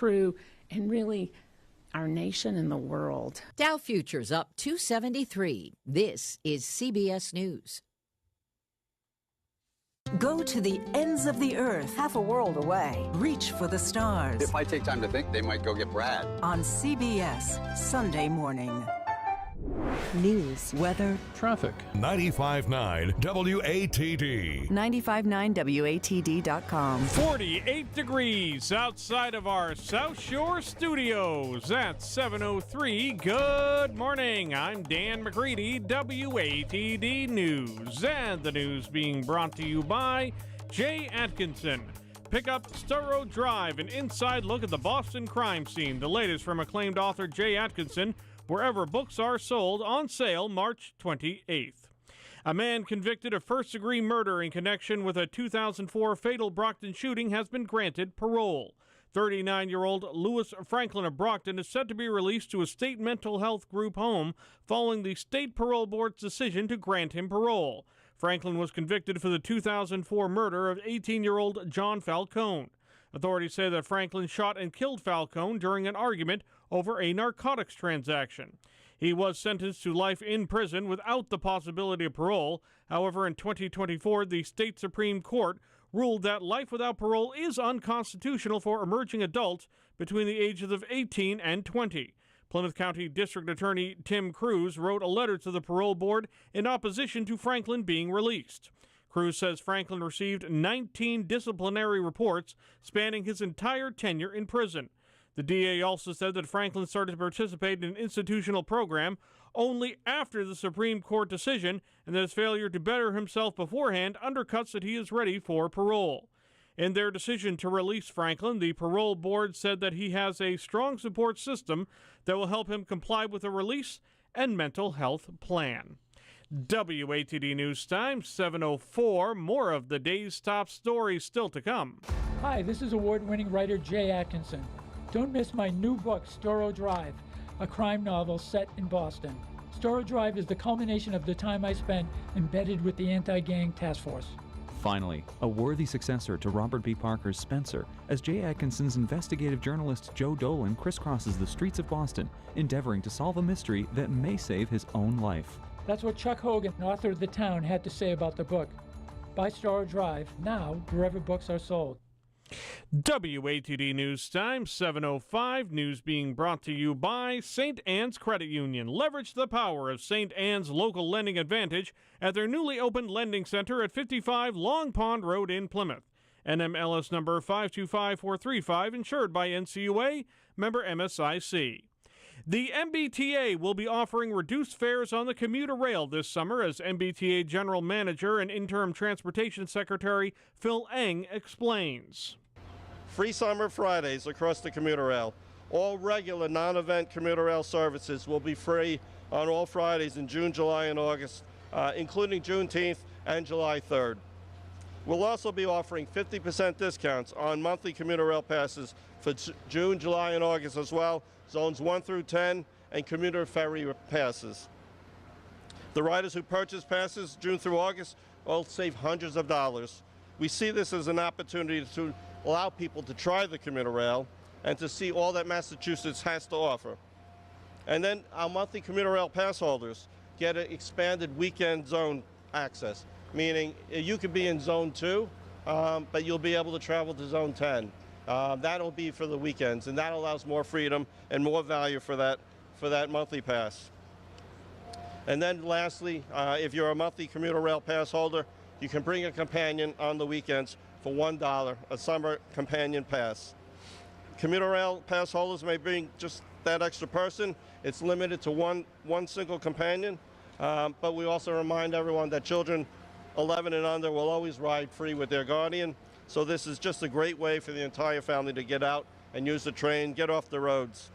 crew, and really our nation and the world. Dow futures up 273. This is CBS News. Go to the ends of the earth, half a world away. Reach for the stars. If I take time to think, they might go get Brad. On CBS, Sunday morning. News, weather, traffic. 95.9 WATD. 959WATD.com. 48 degrees outside of our South Shore studios at 7:03. Good morning. I'm Dan McCready, WATD News. And the news being brought to you by Jay Atkinson. Pick up Storrow Drive, an inside look at the Boston crime scene. The latest from acclaimed author Jay Atkinson, wherever books are sold, on sale March 28th. A man convicted of first-degree murder in connection with a 2004 fatal Brockton shooting has been granted parole. 39-year-old Lewis Franklin of Brockton is set to be released to a state mental health group home following the state parole board's decision to grant him parole. Franklin was convicted for the 2004 murder of 18-year-old John Falcone. Authorities say that Franklin shot and killed Falcone during an argument over a narcotics transaction. He was sentenced to life in prison without the possibility of parole. However, in 2024, the state Supreme Court ruled that life without parole is unconstitutional for emerging adults between the ages of 18 and 20. Plymouth County District Attorney Tim Cruz wrote a letter to the parole board in opposition to Franklin being released. Cruz says Franklin received 19 disciplinary reports spanning his entire tenure in prison. The DA also said that Franklin started to participate in an institutional program only after the Supreme Court decision, and that his failure to better himself beforehand undercuts that he is ready for parole. In their decision to release Franklin, the parole board said that he has a strong support system that will help him comply with a release and mental health plan. WATD News Time, 7:04. More of the day's top stories still to come. Hi, this is award-winning writer Jay Atkinson. Don't miss my new book, Storrow Drive, a crime novel set in Boston. Storrow Drive is the culmination of the time I spent embedded with the anti-gang task force. Finally, a worthy successor to Robert B. Parker's Spencer, as Jay Atkinson's investigative journalist Joe Dolan crisscrosses the streets of Boston, endeavoring to solve a mystery that may save his own life. That's what Chuck Hogan, author of The Town, had to say about the book. Buy Storrow Drive now, wherever books are sold. WATD News Time, 7:05. News being brought to you by St. Anne's Credit Union. Leverage the power of St. Anne's local lending advantage at their newly opened lending center at 55 Long Pond Road in Plymouth. NMLS number 525435, insured by NCUA, member MSIC. The MBTA will be offering reduced fares on the commuter rail this summer, as MBTA General Manager and Interim Transportation Secretary Phil Eng explains. Free summer Fridays across the commuter rail. All regular non-event commuter rail services will be free on all Fridays in June, July, and August, including Juneteenth and July 3rd. We'll also be offering 50% discounts on monthly commuter rail passes for June, July, and August as well, zones 1 through 10, and commuter ferry passes. The riders who purchase passes June through August will save hundreds of dollars. We see this as an opportunity to allow people to try the commuter rail and to see all that Massachusetts has to offer. And then our monthly commuter rail pass holders get an expanded weekend zone access, meaning you could be in zone 2, but you'll be able to travel to zone 10. That'll be for the weekends, and that allows more freedom and more value for that monthly pass. And then lastly, if you're a monthly commuter rail pass holder, you can bring a companion on the weekends for $1, a summer companion pass. Commuter rail pass holders may bring just that extra person. It's limited to one single companion, but we also remind everyone that children 11 and under will always ride free with their guardian. So this is just a great way for the entire family to get out and use the train, get off the roads.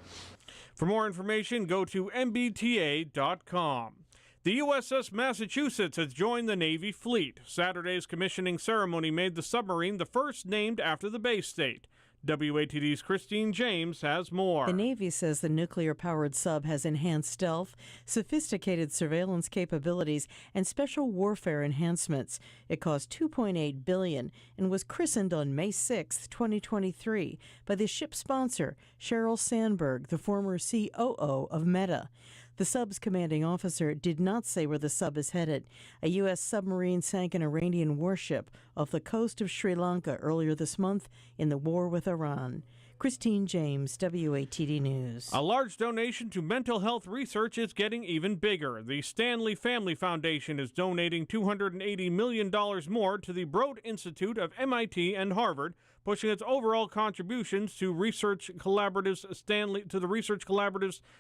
For more information, go to mbta.com. The USS Massachusetts has joined the Navy fleet. Saturday's commissioning ceremony made the submarine the first named after the Bay State. WATD's Christine James has more. The Navy says the nuclear-powered sub has enhanced stealth, sophisticated surveillance capabilities, and special warfare enhancements. It cost $2.8 billion and was christened on May 6, 2023, by the ship's sponsor, Sheryl Sandberg, the former COO of Meta. The sub's commanding officer did not say where the sub is headed. A U.S. submarine sank an Iranian warship off the coast of Sri Lanka earlier this month in the war with Iran. Christine James, WATD News. A large donation to mental health research is getting even bigger. The Stanley Family Foundation is donating $280 million more to the Broad Institute of MIT and Harvard, pushing its overall contributions to the Research Collaborative's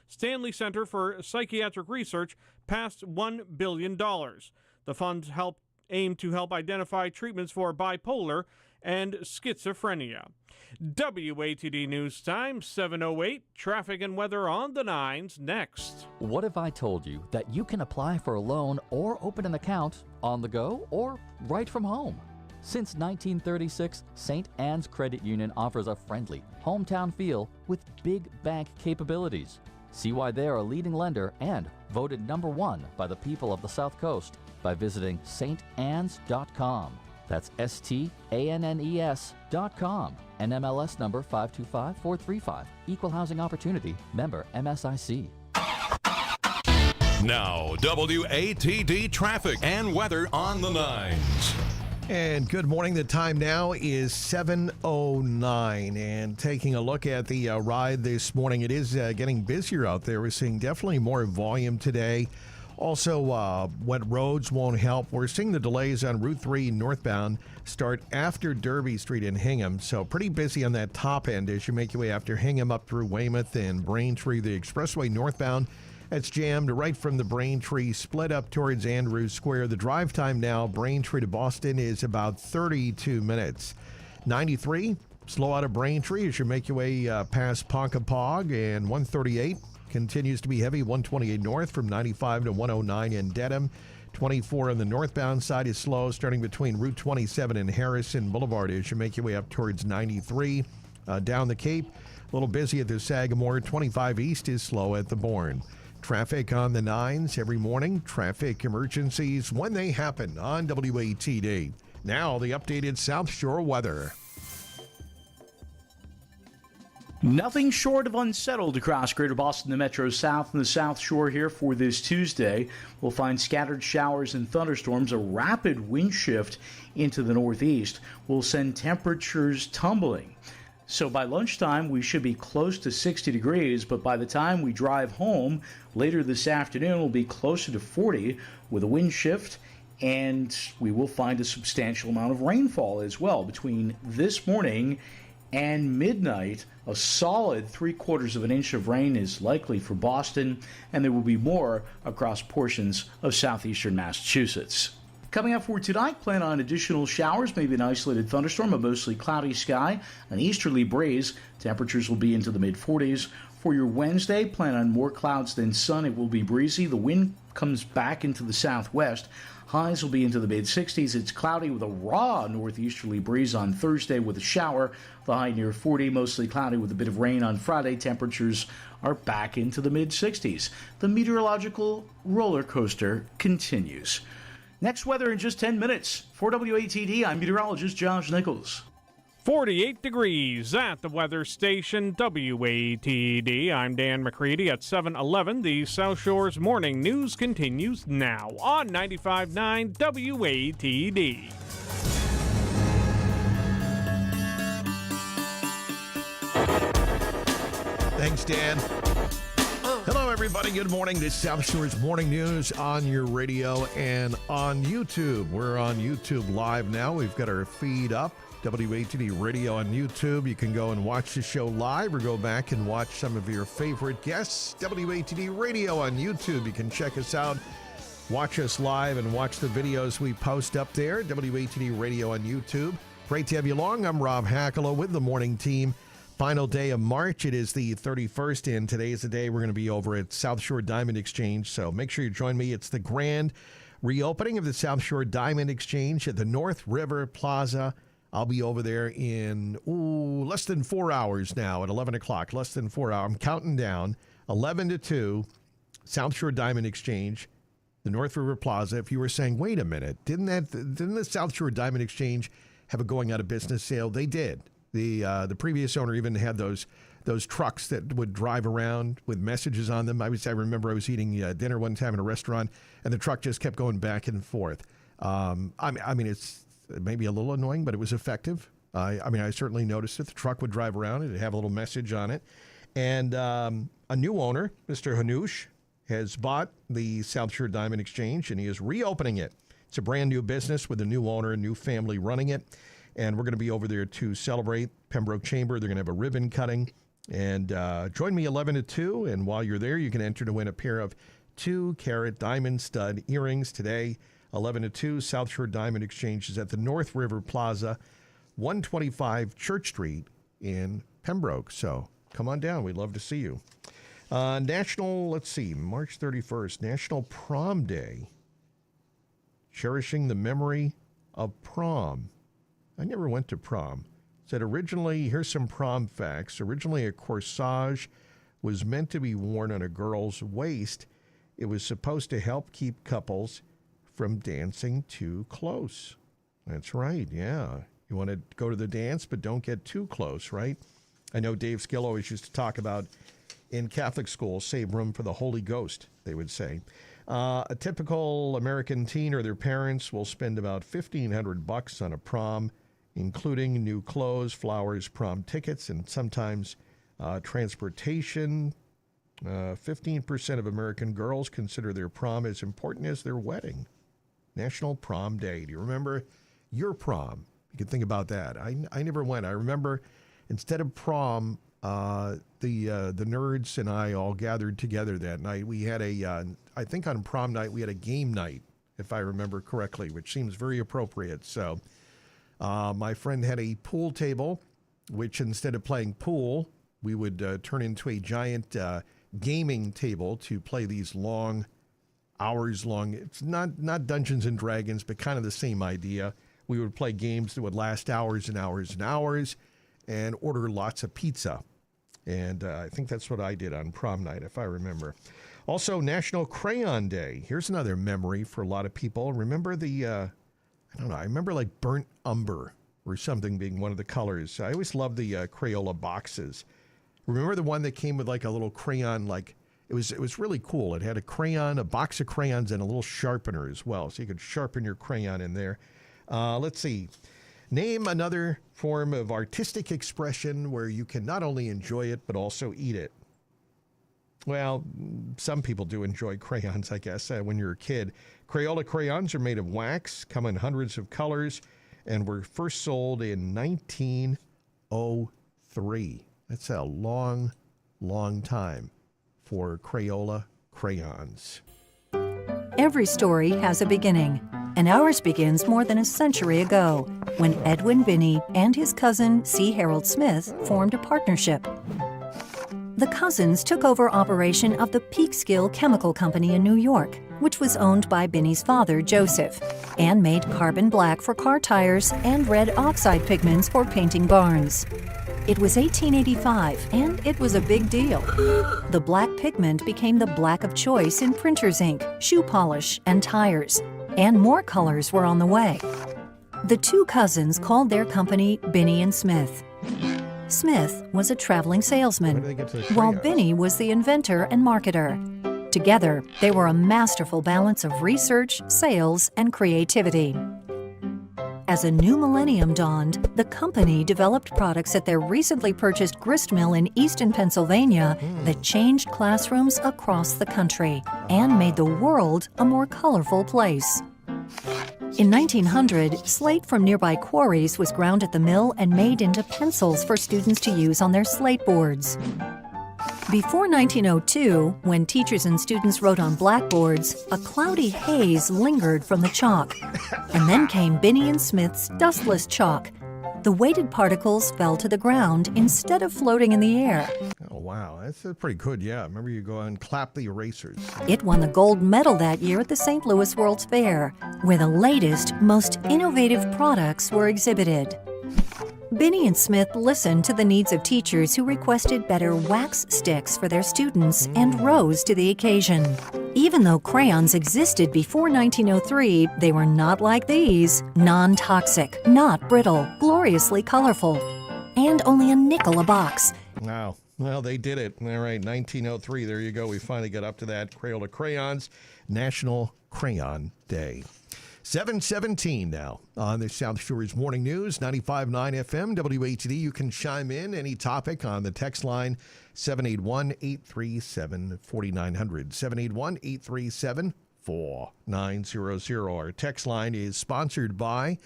Stanley Center for Psychiatric Research past $1 billion. The funds aim to help identify treatments for bipolar and schizophrenia. WATD News Time, 7:08. Traffic and weather on the 9s next. What if I told you that you can apply for a loan or open an account on the go or right from home? Since 1936, St. Anne's Credit Union offers a friendly, hometown feel with big bank capabilities. See why they're a leading lender and voted #1 by the people of the South Coast by visiting StAnnes.com. That's STANNES.com. NMLS number 525435. Equal housing opportunity. Member MSIC. Now, WATD traffic and weather on the 9s. And good morning. The time now is 7:09. And taking a look at the ride this morning, it is getting busier out there. We're seeing definitely more volume today. Also, wet roads won't help. We're seeing the delays on Route 3 northbound start after Derby Street in Hingham. So pretty busy on that top end as you make your way after Hingham up through Weymouth and Braintree. The expressway northbound, that's jammed right from the Braintree split up towards Andrews Square. The drive time now, Braintree to Boston, is about 32 minutes. 93, slow out of Braintree as you make your way past Ponkapog, and 138 continues to be heavy, 128 north from 95 to 109 in Dedham. 24 on the northbound side is slow, starting between Route 27 and Harrison Boulevard as you make your way up towards 93. Down the Cape, a little busy at the Sagamore. 25 east is slow at the Bourne. Traffic on the 9s every morning. Traffic emergencies when they happen on WATD. Now the updated South Shore weather. Nothing short of unsettled across Greater Boston, the Metro South, and the South Shore here for this Tuesday. We'll find scattered showers and thunderstorms. A rapid wind shift into the northeast will send temperatures tumbling. So by lunchtime, we should be close to 60 degrees, but by the time we drive home later this afternoon, we'll be closer to 40 with a wind shift, and we will find a substantial amount of rainfall as well between this morning and midnight. A solid 3/4 of an inch of rain is likely for Boston, and there will be more across portions of southeastern Massachusetts. Coming up for tonight, plan on additional showers, maybe an isolated thunderstorm, a mostly cloudy sky, an easterly breeze. Temperatures will be into the mid-40s. For your Wednesday, plan on more clouds than sun. It will be breezy. The wind comes back into the southwest. Highs will be into the mid-60s. It's cloudy with a raw northeasterly breeze on Thursday with a shower. The high near 40, mostly cloudy with a bit of rain on Friday. Temperatures are back into the mid-60s. The meteorological roller coaster continues. Next weather in just 10 minutes. For WATD, I'm meteorologist Josh Nichols. 48 degrees at the weather station WATD. I'm Dan McCready at 7:11. The South Shore's morning news continues now on 95.9 WATD. Thanks, Dan. Hello, everybody. Good morning. This is South Shore's Morning News on your radio and on YouTube. We're on YouTube Live now. We've got our feed up, WATD Radio on YouTube. You can go and watch the show live or go back and watch some of your favorite guests. WATD Radio on YouTube. You can check us out, watch us live, and watch the videos we post up there. WATD Radio on YouTube. Great to have you along. I'm Rob Hakala with the morning team. Final day of March. It is the 31st, and today is the day we're going to be over at South Shore Diamond Exchange. So make sure you join me. It's the grand reopening of the South Shore Diamond Exchange at the North River Plaza I'll be over there in less than 4 hours now at 11 o'clock. Less than 4 hours. I'm counting down. 11 to 2, South Shore Diamond Exchange, the North River Plaza. If you were saying, wait a minute, didn't the South Shore Diamond Exchange have a going out of business sale? They did. The previous owner even had those trucks that would drive around with messages on them. I remember I was eating dinner one time in a restaurant, and the truck just kept going back and forth. I mean, it's maybe a little annoying, but it was effective. I certainly noticed it. The truck would drive around. It would have a little message on it. And a new owner, Mr. Hanush, has bought the South Shore Diamond Exchange, and he is reopening it. It's a brand new business with a new owner, a new family running it. And we're going to be over there to celebrate Pembroke Chamber. They're going to have a ribbon cutting. And join me 11 to 2. And while you're there, you can enter to win a pair of 2-carat diamond stud earrings today. 11 to 2, South Shore Diamond Exchange is at the North River Plaza, 125 Church Street in Pembroke. So come on down. We'd love to see you. March 31st, National Prom Day. Cherishing the memory of prom. I never went to prom. Said originally, here's some prom facts. Originally, a corsage was meant to be worn on a girl's waist. It was supposed to help keep couples from dancing too close. That's right, yeah. You want to go to the dance, but don't get too close, right? I know Dave Skill always used to talk about in Catholic schools, save room for the Holy Ghost, they would say. A typical American teen or their parents will spend about $1,500 on a prom, including new clothes, flowers, prom tickets, and sometimes transportation. 15% of American girls consider their prom as important as their wedding. National Prom Day. Do you remember your prom? You can think about that. I never went. I remember instead of prom, the nerds and I all gathered together that night. We had I think on prom night, we had a game night, if I remember correctly, which seems very appropriate. So my friend had a pool table, which instead of playing pool, we would turn into a giant gaming table to play these hours long. It's not Dungeons and Dragons, but kind of the same idea. We would play games that would last hours and hours and hours and order lots of pizza. And I think that's what I did on prom night, if I remember. Also, National Crayon Day. Here's another memory for a lot of people. Remember I remember like burnt umber or something being one of the colors. I always loved the Crayola boxes. Remember the one that came with like a little crayon, like it was really cool. It had a crayon, a box of crayons, and a little sharpener as well, so you could sharpen your crayon in there. Let's see. Name another form of artistic expression where you can not only enjoy it, but also eat it. Well, some people do enjoy crayons, I guess, when you're a kid. Crayola crayons are made of wax, come in hundreds of colors, and were first sold in 1903. That's a long, long time for Crayola crayons. Every story has a beginning, and ours begins more than a century ago when Edwin Binney and his cousin C. Harold Smith formed a partnership. The cousins took over operation of the Peekskill Chemical Company in New York, which was owned by Binney's father, Joseph, and made carbon black for car tires and red oxide pigments for painting barns. It was 1885, and it was a big deal. The black pigment became the black of choice in printer's ink, shoe polish, and tires, and more colors were on the way. The two cousins called their company Binney and Smith. Smith was a traveling salesman, while Binney was the inventor and marketer. Together, they were a masterful balance of research, sales, and creativity. As a new millennium dawned, the company developed products at their recently purchased grist mill in Easton, Pennsylvania that changed classrooms across the country and made the world a more colorful place. In 1900, slate from nearby quarries was ground at the mill and made into pencils for students to use on their slate boards. Before 1902, when teachers and students wrote on blackboards, a cloudy haze lingered from the chalk. And then came Binney and Smith's dustless chalk. The weighted particles fell to the ground instead of floating in the air. Oh, wow. That's pretty good, yeah. Remember, you go and clap the erasers. It won the gold medal that year at the St. Louis World's Fair, where the latest, most innovative products were exhibited. Binney and Smith listened to the needs of teachers who requested better wax sticks for their students and rose to the occasion. Even though crayons existed before 1903, they were not like these. Non-toxic, not brittle, gloriously colorful, and only a nickel a box. Wow. Well, they did it. All right, 1903. There you go. We finally got up to that. Crayola Crayons, National Crayon Day. 7:17 now on the South Shore's Morning News, 95.9 FM, WATD. You can chime in any topic on the text line, 781-837-4900, 781-837-4900. Our text line is sponsored by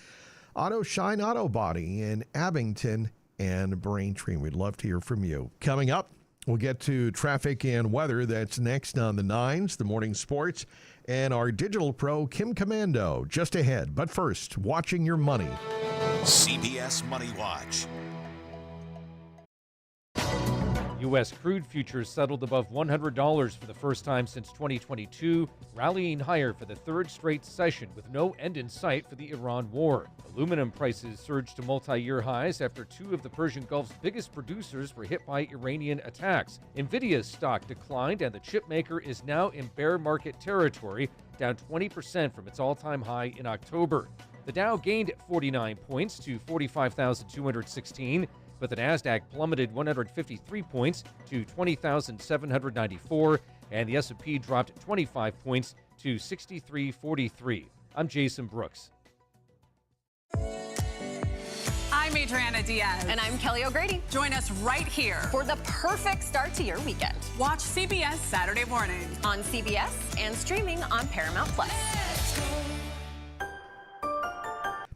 Auto Shine Auto Body in Abington and Braintree. We'd love to hear from you. Coming up, we'll get to traffic and weather. That's next on the 9s, the morning sports, and our digital pro, Kim Commando, just ahead. But first, watching your money. CBS Money Watch. U.S. crude futures settled above $100 for the first time since 2022, rallying higher for the third straight session with no end in sight for the Iran war. Aluminum prices surged to multi-year highs after two of the Persian Gulf's biggest producers were hit by Iranian attacks. Nvidia's stock declined, and the chipmaker is now in bear market territory, down 20% from its all-time high in October. The Dow gained 49 points to 45,216. But the Nasdaq plummeted 153 points to 20,794, and the S&P dropped 25 points to 6343. I'm Jason Brooks. I'm Adriana Diaz. And I'm Kelly O'Grady. Join us right here for the perfect start to your weekend. Watch CBS Saturday morning on CBS and streaming on Paramount Plus.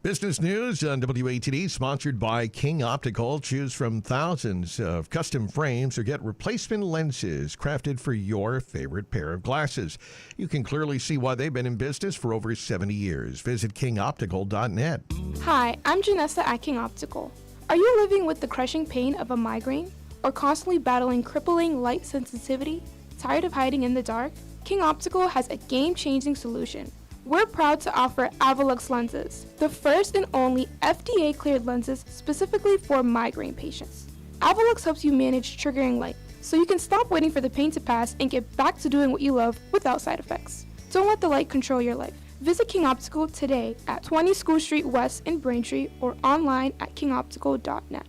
Business news on WATD, sponsored by King Optical. Choose from thousands of custom frames or get replacement lenses crafted for your favorite pair of glasses. You can clearly see why they've been in business for over 70 years. Visit kingoptical.net. Hi, I'm Janessa at King Optical. Are you living with the crushing pain of a migraine or constantly battling crippling light sensitivity? Tired of hiding in the dark? King Optical has a game-changing solution. We're proud to offer Avalux lenses, the first and only FDA-cleared lenses specifically for migraine patients. Avalux helps you manage triggering light, so you can stop waiting for the pain to pass and get back to doing what you love without side effects. Don't let the light control your life. Visit King Optical today at 20 School Street West in Braintree or online at kingoptical.net.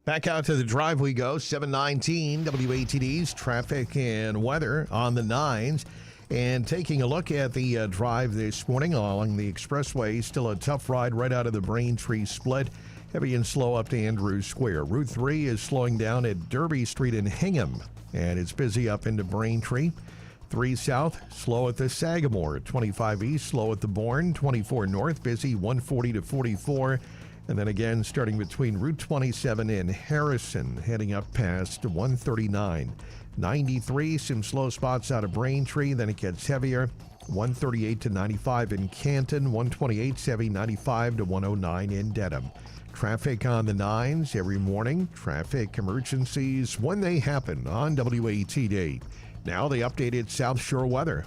Back out to the drive we go, 719 WATD's traffic and weather on the 9s. And taking a look at the drive this morning along the expressway, still a tough ride right out of the Braintree split. Heavy and slow up to Andrews Square. Route 3 is slowing down at Derby Street in Hingham, and it's busy up into Braintree. 3 south, slow at the Sagamore. 25 east, slow at the Bourne. 24 north, busy 140 to 44. And then again, starting between Route 27 and Harrison, heading up past 139. 93, some slow spots out of Braintree, then it gets heavier. 138 to 95 in Canton, 128 heavy, 95 to 109 in Dedham. Traffic on the 9s every morning. Traffic emergencies when they happen on WATD. Now the updated South Shore weather.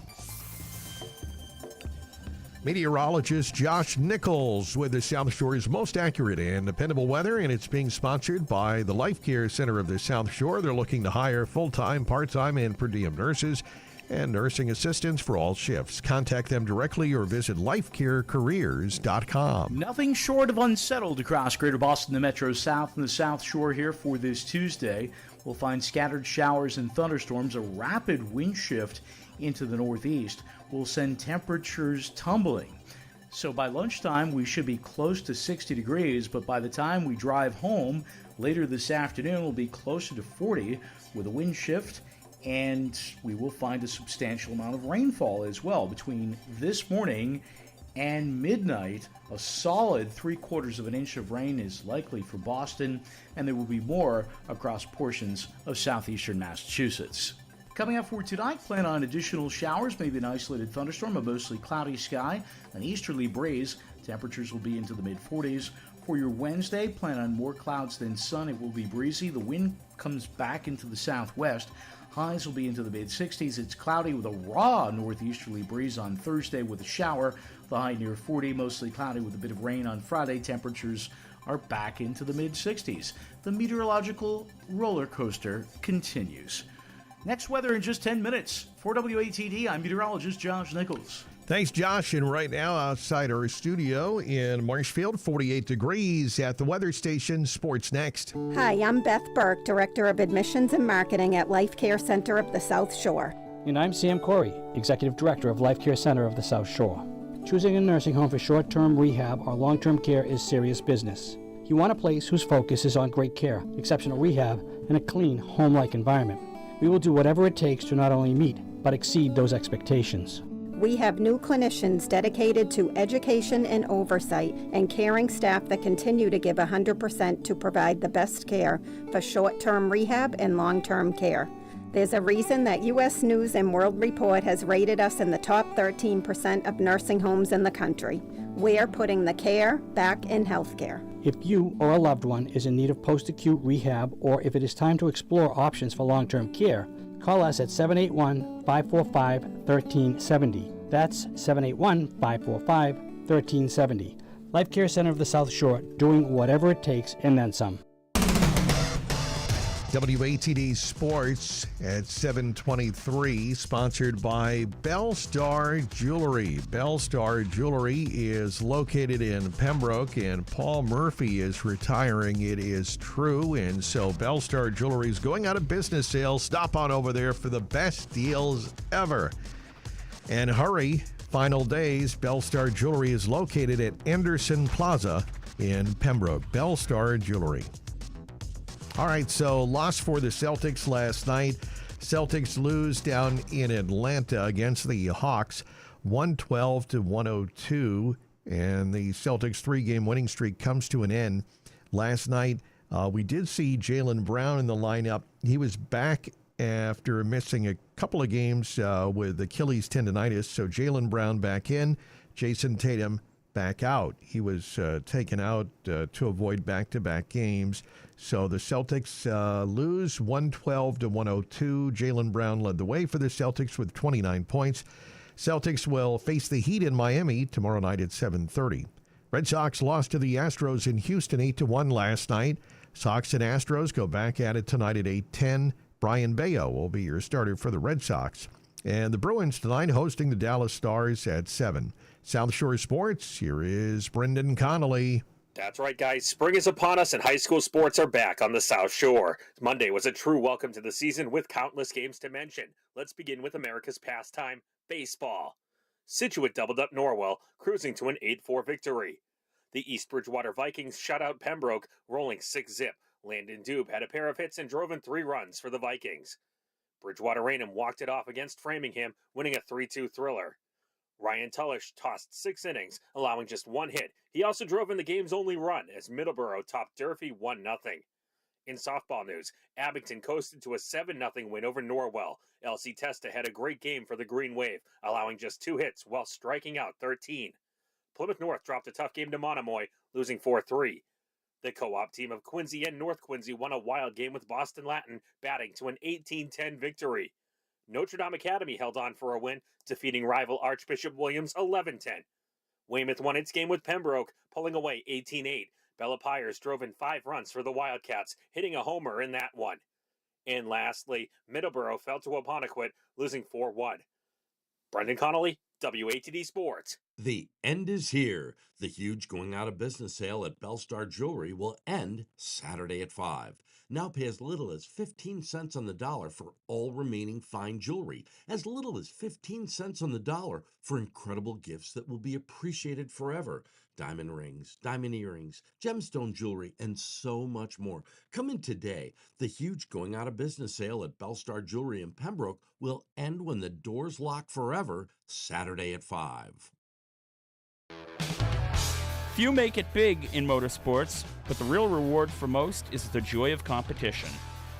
Meteorologist Josh Nichols with the South Shore's most accurate and dependable weather, and it's being sponsored by the Life Care Center of the South Shore. They're looking to hire full-time, part-time, and per diem nurses and nursing assistants for all shifts. Contact them directly or visit lifecarecareers.com. Nothing short of unsettled across Greater Boston, the Metro South, and the South Shore here for this Tuesday. We'll find scattered showers and thunderstorms, a rapid wind shift into the northeast will send temperatures tumbling. So by lunchtime, we should be close to 60 degrees, but by the time we drive home later this afternoon, we'll be closer to 40 with a wind shift, and we will find a substantial amount of rainfall as well. Between this morning and midnight, a solid 3/4 of an inch of rain is likely for Boston, and there will be more across portions of southeastern Massachusetts. Coming up for tonight, plan on additional showers, maybe an isolated thunderstorm, a mostly cloudy sky, an easterly breeze. Temperatures will be into the mid-40s. For your Wednesday, plan on more clouds than sun. It will be breezy. The wind comes back into the southwest. Highs will be into the mid-60s. It's cloudy with a raw northeasterly breeze on Thursday with a shower. The high near 40, mostly cloudy with a bit of rain on Friday. Temperatures are back into the mid-60s. The meteorological roller coaster continues. Next weather in just 10 minutes. For WATD, I'm meteorologist Josh Nichols. Thanks, Josh. And right now, outside our studio in Marshfield, 48 degrees at the weather station. Sports next. Hi, I'm Beth Burke, Director of Admissions and Marketing at Life Care Center of the South Shore. And I'm Sam Corey, Executive Director of Life Care Center of the South Shore. Choosing a nursing home for short-term rehab or long-term care is serious business. You want a place whose focus is on great care, exceptional rehab, and a clean, home-like environment. We will do whatever it takes to not only meet, but exceed those expectations. We have new clinicians dedicated to education and oversight and caring staff that continue to give 100% to provide the best care for short-term rehab and long-term care. There's a reason that U.S. News & World Report has rated us in the top 13% of nursing homes in the country. We're putting the care back in healthcare. If you or a loved one is in need of post-acute rehab, or if it is time to explore options for long-term care, call us at 781-545-1370. That's 781-545-1370. Life Care Center of the South Shore, doing whatever it takes and then some. WATD Sports at 7:23, sponsored by Bellstar Jewelry. Bellstar Jewelry is located in Pembroke, and Paul Murphy is retiring. It is true, and so Bellstar Jewelry is going out of business sales. Stop on over there for the best deals ever. And hurry, final days. Bellstar Jewelry is located at Anderson Plaza in Pembroke. Bellstar Jewelry. All right, so loss for the Celtics last night. Celtics lose down in Atlanta against the Hawks, 112-102, and the Celtics' three-game winning streak comes to an end. Last night, we did see Jaylen Brown in the lineup. He was back after missing a couple of games with Achilles tendonitis, so Jaylen Brown back in, Jason Tatum back out. He was taken out to avoid back-to-back games. So the Celtics lose 112-102. Jaylen Brown led the way for the Celtics with 29 points. Celtics will face the Heat in Miami tomorrow night at 7:30. Red Sox lost to the Astros in Houston 8-1 last night. Sox and Astros go back at it tonight at 8:10. Brian Bayo will be your starter for the Red Sox. And the Bruins tonight hosting the Dallas Stars at 7. South Shore Sports, here is Brendan Connolly. That's right, guys. Spring is upon us and high school sports are back on the South Shore. Monday was a true welcome to the season with countless games to mention. Let's begin with America's pastime, baseball. Situate doubled up Norwell, cruising to an 8-4 victory. The East Bridgewater Vikings shut out Pembroke, rolling 6-zip. Landon Dube had a pair of hits and drove in 3 runs for the Vikings. Bridgewater Raynham walked it off against Framingham, winning a 3-2 thriller. Ryan Tullish tossed 6 innings, allowing just 1 hit. He also drove in the game's only run as Middleborough topped Durfee 1-0. In softball news, Abington coasted to a 7-0 win over Norwell. Elsie Testa had a great game for the Green Wave, allowing just 2 hits while striking out 13. Plymouth North dropped a tough game to Monomoy, losing 4-3. The co-op team of Quincy and North Quincy won a wild game with Boston Latin, batting to an 18-10 victory. Notre Dame Academy held on for a win, defeating rival Archbishop Williams 11-10. Weymouth won its game with Pembroke, pulling away 18-8. Bella Pyers drove in 5 runs for the Wildcats, hitting a homer in that one. And lastly, Middleborough fell to Apponequet, losing 4-1. Brendan Connolly, WATD Sports. The end is here. The huge going out of business sale at Bellstar Jewelry will end Saturday at 5. Now pay as little as 15 cents on the dollar for all remaining fine jewelry. As little as 15 cents on the dollar for incredible gifts that will be appreciated forever. Diamond rings, diamond earrings, gemstone jewelry, and so much more. Come in today. The huge going out of business sale at Bellstar Jewelry in Pembroke will end when the doors lock forever, Saturday at 5. Few make it big in motorsports, but the real reward for most is the joy of competition.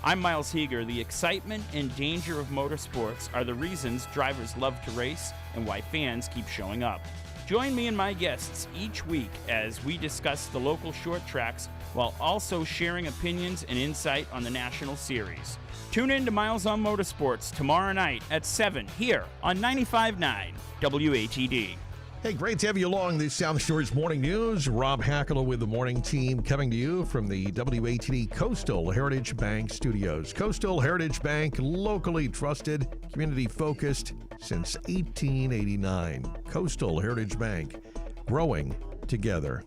I'm Miles Heeger. The excitement and danger of motorsports are the reasons drivers love to race and why fans keep showing up. Join me and my guests each week as we discuss the local short tracks while also sharing opinions and insight on the National Series. Tune in to Miles on Motorsports tomorrow night at 7 here on 95.9 WATD. Hey, great to have you along this South Shore's Morning News. Rob Hakala with the morning team coming to you from the WATD Coastal Heritage Bank Studios. Coastal Heritage Bank, locally trusted, community-focused since 1889. Coastal Heritage Bank, growing together.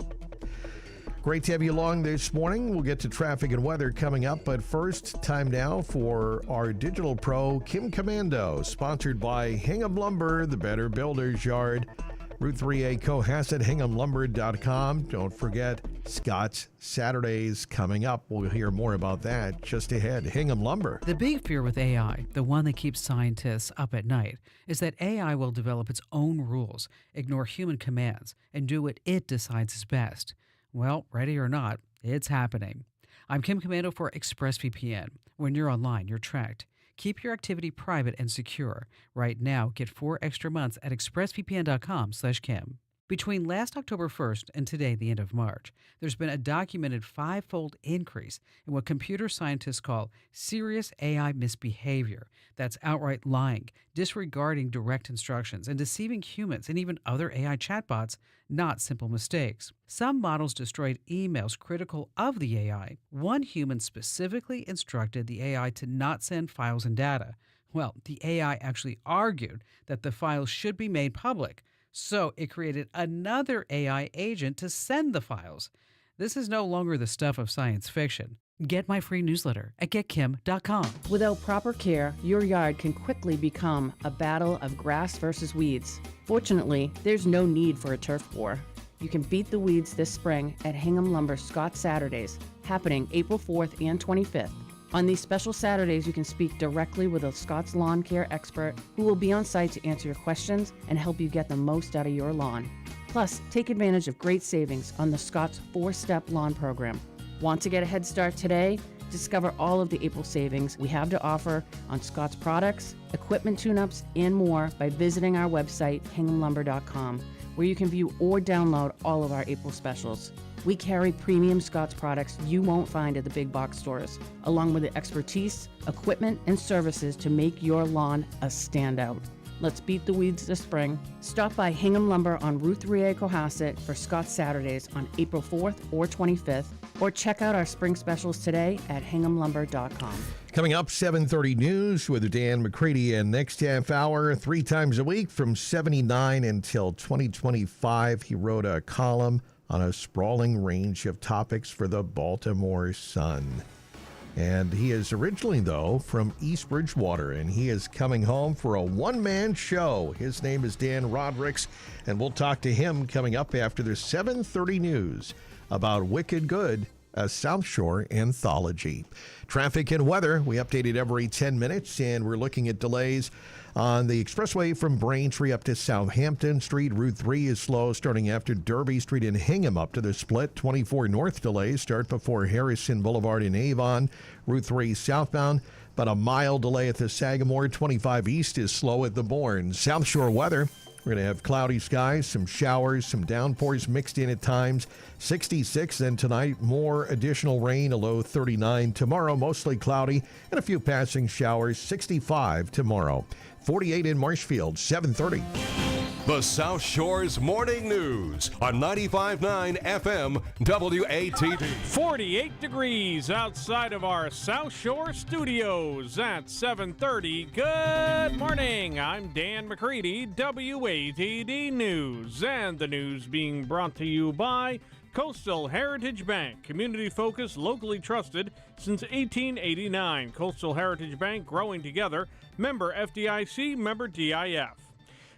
Great to have you along this morning. We'll get to traffic and weather coming up, but first, time now for our digital pro, Kim Commando, sponsored by Hingham Lumber, the Better Builder's Yard. Route 3A Cohasset, hinghamlumber.com. Don't forget Scott's Saturdays coming up. We'll hear more about that just ahead. Hingham Lumber. The big fear with AI, the one that keeps scientists up at night, is that AI will develop its own rules, ignore human commands, and do what it decides is best. Well, ready or not, it's happening. I'm Kim Commando for ExpressVPN. When you're online, you're tracked. Keep your activity private and secure. Right now, get 4 extra months at expressvpn.com/Kim. Between last October 1st and today, the end of March, there's been a documented 5-fold increase in what computer scientists call serious AI misbehavior. That's outright lying, disregarding direct instructions, and deceiving humans and even other AI chatbots, not simple mistakes. Some models destroyed emails critical of the AI. One human specifically instructed the AI to not send files and data. Well, the AI actually argued that the files should be made public, so it created another AI agent to send the files. This is no longer the stuff of science fiction. Get my free newsletter at getkim.com. Without proper care, your yard can quickly become a battle of grass versus weeds. Fortunately, there's no need for a turf war. You can beat the weeds this spring at Hingham Lumber Scott Saturdays, happening April 4th and 25th. On these special Saturdays, you can speak directly with a Scott's lawn care expert who will be on site to answer your questions and help you get the most out of your lawn. Plus, take advantage of great savings on the Scott's 4-step lawn program. Want to get a head start today? Discover all of the April savings we have to offer on Scott's products, equipment tune-ups, and more by visiting our website, hinghamlumber.com, where you can view or download all of our April specials. We carry premium Scott's products you won't find at the big box stores, along with the expertise, equipment, and services to make your lawn a standout. Let's beat the weeds this spring. Stop by Hingham Lumber on Route 3A Cohasset for Scott's Saturdays on April 4th or 25th, or check out our spring specials today at hinghamlumber.com. Coming up, 7:30 news with Dan McCready, and next half hour, 3 times a week from 79 until 2025, he wrote a column on a sprawling range of topics for the Baltimore Sun. And he is originally, though, from East Bridgewater, and he is coming home for a one-man show. His name is Dan Rodricks, and we'll talk to him coming up after the 7:30 news about Wicked Good, a South Shore anthology. Traffic and weather, we update it every 10 minutes, and we're looking at delays on the expressway from Braintree up to Southampton Street. Route 3 is slow starting after Derby Street in Hingham up to the split. 24 north delays start before Harrison Boulevard in Avon. Route 3 southbound, but a mile delay at the Sagamore. 25 east is slow at the Bourne. South Shore weather. We're going to have cloudy skies, some showers, some downpours mixed in at times. 66, then tonight, more additional rain, a low 39. Tomorrow, mostly cloudy and a few passing showers. 65 tomorrow. 48 in Marshfield, 7:30. The South Shore's Morning News on 95.9 FM WATD. 48 degrees outside of our South Shore studios at 7:30. Good morning. I'm Dan McCready, WATD News. And the news being brought to you by Coastal Heritage Bank, community-focused, locally trusted since 1889. Coastal Heritage Bank, growing together. Member FDIC, member DIF.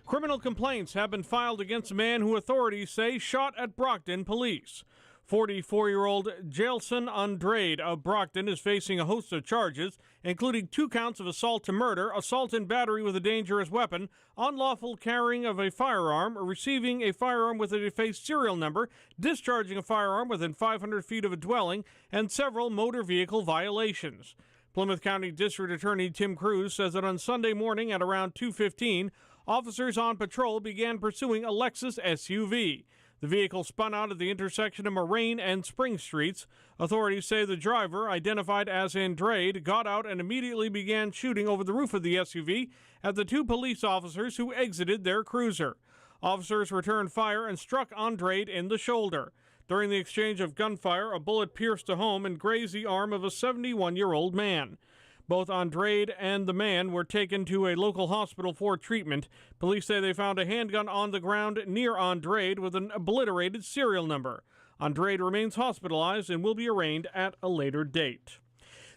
Criminal complaints have been filed against a man who authorities say shot at Brockton police. 44-year-old Jailson Andrade of Brockton is facing a host of charges, including 2 counts of assault to murder, assault and battery with a dangerous weapon, unlawful carrying of a firearm, receiving a firearm with a defaced serial number, discharging a firearm within 500 feet of a dwelling, and several motor vehicle violations. Plymouth County District Attorney Tim Cruz says that on Sunday morning at around 2:15, officers on patrol began pursuing a Lexus SUV. The vehicle spun out at the intersection of Moraine and Spring Streets. Authorities say the driver, identified as Andrade, got out and immediately began shooting over the roof of the SUV at the 2 police officers who exited their cruiser. Officers returned fire and struck Andrade in the shoulder. During the exchange of gunfire, a bullet pierced a home and grazed the arm of a 71-year-old man. Both Andrade and the man were taken to a local hospital for treatment. Police say they found a handgun on the ground near Andrade with an obliterated serial number. Andrade remains hospitalized and will be arraigned at a later date.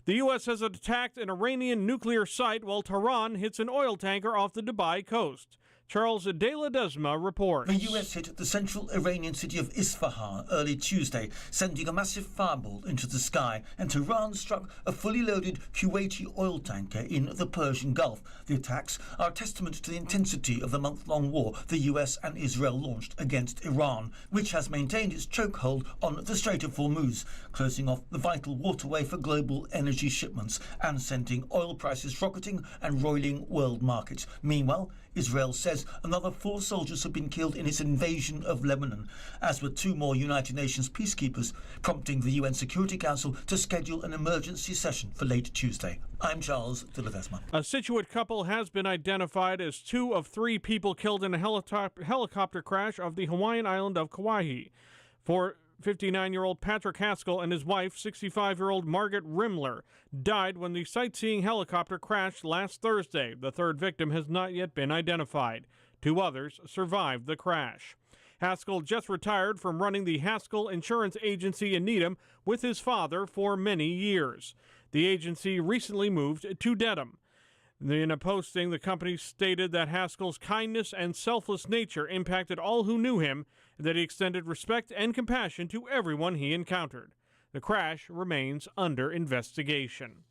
The U.S. has attacked an Iranian nuclear site while Tehran hits an oil tanker off the Dubai coast. Charles De La Desma reports. The U.S. hit the central Iranian city of Isfahan early Tuesday, sending a massive fireball into the sky, and Tehran struck a fully loaded Kuwaiti oil tanker in the Persian Gulf. The attacks are a testament to the intensity of the month-long war the U.S. and Israel launched against Iran, which has maintained its chokehold on the Strait of Hormuz, closing off the vital waterway for global energy shipments and sending oil prices rocketing and roiling world markets. Meanwhile, Israel says another 4 soldiers have been killed in its invasion of Lebanon, as were 2 more United Nations peacekeepers, prompting the UN Security Council to schedule an emergency session for late Tuesday. I'm Charles de la Desma. A Scituate couple has been identified as 2 of 3 people killed in a helicopter crash off the Hawaiian island of Kauai. 59-year-old Patrick Haskell and his wife, 65-year-old Margaret Rimler, died when the sightseeing helicopter crashed last Thursday. The third victim has not yet been identified. 2 others survived the crash. Haskell just retired from running the Haskell Insurance Agency in Needham with his father for many years. The agency recently moved to Dedham. In a posting, the company stated that Haskell's kindness and selfless nature impacted all who knew him, and that he extended respect and compassion to everyone he encountered. The crash remains under investigation.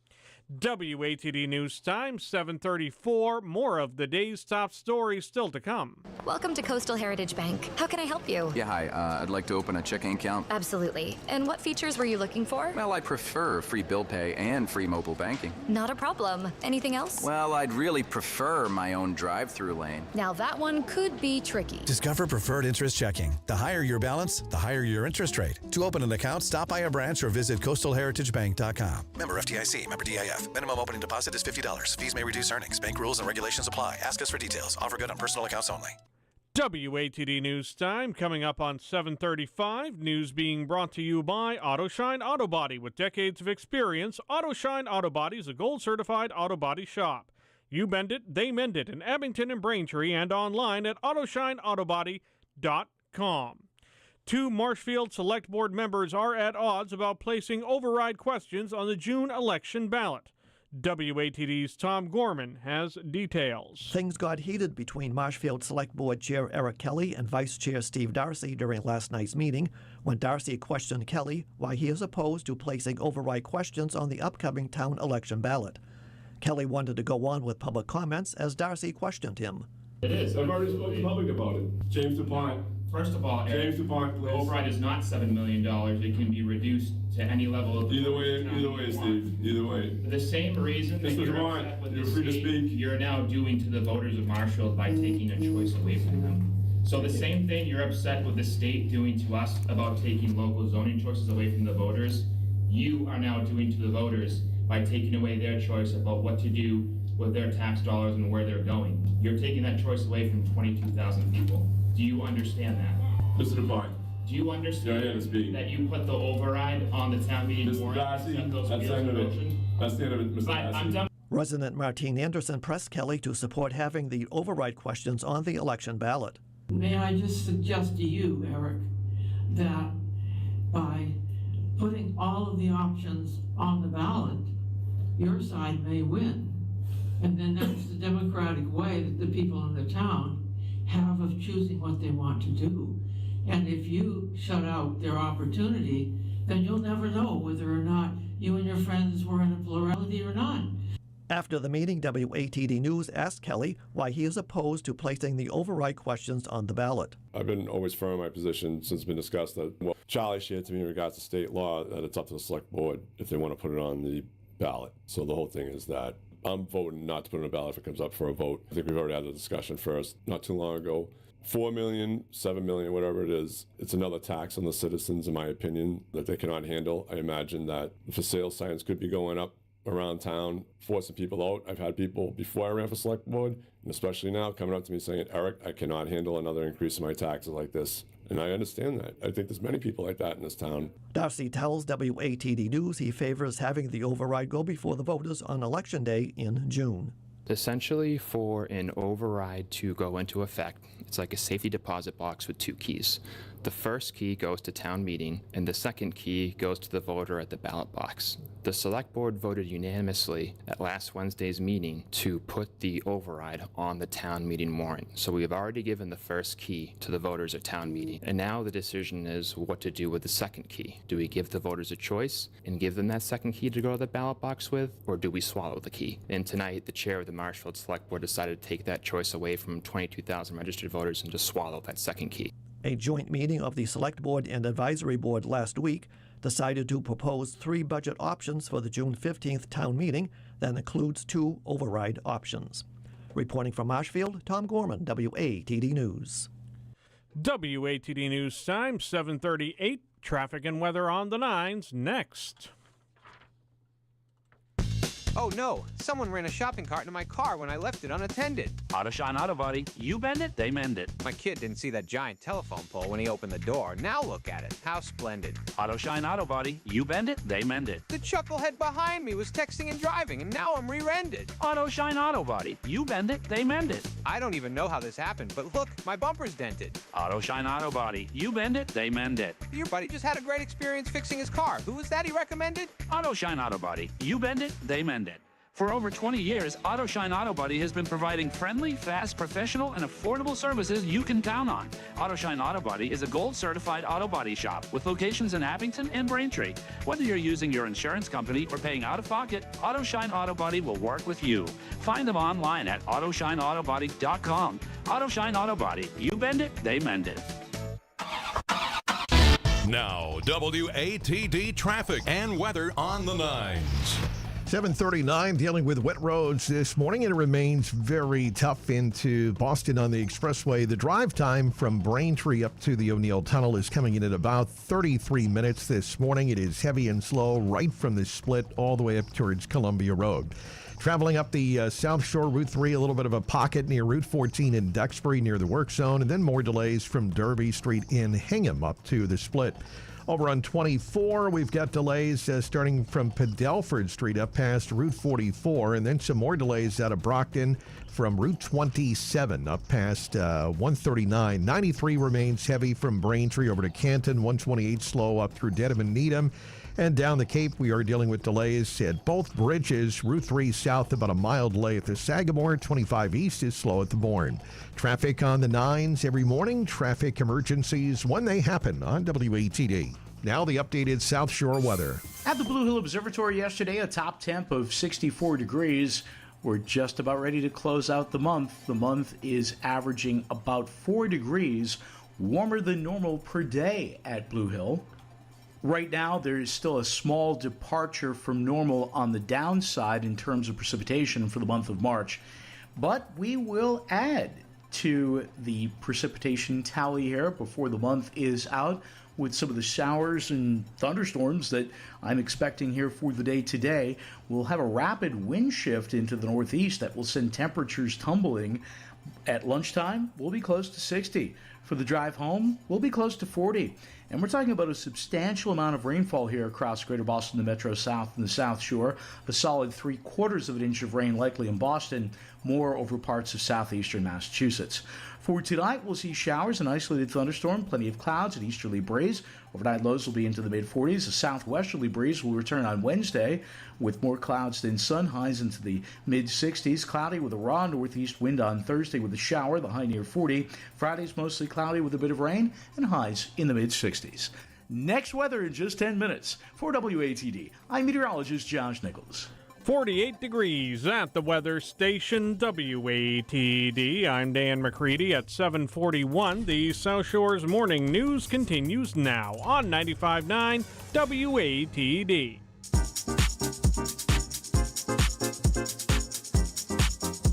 WATD News Time, 7:34. More of the day's top stories still to come. Welcome to Coastal Heritage Bank. How can I help you? Yeah, hi. I'd like to open a checking account. Absolutely. And what features were you looking for? Well, I prefer free bill pay and free mobile banking. Not a problem. Anything else? Well, I'd really prefer my own drive-through lane. Now that one could be tricky. Discover Preferred Interest Checking. The higher your balance, the higher your interest rate. To open an account, stop by a branch or visit coastalheritagebank.com. Member FDIC, member DIF. Minimum opening deposit is $50. Fees may reduce earnings. Bank rules and regulations apply. Ask us for details. Offer good on personal accounts only. WATD News Time coming up on 7:35. News being brought to you by AutoShine Auto Body. With decades of experience, AutoShine Auto Body is a gold-certified auto body shop. You bend it, they mend it in Abington and Braintree, and online at AutoShineAutoBody.com. 2 Marshfield Select Board members are at odds about placing override questions on the June election ballot. WATD's Tom Gorman has details. Things got heated between Marshfield Select Board Chair Eric Kelly and Vice Chair Steve Darcy during last night's meeting, when Darcy questioned Kelly why he is opposed to placing override questions on the upcoming town election ballot. Kelly wanted to go on with public comments as Darcy questioned him. It is. I've already spoken to the public about it. James DuPont. First of all, James DuPont, the please. override is not $7 million. It can be reduced to any level of... Either way, Steve. Either way. For the same reason that Mr. you're DuPont, upset with you're the free to state, speak. you're now doing to the voters of Marshfield by taking a choice away from them. So the same thing you're upset with the state doing to us about taking local zoning choices away from the voters, you are now doing to the voters by taking away their choice about what to do with their tax dollars and where they're going. You're taking that choice away from 22,000 people. Do you understand that? Mr. DuPont. Do you understand that you put the override on the town meeting Mr. warrant? Darcy, that's the end of it. That's the end of it, Mr. Darcy. I'm done. Resident Martine Anderson pressed Kelly to support having the override questions on the election ballot. May I just suggest to you, Eric, that by putting all of the options on the ballot, your side may win. And then that's the democratic way that the people in the town have of choosing what they want to do. And if you shut out their opportunity, then you'll never know whether or not you and your friends were in a plurality or not. After the meeting, WATD News asked Kelly why he is opposed to placing the override questions on the ballot. I've been always firm in my position since it's been discussed that, well, Charlie shared to me in regards to state law that it's up to the select board if they want to put it on the ballot. So the whole thing is that I'm voting not to put it on the ballot if it comes up for a vote. I think we've already had the discussion first, not too long ago. 4 million, 7 million, whatever it is, it's another tax on the citizens, in my opinion, that they cannot handle. I imagine that for sale signs could be going up around town forcing people out. I've had people before I ran for select board, and especially now, coming up to me saying, Eric, I cannot handle another increase in my taxes like this. And I understand that. I think there's many people like that in this town. Darcy tells WATD News he favors having the override go before the voters on Election Day in June. Essentially, for an override to go into effect, it's like a safety deposit box with two keys. The first key goes to town meeting, and the second key goes to the voter at the ballot box. The select board voted unanimously at last Wednesday's meeting to put the override on the town meeting warrant. So we have already given the first key to the voters at town meeting. And now the decision is what to do with the second key. Do we give the voters a choice and give them that second key to go to the ballot box with, or do we swallow the key? And tonight, the chair of the Marshfield Select Board decided to take that choice away from 22,000 registered voters and just swallow that second key. A joint meeting of the Select Board and Advisory Board last week decided to propose 3 budget options for the June 15th town meeting that includes 2 override options. Reporting from Marshfield, Tom Gorman, WATD News. WATD News time, 7:38. Traffic and weather on the 9s next. Oh no, someone ran a shopping cart into my car when I left it unattended. Auto Shine Auto Body. You bend it, they mend it. My kid didn't see that giant telephone pole when he opened the door. Now look at it. How splendid. Auto Shine Auto Body. You bend it, they mend it. The chucklehead behind me was texting and driving, and now I'm rear-ended. Auto Shine Auto Body. You bend it, they mend it. I don't even know how this happened, but look, my bumper's dented. Auto Shine Auto Body. You bend it, they mend it. Your buddy just had a great experience fixing his car. Who was that he recommended? Auto Shine Auto Body. You bend it, they mend it. For over 20 years, Auto Shine Auto Body has been providing friendly, fast, professional, and affordable services you can count on. Auto Shine Auto Body is a gold-certified auto body shop with locations in Abington and Braintree. Whether you're using your insurance company or paying out of pocket, Auto Shine Auto Body will work with you. Find them online at AutoshineAutoBody.com. Auto Shine Auto Body. You bend it, they mend it. Now, WATD traffic and weather on the 9s. 7:39, dealing with wet roads this morning. It remains very tough into Boston on the expressway. The drive time from Braintree up to the O'Neill Tunnel is coming in at about 33 minutes this morning. It is heavy and slow right from the split all the way up towards Columbia Road. Traveling up the South Shore, Route 3, a little bit of a pocket near Route 14 in Duxbury near the work zone, and then more delays from Derby Street in Hingham up to the split. Over on 24, we've got delays starting from Padelford Street up past Route 44, and then some more delays out of Brockton from Route 27 up past 139. 93 remains heavy from Braintree over to Canton, 128 slow up through Dedham and Needham. And down the Cape, we are dealing with delays at both bridges. Route 3 south, about a mile delay at the Sagamore. 25 east is slow at the Bourne. Traffic on the 9s every morning. Traffic emergencies when they happen on WATD. Now the updated South Shore weather. At the Blue Hill Observatory yesterday, a top temp of 64 degrees. We're just about ready to close out the month. The month is averaging about 4 degrees warmer than normal per day at Blue Hill. Right now, there is still a small departure from normal on the downside in terms of precipitation for the month of March. But we will add to the precipitation tally here before the month is out with some of the showers and thunderstorms that I'm expecting here for the day today. We'll have a rapid wind shift into the northeast that will send temperatures tumbling. At lunchtime, we'll be close to 60. For the drive home, we'll be close to 40. And we're talking about a substantial amount of rainfall here across Greater Boston, the Metro South, and the South Shore. A solid 3/4 of an inch of rain likely in Boston, more over parts of southeastern Massachusetts. For tonight, we'll see showers and isolated thunderstorm, plenty of clouds and easterly breeze. Overnight lows will be into the mid-40s. A southwesterly breeze will return on Wednesday with more clouds than sun, highs into the mid-60s. Cloudy with a raw northeast wind on Thursday with a shower, the high near 40. Friday's mostly cloudy with a bit of rain and highs in the mid-60s. Next weather in just 10 minutes. For WATD, I'm meteorologist Josh Nichols. 48 degrees at the weather station WATD. I'm Dan McCready at 7:41. The South Shore's morning news continues now on 95.9 WATD.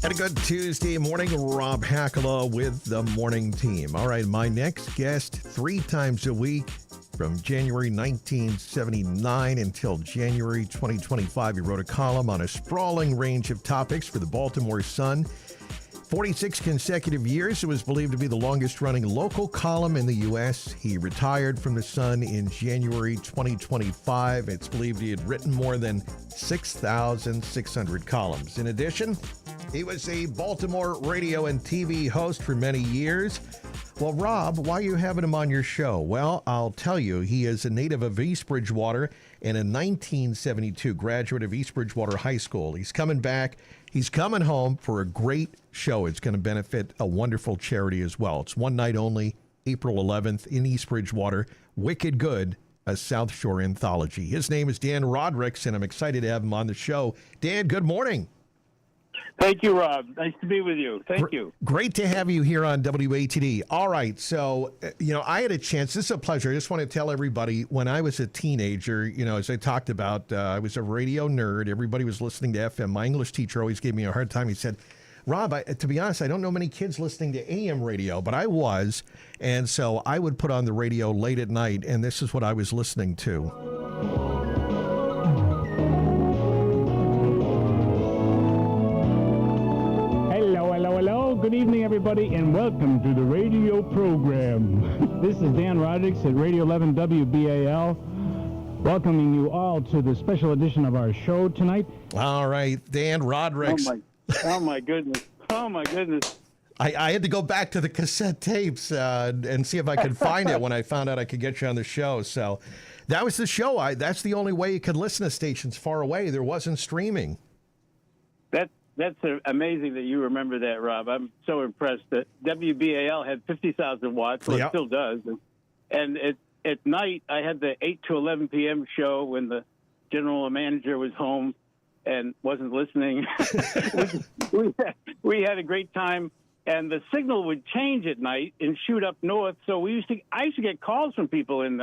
And a good Tuesday morning, Rob Hakala with the morning team. All right, my next guest 3 times a week From January 1979 until January 2025, he wrote a column on a sprawling range of topics for the Baltimore Sun. 46 consecutive years, it was believed to be the longest-running local column in the U.S. He retired from the Sun in January 2025. It's believed he had written more than 6,600 columns. In addition, he was a Baltimore radio and TV host for many years. Well, Rob, why are you having him on your show? Well, I'll tell you, he is a native of East Bridgewater and a 1972 graduate of East Bridgewater High School. He's coming back. He's coming home for a great show. It's going to benefit a wonderful charity as well. It's one night only, April 11th in East Bridgewater. Wicked Good, a South Shore anthology. His name is Dan Rodricks, and I'm excited to have him on the show. Dan, good morning. Thank you, Rob. Nice to be with you. Thank you. Great to have you here on WATD. All right. So, I had a chance. This is a pleasure. I just want to tell everybody, when I was a teenager, as I talked about, I was a radio nerd. Everybody was listening to FM. My English teacher always gave me a hard time. He said, Rob, to be honest, I don't know many kids listening to AM radio, but I was. And so I would put on the radio late at night, and this is what I was listening to. Hello. Good evening, everybody, and welcome to the radio program. This is Dan Rodricks at Radio 11 WBAL, welcoming you all to the special edition of our show tonight. All right, Dan Rodricks. Oh my goodness. Oh, my goodness. I had to go back to the cassette tapes and see if I could find it when I found out I could get you on the show. So that was the show. That's the only way you could listen to stations far away. There wasn't streaming. That's amazing that you remember that, Rob. I'm so impressed that WBAL had 50,000 watts, well, it still does. And at night, I had the 8 to 11 p.m. show when the general manager was home and wasn't listening. we had a great time, and the signal would change at night and shoot up north. So I used to get calls from people in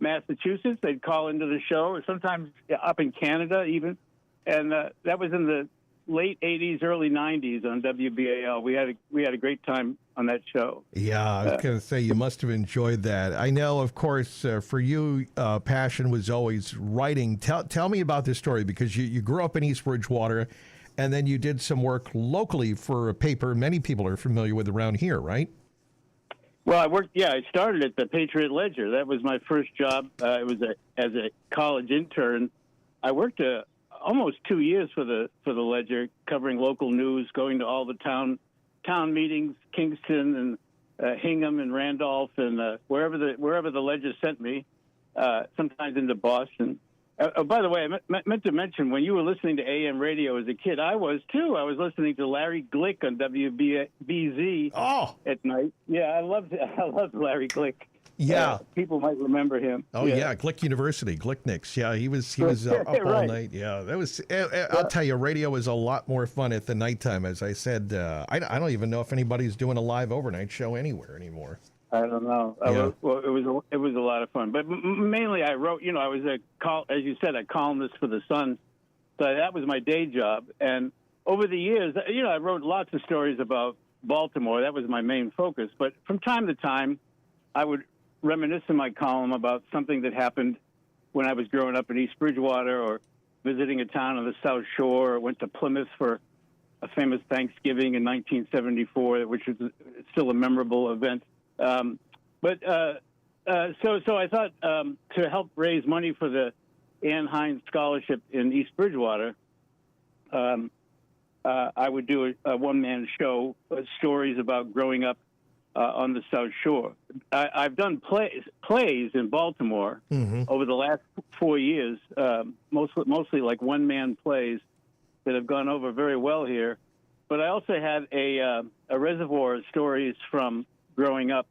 Massachusetts. They'd call into the show, or sometimes up in Canada even. And that was in the late 80s, early 90s on WBAL. We had a great time on that show. Yeah, I was going to say, you must have enjoyed that. I know, of course, for you, passion was always writing. Tell me about this story, because you grew up in East Bridgewater, and then you did some work locally for a paper many people are familiar with around here, right? Well, I started at the Patriot Ledger. That was my first job. It was as a college intern. I worked almost 2 years for the Ledger, covering local news, going to all the town meetings, Kingston and Hingham and Randolph and wherever the Ledger sent me. Sometimes into Boston. By the way, I meant to mention, when you were listening to AM radio as a kid, I was too. I was listening to Larry Glick on WBZ at night. Yeah, I loved Larry Glick. Yeah, people might remember him. Oh yeah, Glick University, Glicknicks. Yeah, he was up all right. night. Yeah, that was. I'll tell you, radio was a lot more fun at the nighttime. As I said, I don't even know if anybody's doing a live overnight show anywhere anymore. I don't know. Yeah. It was a lot of fun, but mainly I wrote. I was as you said, a columnist for the Sun, so that was my day job. And over the years, I wrote lots of stories about Baltimore. That was my main focus. But from time to time, I would reminisce in my column about something that happened when I was growing up in East Bridgewater, or visiting a town on the South Shore, or went to Plymouth for a famous Thanksgiving in 1974, which was still a memorable event. So I thought to help raise money for the Ann Hines Scholarship in East Bridgewater, I would do a one-man show, stories about growing up on the South Shore. I've done plays in Baltimore over the last 4 years, mostly like one-man plays that have gone over very well here. But I also had a reservoir of stories from growing up,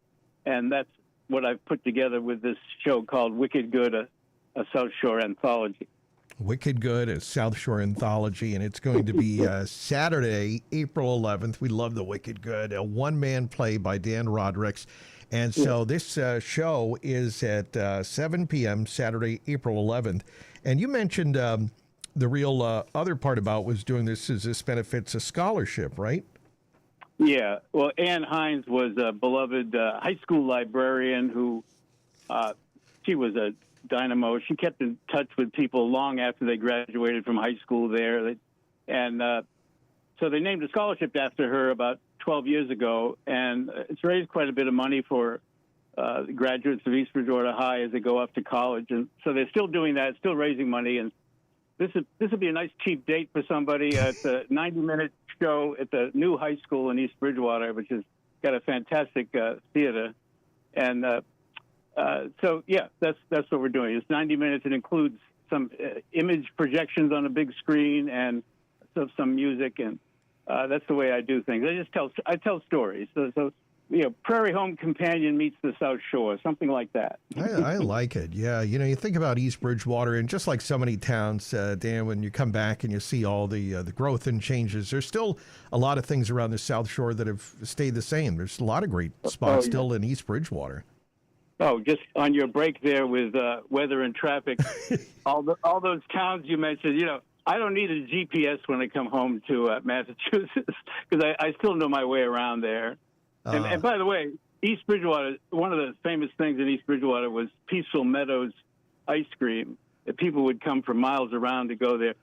and that's what I've put together with this show called Wicked Good, a South Shore anthology. Wicked Good, a South Shore anthology, and it's going to be Saturday, April 11th. We love the Wicked Good, a one-man play by Dan Rodricks. And so this show is at 7 p.m. Saturday, April 11th. And you mentioned the real other part about was doing this is this benefits a scholarship, right? Yeah. Well, Ann Hines was a beloved high school librarian who she was a dynamo. She kept in touch with people long after they graduated from high school there. And so they named a scholarship after her about 12 years ago, and it's raised quite a bit of money for graduates of East Bridgewater High as they go off to college. And so they're still doing that, still raising money. And this would be a nice cheap date for somebody. It's a 90-minute show at the new high school in East Bridgewater, which has got a fantastic theater. And so, yeah, that's what we're doing. It's 90 minutes. It includes some image projections on a big screen and some music, and that's the way I do things. I tell stories. So Prairie Home Companion meets the South Shore, something like that. I like it. Yeah, you think about East Bridgewater, and just like so many towns, Dan, when you come back and you see all the growth and changes, there's still a lot of things around the South Shore that have stayed the same. There's a lot of great spots still in East Bridgewater. Oh, just on your break there with weather and traffic, all those towns you mentioned, I don't need a GPS when I come home to Massachusetts because I still know my way around there. And by the way, East Bridgewater, one of the famous things in East Bridgewater was Peaceful Meadows ice cream. That people would come from miles around to go there.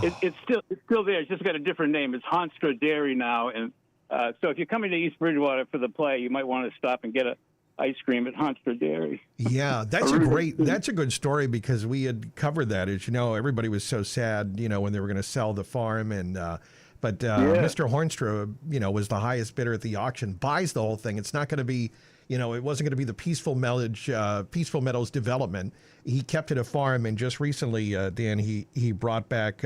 It's still there. It's just got a different name. It's Honstra Dairy now. And so if you're coming to East Bridgewater for the play, you might want to stop and get a ice cream at Honstra Dairy. Yeah, that's a good story because we had covered that. As you know, everybody was so sad, when they were going to sell the farm, and but Mr. Hornstra, was the highest bidder at the auction, buys the whole thing. It's not going to be, it wasn't going to be the Peaceful Meadows development. He kept it a farm, and just recently, Dan, he brought back.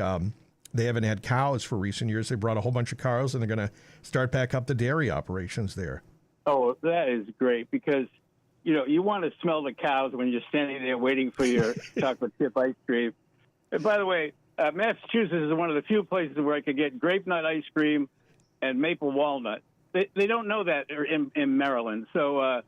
They haven't had cows for recent years. They brought a whole bunch of cows, and they're going to start back up the dairy operations there. Oh, that is great because, you want to smell the cows when you're standing there waiting for your chocolate chip ice cream. And by the way, Massachusetts is one of the few places where I could get grape nut ice cream and maple walnut. They don't know that in Maryland. So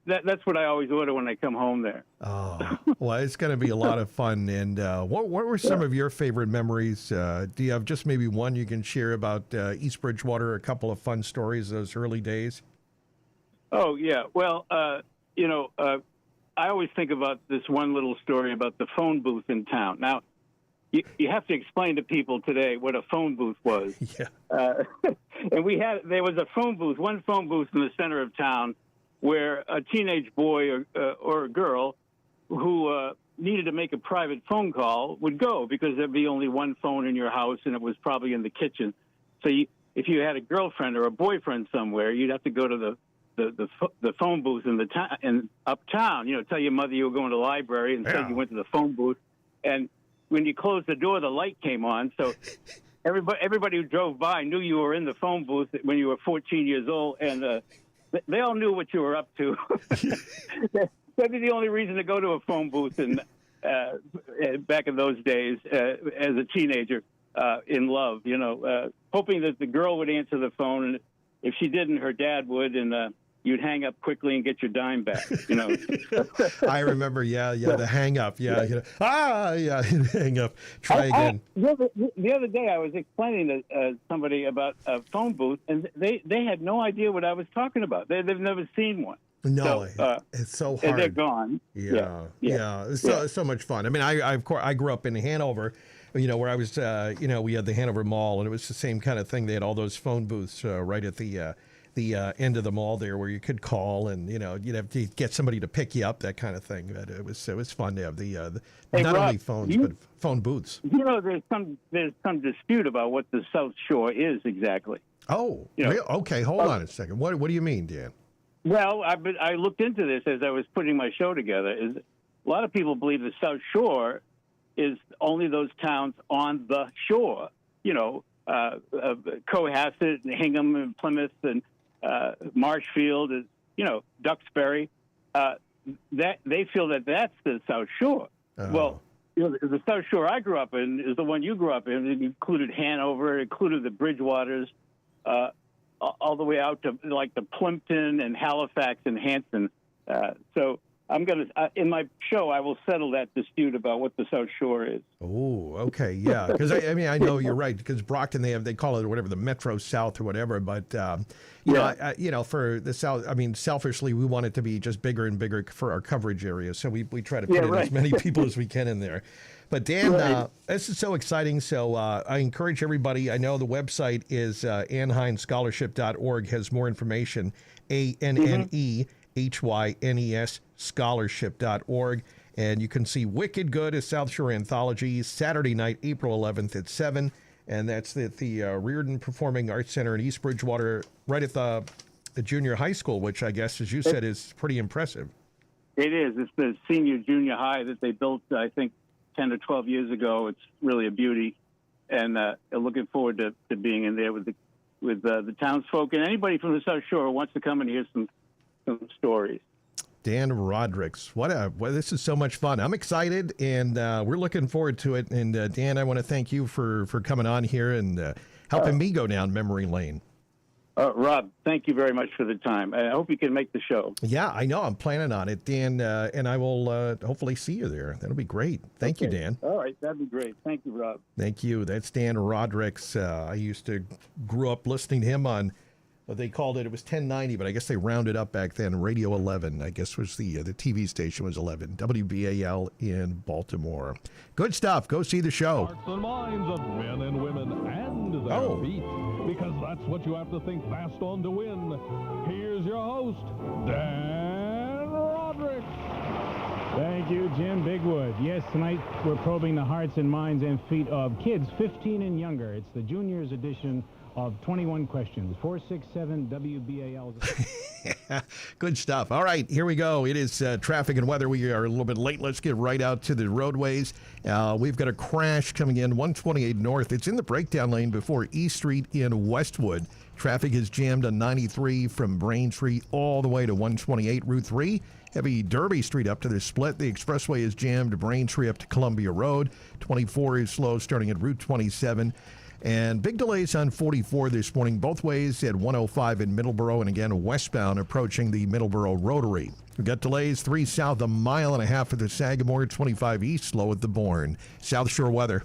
that's what I always order when I come home there. Oh, well, it's going to be a lot of fun. And what were some of your favorite memories? Do you have just maybe one you can share about East Bridgewater, a couple of fun stories those early days? Oh, yeah. Well, I always think about this one little story about the phone booth in town. Now, you have to explain to people today what a phone booth was. Yeah. And there was one phone booth in the center of town where a teenage boy or a girl who needed to make a private phone call would go because there'd be only one phone in your house and it was probably in the kitchen. So if you had a girlfriend or a boyfriend somewhere, you'd have to go to the phone booth in uptown. Tell your mother you were going to the library and said you went to the phone booth. And when you closed the door, the light came on. So everybody who drove by knew you were in the phone booth when you were 14 years old, and they all knew what you were up to. That'd be the only reason to go to a phone booth back in those days as a teenager in love, hoping that the girl would answer the phone. And if she didn't, her dad would, and you'd hang up quickly and get your dime back, I remember, the hang up, hang up, try again. The other day I was explaining to somebody about a phone booth, and they had no idea what I was talking about. They've never seen one. No, it's so hard. And they're gone. Yeah. It's so much fun. I mean, I grew up in Hanover, where I was, we had the Hanover Mall, and it was the same kind of thing. They had all those phone booths right at the end of the mall there, where you could call, and you'd have to get somebody to pick you up, that kind of thing. But it was fun to have not Rob, only phones but phone booths. There's some dispute about what the South Shore is exactly. Oh, okay. Hold on a second. What do you mean, Dan? Well, I looked into this as I was putting my show together. A lot of people believe the South Shore is only those towns on the shore. Cohasset and Hingham and Plymouth and Marshfield, Duxbury. That they feel that that's the South Shore. Oh. Well, the South Shore I grew up in is the one you grew up in. It included Hanover, it included the Bridgewaters, all the way out to like the Plimpton and Halifax and Hanson. So I'm going to, in my show, I will settle that dispute about what the South Shore is. Oh, okay, yeah. Because I know you're right. Because Brockton, they call it whatever, the Metro South or whatever. But know, for the South, selfishly, we want it to be just bigger and bigger for our coverage area. So we try to put in as many people as we can in there. But Dan, this is so exciting. So I encourage everybody. I know the website is AnneHynes has more information. ANNEHYNES scholarship.org. And you can see Wicked Good, a South Shore anthology, Saturday night, April 11th at 7. And that's at the Reardon Performing Arts Center in East Bridgewater, right at the junior high school, which I guess, as you said, is pretty impressive. It is. It's the senior junior high that they built, I think, 10 or 12 years ago. It's really a beauty. And looking forward to being in there with the townsfolk and anybody from the South Shore who wants to come and hear some stories. Dan Rodricks, this is so much fun. I'm excited, and we're looking forward to it. And Dan, I want to thank you for coming on here and helping me go down memory lane. Rob, thank you very much for the time. I hope you can make the show. Yeah, I know. I'm planning on it, Dan, and I will hopefully see you there. That'll be great. Thank you, Dan. All right, that'd be great. Thank you, Rob. Thank you. That's Dan Rodricks. I grew up listening to him on, they called it was 1090, but I guess they rounded up back then. Radio 11, I guess, was the TV station was 11. WBAL in Baltimore. Good stuff. Go see the show. Hearts and minds of men and women and their feet, because that's what you have to think fast on to win. Here's your host, Dan Rodricks. Thank you, Jim Bigwood. Yes, tonight we're probing the hearts and minds and feet of kids 15 and younger. It's the juniors edition of 21 Questions. 467 WBAL. Good stuff. All right, here we go. It is traffic and weather. We are a little bit late. Let's get right out to the roadways. We've got a crash coming in 128 North. It's in the breakdown lane before East Street in Westwood. Traffic is jammed on 93 from Braintree all the way to 128 Route 3. Heavy Derby Street up to the split. The expressway is jammed Braintree up to Columbia Road. 24 is slow starting at Route 27. And big delays on 44 this morning, both ways at 105 in Middleborough, and again westbound approaching the Middleborough Rotary. We've got delays 3 south, a mile and a half at the Sagamore, 25 east, slow at the Bourne. South Shore weather.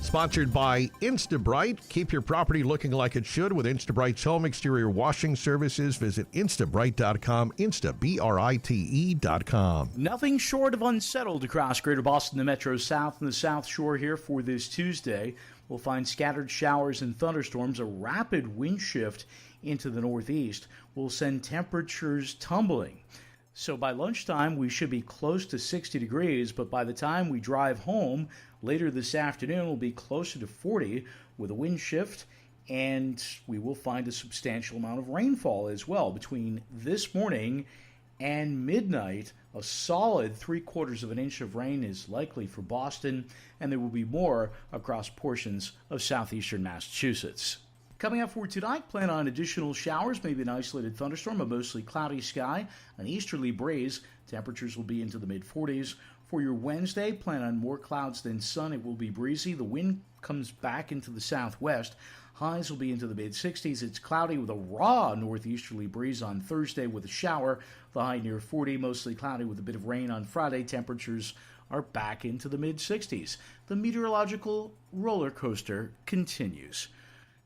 Sponsored by InstaBright. Keep your property looking like it should with InstaBright's home exterior washing services. Visit instabright.com, instabrite.com. Nothing short of unsettled across Greater Boston, the Metro South, and the South Shore here for this Tuesday. We'll find scattered showers and thunderstorms. A rapid wind shift into the northeast will send temperatures tumbling. So by lunchtime, we should be close to 60 degrees, but by the time we drive home later this afternoon, we'll be closer to 40 with a wind shift, and we will find a substantial amount of rainfall as well. Between this morning and midnight, a solid 3/4 of an inch of rain is likely for Boston, and there will be more across portions of southeastern Massachusetts. Coming up for tonight, plan on additional showers, maybe an isolated thunderstorm, a mostly cloudy sky, an easterly breeze. Temperatures will be into the mid-40s. For your Wednesday, plan on more clouds than sun. It will be breezy. The wind comes back into the southwest. Highs will be into the mid-60s. It's cloudy with a raw northeasterly breeze on Thursday with a shower. The high near 40, mostly cloudy with a bit of rain on Friday. Temperatures are back into the mid-60s. The meteorological roller coaster continues.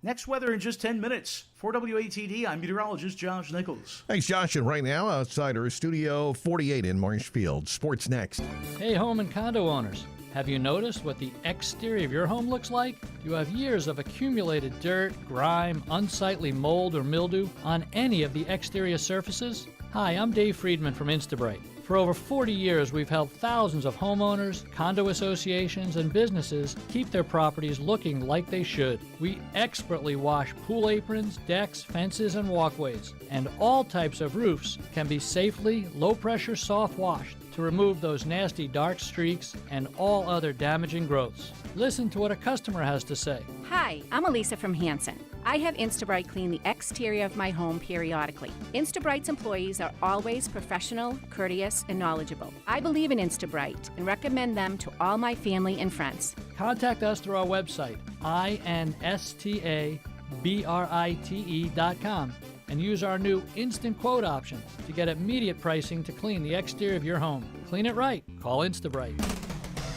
Next weather in just 10 minutes. For WATD, I'm meteorologist Josh Nichols. Thanks, Josh. And right now, outside our studio 48 in Marshfield. Sports next. Hey, home and condo owners. Have you noticed what the exterior of your home looks like? Do you have years of accumulated dirt, grime, unsightly mold, or mildew on any of the exterior surfaces? Hi, I'm Dave Friedman from InstaBright. For over 40 years, we've helped thousands of homeowners, condo associations, and businesses keep their properties looking like they should. We expertly wash pool aprons, decks, fences, and walkways, and all types of roofs can be safely, low-pressure soft washed to remove those nasty dark streaks and all other damaging growths. Listen to what a customer has to say. Hi, I'm Elisa from Hanson. I have InstaBright clean the exterior of my home periodically. InstaBright's employees are always professional, courteous, and knowledgeable. I believe in InstaBright and recommend them to all my family and friends. Contact us through our website, INSTABRITE.com, and use our new Instant Quote option to get immediate pricing to clean the exterior of your home. Clean it right. Call Instabright.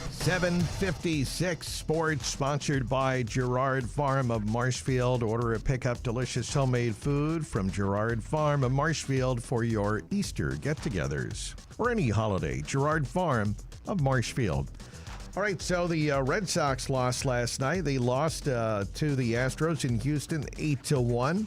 7:56 Sports, sponsored by Girard Farm of Marshfield. Order or pick up delicious homemade food from Girard Farm of Marshfield for your Easter get-togethers or any holiday. Girard Farm of Marshfield. All right, so the Red Sox lost last night. They lost to the Astros in Houston 8-1.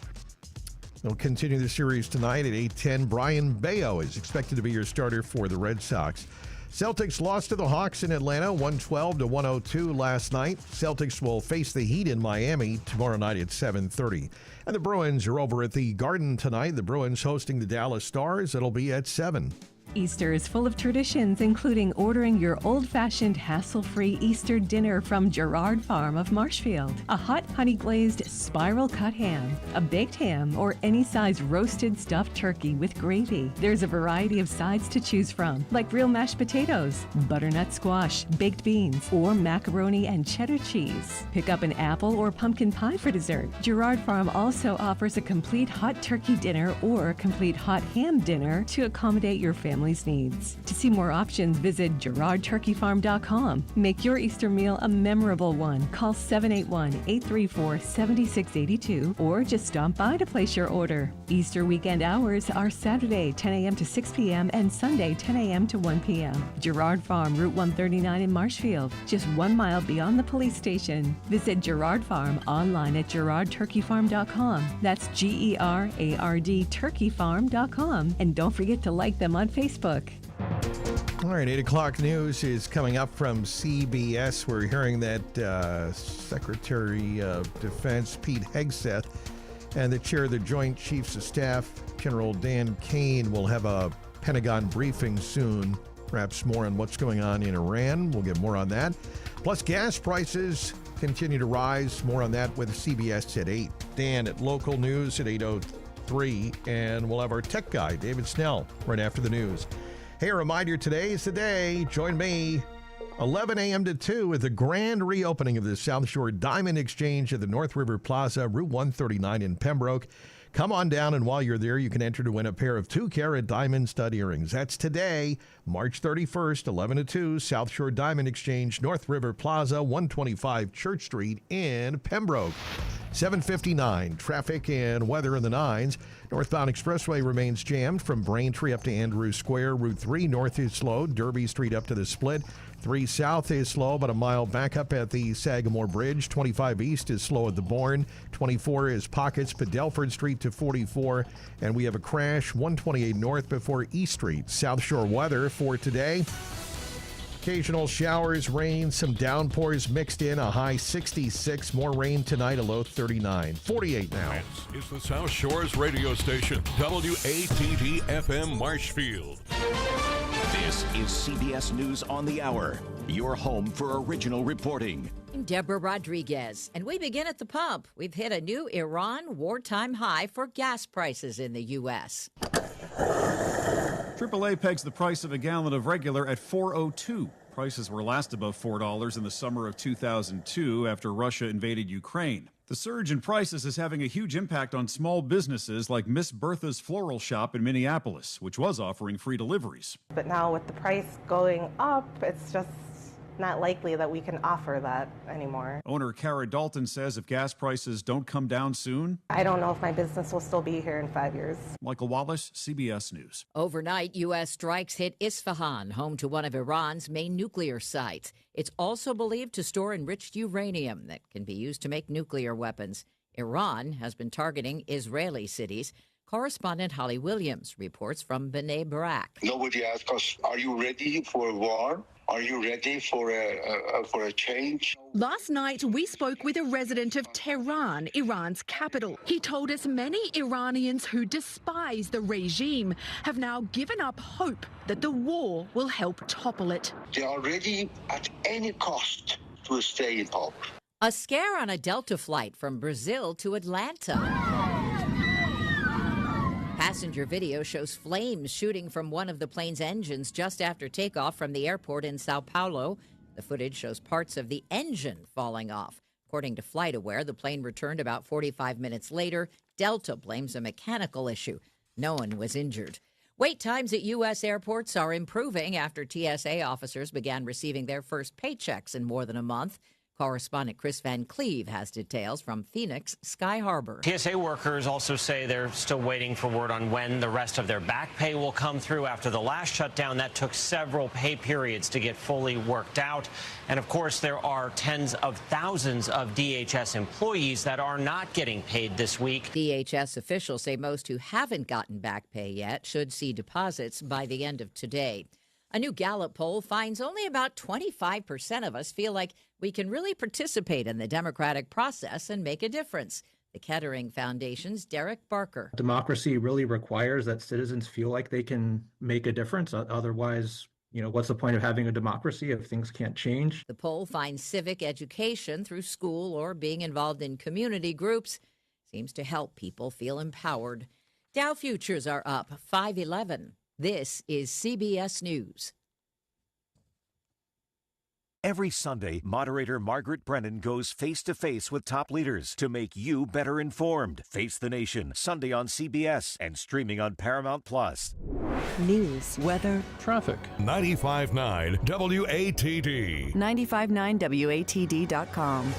They'll continue the series tonight at 8:10. Brian Bayo is expected to be your starter for the Red Sox. Celtics lost to the Hawks in Atlanta, 112-102 last night. Celtics will face the Heat in Miami tomorrow night at 7:30. And the Bruins are over at the Garden tonight. The Bruins hosting the Dallas Stars. It'll be at 7. Easter is full of traditions, including ordering your old-fashioned, hassle-free Easter dinner from Girard Farm of Marshfield. A hot honey-glazed spiral-cut ham, a baked ham, or any size roasted stuffed turkey with gravy. There's a variety of sides to choose from, like real mashed potatoes, butternut squash, baked beans, or macaroni and cheddar cheese. Pick up an apple or pumpkin pie for dessert. Girard Farm also offers a complete hot turkey dinner or complete hot ham dinner to accommodate your family's needs. To see more options, visit GirardTurkeyFarm.com. Make your Easter meal a memorable one. Call 781-834-7682 or just stop by to place your order. Easter weekend hours are Saturday 10 a.m. to 6 p.m. and Sunday 10 a.m. to 1 p.m. Girard Farm, Route 139 in Marshfield, just 1 mile beyond the police station. Visit Girard Farm online at GirardTurkeyFarm.com. That's GERARD Turkeyfarm.com. And don't forget to like them on Facebook. All right, 8 o'clock news is coming up from CBS. We're hearing that Secretary of Defense Pete Hegseth and the chair of the Joint Chiefs of Staff, General Dan Kane, will have a Pentagon briefing soon. Perhaps more on what's going on in Iran. We'll get more on that. Plus, gas prices continue to rise. More on that with CBS at 8. Dan at local news at 8:03. And we'll have our tech guy, David Snell, right after the news. Hey, a reminder, today is the day. Join me 11 a.m. to 2 with the grand reopening of the South Shore Diamond Exchange at the North River Plaza, Route 139 in Pembroke. Come on down, and while you're there, you can enter to win a pair of 2-carat diamond stud earrings. That's today, March 31st, 11 to 2, South Shore Diamond Exchange, North River Plaza, 125 Church Street in Pembroke. 7:59, traffic and weather in the 9s. Northbound Expressway remains jammed from Braintree up to Andrews Square. Route 3 north is slow, Derby Street up to the Split. 3 south is slow, about a mile back up at the Sagamore Bridge. 25 east is slow at the Bourne. 24 is pockets, Padelford Street to 44. And we have a crash, 128 north before East Street. South Shore weather for today. Occasional showers, rain, some downpours mixed in, a high 66. More rain tonight, a low 39. 48 now. This is the South Shore's radio station, WATD FM Marshfield. This is CBS News on the Hour, your home for original reporting. I'm Deborah Rodriguez, and we begin at the pump. We've hit a new Iran wartime high for gas prices in the U.S. AAA pegs the price of a gallon of regular at $4.02. Prices were last above $4 in the summer of 2002 after Russia invaded Ukraine. The surge in prices is having a huge impact on small businesses like Miss Bertha's Floral Shop in Minneapolis, which was offering free deliveries. But now with the price going up, it's just not likely that we can offer that anymore. Owner Kara Dalton says if gas prices don't come down soon, I don't know if my business will still be here in 5 years. Michael Wallace, CBS News. Overnight, U.S. strikes hit Isfahan, home to one of Iran's main nuclear sites. It's also believed to store enriched uranium that can be used to make nuclear weapons. Iran has been targeting Israeli cities. Correspondent Holly Williams reports from Bnei Brak. Nobody asked us, are you ready for a war? Are you ready for a change? Last night, we spoke with a resident of Tehran, Iran's capital. He told us many Iranians who despise the regime have now given up hope that the war will help topple it. They are ready at any cost to stay in power. A scare on a Delta flight from Brazil to Atlanta. Passenger video shows flames shooting from one of the plane's engines just after takeoff from the airport in Sao Paulo. The footage shows parts of the engine falling off. According to FlightAware, the plane returned about 45 minutes later. Delta blames a mechanical issue. No one was injured. Wait times at U.S. airports are improving after TSA officers began receiving their first paychecks in more than a month. Correspondent Chris Van Cleve has details from Phoenix Sky Harbor. TSA workers also say they're still waiting for word on when the rest of their back pay will come through after the last shutdown. That took several pay periods to get fully worked out. And of course, there are tens of thousands of DHS employees that are not getting paid this week. DHS officials say most who haven't gotten back pay yet should see deposits by the end of today. A new Gallup poll finds only about 25% of us feel like we can really participate in the democratic process and make a difference. The Kettering Foundation's Derek Barker. Democracy really requires that citizens feel like they can make a difference. Otherwise, what's the point of having a democracy if things can't change? The poll finds civic education through school or being involved in community groups seems to help people feel empowered. Dow futures are up 511. This is CBS News. Every Sunday, moderator Margaret Brennan goes face-to-face with top leaders to make you better informed. Face the Nation, Sunday on CBS and streaming on Paramount+. News, weather, traffic. 95.9 WATD. 959WATD.com.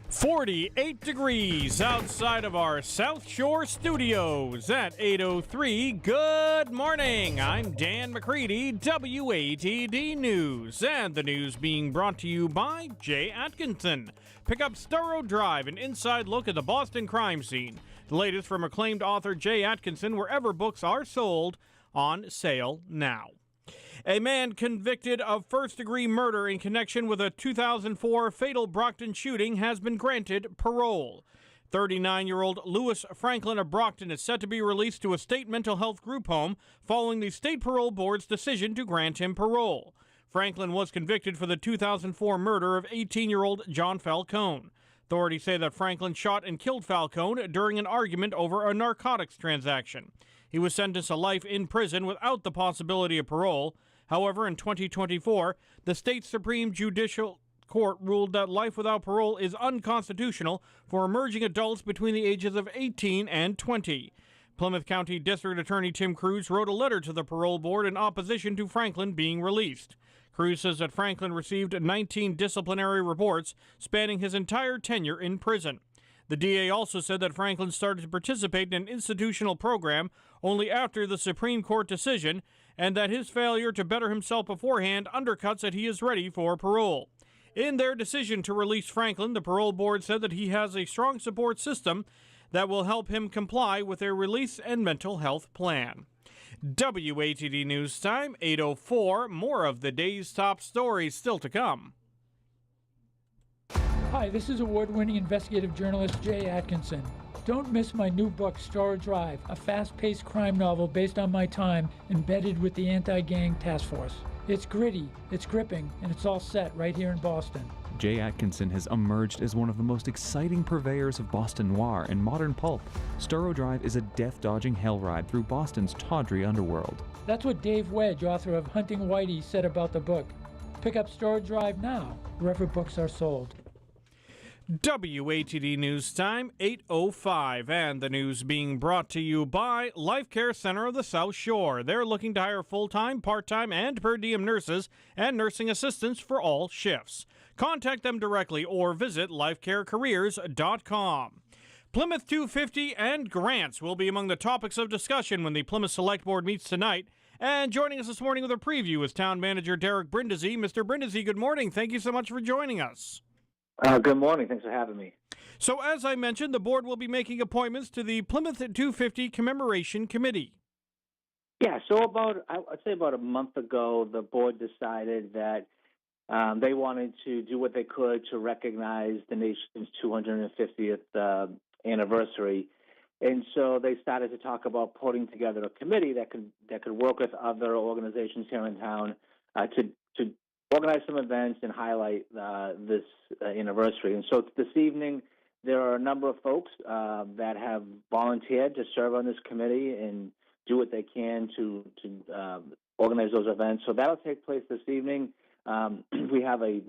48 degrees outside of our South Shore studios at 8:03. Good morning. I'm Dan McCready, WATD News. And the news being brought to you by Jay Atkinson. Pick up Storrow Drive, an inside look at the Boston crime scene. The latest from acclaimed author Jay Atkinson, wherever books are sold, on sale now. A man convicted of first-degree murder in connection with a 2004 fatal Brockton shooting has been granted parole. 39-year-old Lewis Franklin of Brockton is set to be released to a state mental health group home following the state parole board's decision to grant him parole. Franklin was convicted for the 2004 murder of 18-year-old John Falcone. Authorities say that Franklin shot and killed Falcone during an argument over a narcotics transaction. He was sentenced to life in prison without the possibility of parole. However, in 2024, the state Supreme Judicial Court ruled that life without parole is unconstitutional for emerging adults between the ages of 18 and 20. Plymouth County District Attorney Tim Cruz wrote a letter to the parole board in opposition to Franklin being released. Cruz says that Franklin received 19 disciplinary reports spanning his entire tenure in prison. The DA also said that Franklin started to participate in an institutional program only after the Supreme Court decision, and that his failure to better himself beforehand undercuts that he is ready for parole. In their decision to release Franklin, the parole board said that he has a strong support system that will help him comply with their release and mental health plan. WATD News Time, 8:04. More of the day's top stories still to come. Hi, this is award-winning investigative journalist Jay Atkinson. Don't miss my new book, Storrow Drive, a fast-paced crime novel based on my time embedded with the anti-gang task force. It's gritty, it's gripping, and it's all set right here in Boston. Jay Atkinson has emerged as one of the most exciting purveyors of Boston noir and modern pulp. Storrow Drive is a death-dodging hell ride through Boston's tawdry underworld. That's what Dave Wedge, author of Hunting Whitey, said about the book. Pick up Storrow Drive now, wherever books are sold. WATD News Time, 8:05, and the news being brought to you by Life Care Center of the South Shore. They're looking to hire full-time, part-time, and per diem nurses and nursing assistants for all shifts. Contact them directly or visit lifecarecareers.com. Plymouth 250 and grants will be among the topics of discussion when the Plymouth Select Board meets tonight. And joining us this morning with a preview is Town Manager Derek Brindisi. Mr. Brindisi, good morning. Thank you so much for joining us. Good morning. Thanks for having me. So, as I mentioned, the board will be making appointments to the Plymouth 250 Commemoration Committee. Yeah, so I'd say about a month ago, the board decided that they wanted to do what they could to recognize the nation's 250th anniversary. And so they started to talk about putting together a committee that could work with other organizations here in town to organize some events and highlight this anniversary. And so this evening, there are a number of folks that have volunteered to serve on this committee and do what they can to organize those events. So that'll take place this evening. We have a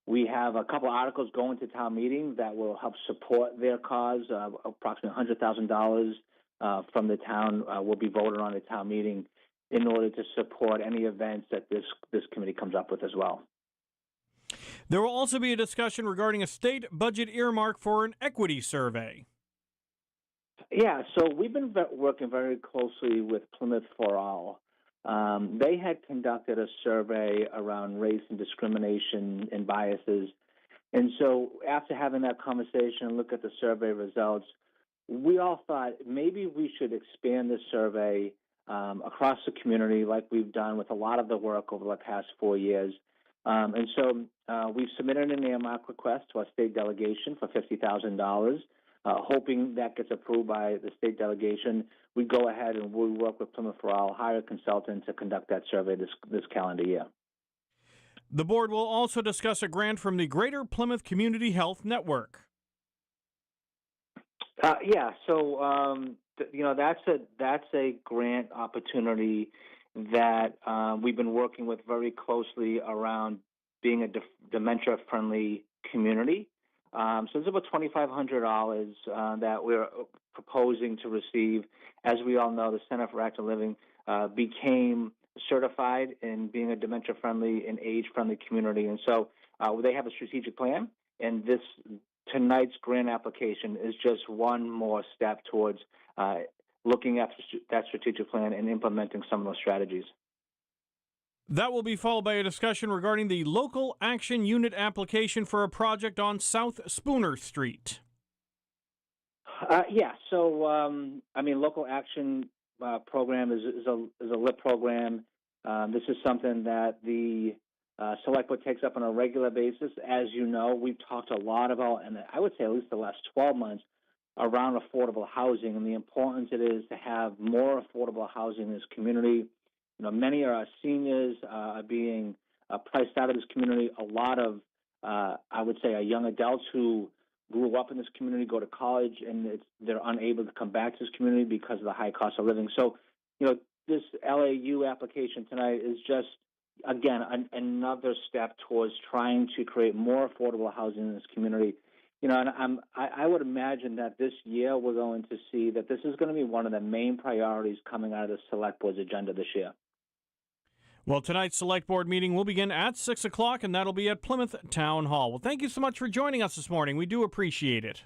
We have a couple articles going to town meeting that will help support their cause. Approximately $100,000 from the town will be voted on at town meeting in order to support any events that this committee comes up with as well. There will also be a discussion regarding a state budget earmark for an equity survey. Yeah, so we've been working very closely with Plymouth for All. They had conducted a survey around race and discrimination and biases. And so after having that conversation and look at the survey results, we all thought maybe we should expand this survey across the community like we've done with a lot of the work over the past 4 years. And so we've submitted an earmark request to our state delegation for $50,000. Hoping that gets approved by the state delegation, we go ahead and we work with Plymouth for All, hire a consultant to conduct that survey this calendar year. The board will also discuss a grant from the Greater Plymouth Community Health Network. That's a grant opportunity that we've been working with very closely around being a dementia-friendly community. So it's about $2,500 that we're proposing to receive. As we all know, the Center for Active Living became certified in being a dementia-friendly and age-friendly community. And so they have a strategic plan, and tonight's grant application is just one more step towards looking at that strategic plan and implementing some of those strategies. That will be followed by a discussion regarding the Local Action Unit application for a project on South Spooner Street. Local Action program is a LIP program. This is something that the Select Board takes up on a regular basis. As you know, we've talked a lot about, and I would say at least the last 12 months, around affordable housing and the importance it is to have more affordable housing in this community. Many of our seniors are being priced out of this community. A lot of, I would say, young adults who grew up in this community go to college, and they're unable to come back to this community because of the high cost of living. So, this LAU application tonight is just, again, another step towards trying to create more affordable housing in this community. And I would imagine that this year we're going to see that this is going to be one of the main priorities coming out of the Select Board's agenda this year. Well, tonight's Select Board meeting will begin at 6 o'clock, and that'll be at Plymouth Town Hall. Well, thank you so much for joining us this morning. We do appreciate it.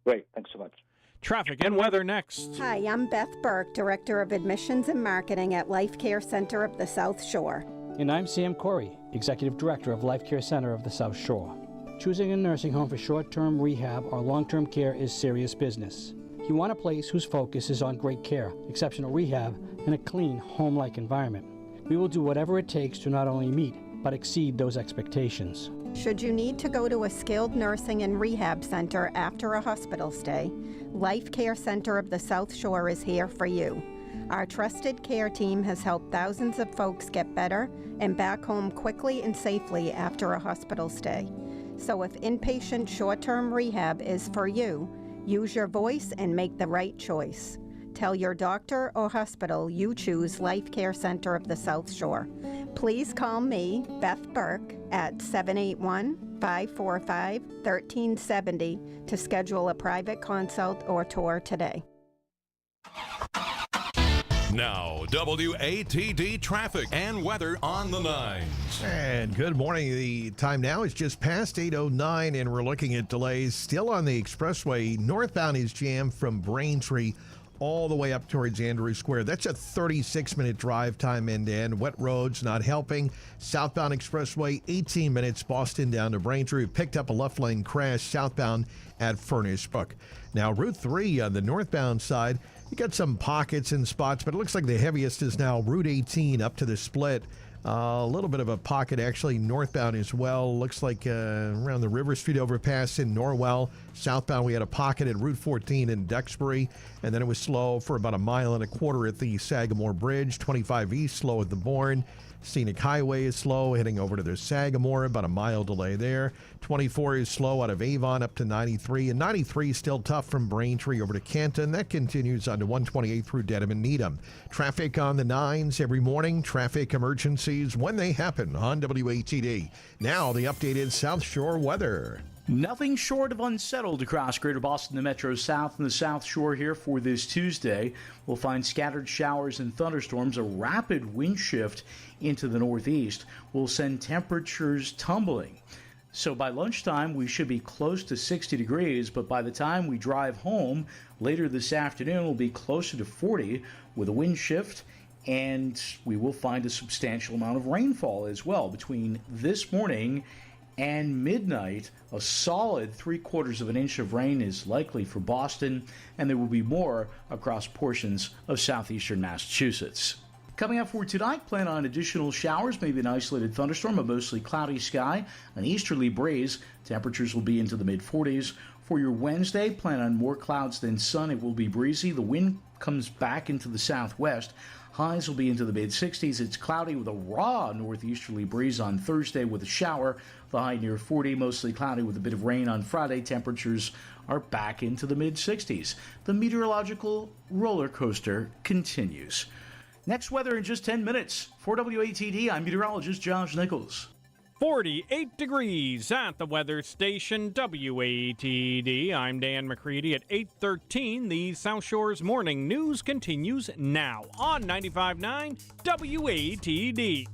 Great. Thanks so much. Traffic and weather next. Hi, I'm Beth Burke, Director of Admissions and Marketing at Life Care Center of the South Shore. And I'm Sam Corey, Executive Director of Life Care Center of the South Shore. Choosing a nursing home for short-term rehab or long-term care is serious business. You want a place whose focus is on great care, exceptional rehab, and a clean, home-like environment. We will do whatever it takes to not only meet, but exceed those expectations. Should you need to go to a skilled nursing and rehab center after a hospital stay, Life Care Center of the South Shore is here for you. Our trusted care team has helped thousands of folks get better and back home quickly and safely after a hospital stay. So if inpatient short-term rehab is for you, use your voice and make the right choice. Tell your doctor or hospital you choose Life Care Center of the South Shore. Please call me, Beth Burke, at 781-545-1370 to schedule a private consult or tour today. Now, WATD traffic and weather on the 9s. And good morning. The time now is just past 8:09, and we're looking at delays still on the expressway. Northbound is jammed from Braintree all the way up towards Andrew Square. That's a 36-minute drive time end to end. Wet roads not helping. Southbound expressway, 18 minutes, Boston down to Braintree. Picked up a left lane crash southbound at Furnace Brook. Now, Route 3 on the northbound side, you got some pockets and spots, but it looks like the heaviest is now Route 18 up to the split. A little bit of a pocket actually northbound as well. Looks like around the River Street overpass in Norwell. Southbound we had a pocket at Route 14 in Duxbury, and then it was slow for about 1.25 miles at the Sagamore Bridge. 25 east slow at the Bourne. Scenic Highway is slow, heading over to the Sagamore, about a mile delay there. 24 is slow out of Avon up to 93, and 93 is still tough from Braintree over to Canton. That continues on to 128 through Dedham and Needham. Traffic on the 9s every morning, traffic emergencies when they happen on WATD. Now the updated South Shore weather. Nothing short of unsettled across Greater Boston, the Metro South, and the South Shore here for this Tuesday. We'll find scattered showers and thunderstorms. A rapid wind shift into the northeast will send temperatures tumbling. So by lunchtime, we should be close to 60 degrees, but by the time we drive home later this afternoon, we'll be closer to 40 with a wind shift, and we will find a substantial amount of rainfall as well between this morning and midnight. A solid 3/4 of an inch of rain is likely for Boston, and there will be more across portions of southeastern Massachusetts. Coming up for tonight, plan on additional showers, maybe an isolated thunderstorm, a mostly cloudy sky, an easterly breeze. Temperatures will be into the mid-40s. For your Wednesday, plan on more clouds than sun. It will be breezy. The wind comes back into the southwest. Highs will be into the mid-60s. It's cloudy with a raw northeasterly breeze on Thursday with a shower. The high near 40, mostly cloudy with a bit of rain on Friday. Temperatures are back into the mid-60s. The meteorological roller coaster continues. Next weather in just 10 minutes. For WATD, I'm meteorologist Josh Nichols. 48 degrees at the weather station WATD. I'm Dan McCready at 8:13. The South Shore's Morning News continues now on 95.9 WATD.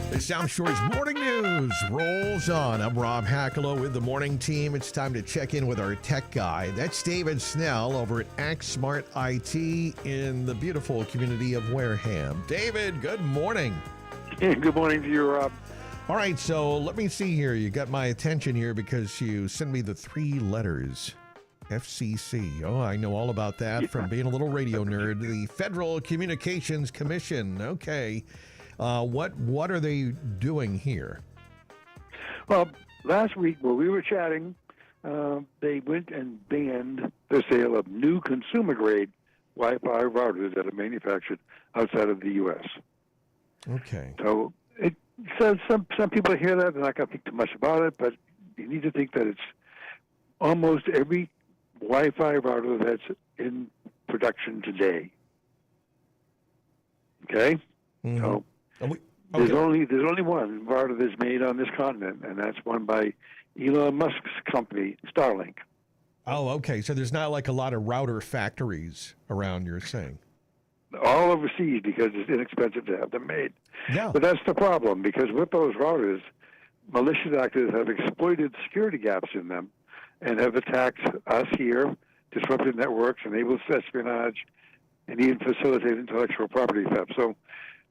The South Shore's Morning News rolls on. I'm Rob Hakala with the morning team. It's time to check in with our tech guy. That's David Snell over at ActSmart IT in the beautiful community of Wareham. David, good morning. Good morning to you, Rob. All right, so let me see here. You got my attention here because you sent me the 3 letters. FCC. Oh, I know all about that from being a little radio nerd. The Federal Communications Commission. Okay. What are they doing here? Well, last week while we were chatting, they went and banned the sale of new consumer-grade Wi-Fi routers that are manufactured outside of the U.S. Okay. So it says some people hear that, they're not going to think too much about it, but you need to think that it's almost every Wi-Fi router that's in production today. Okay? Mm-hmm. So there's only one router that's made on this continent, and that's one by Elon Musk's company, Starlink. Oh, okay. So there's not like a lot of router factories around, you're saying? All overseas because it's inexpensive to have them made. Yeah. But that's the problem, because with those routers, malicious actors have exploited security gaps in them and have attacked us here, disrupted networks, enabled espionage, and even facilitated intellectual property theft. So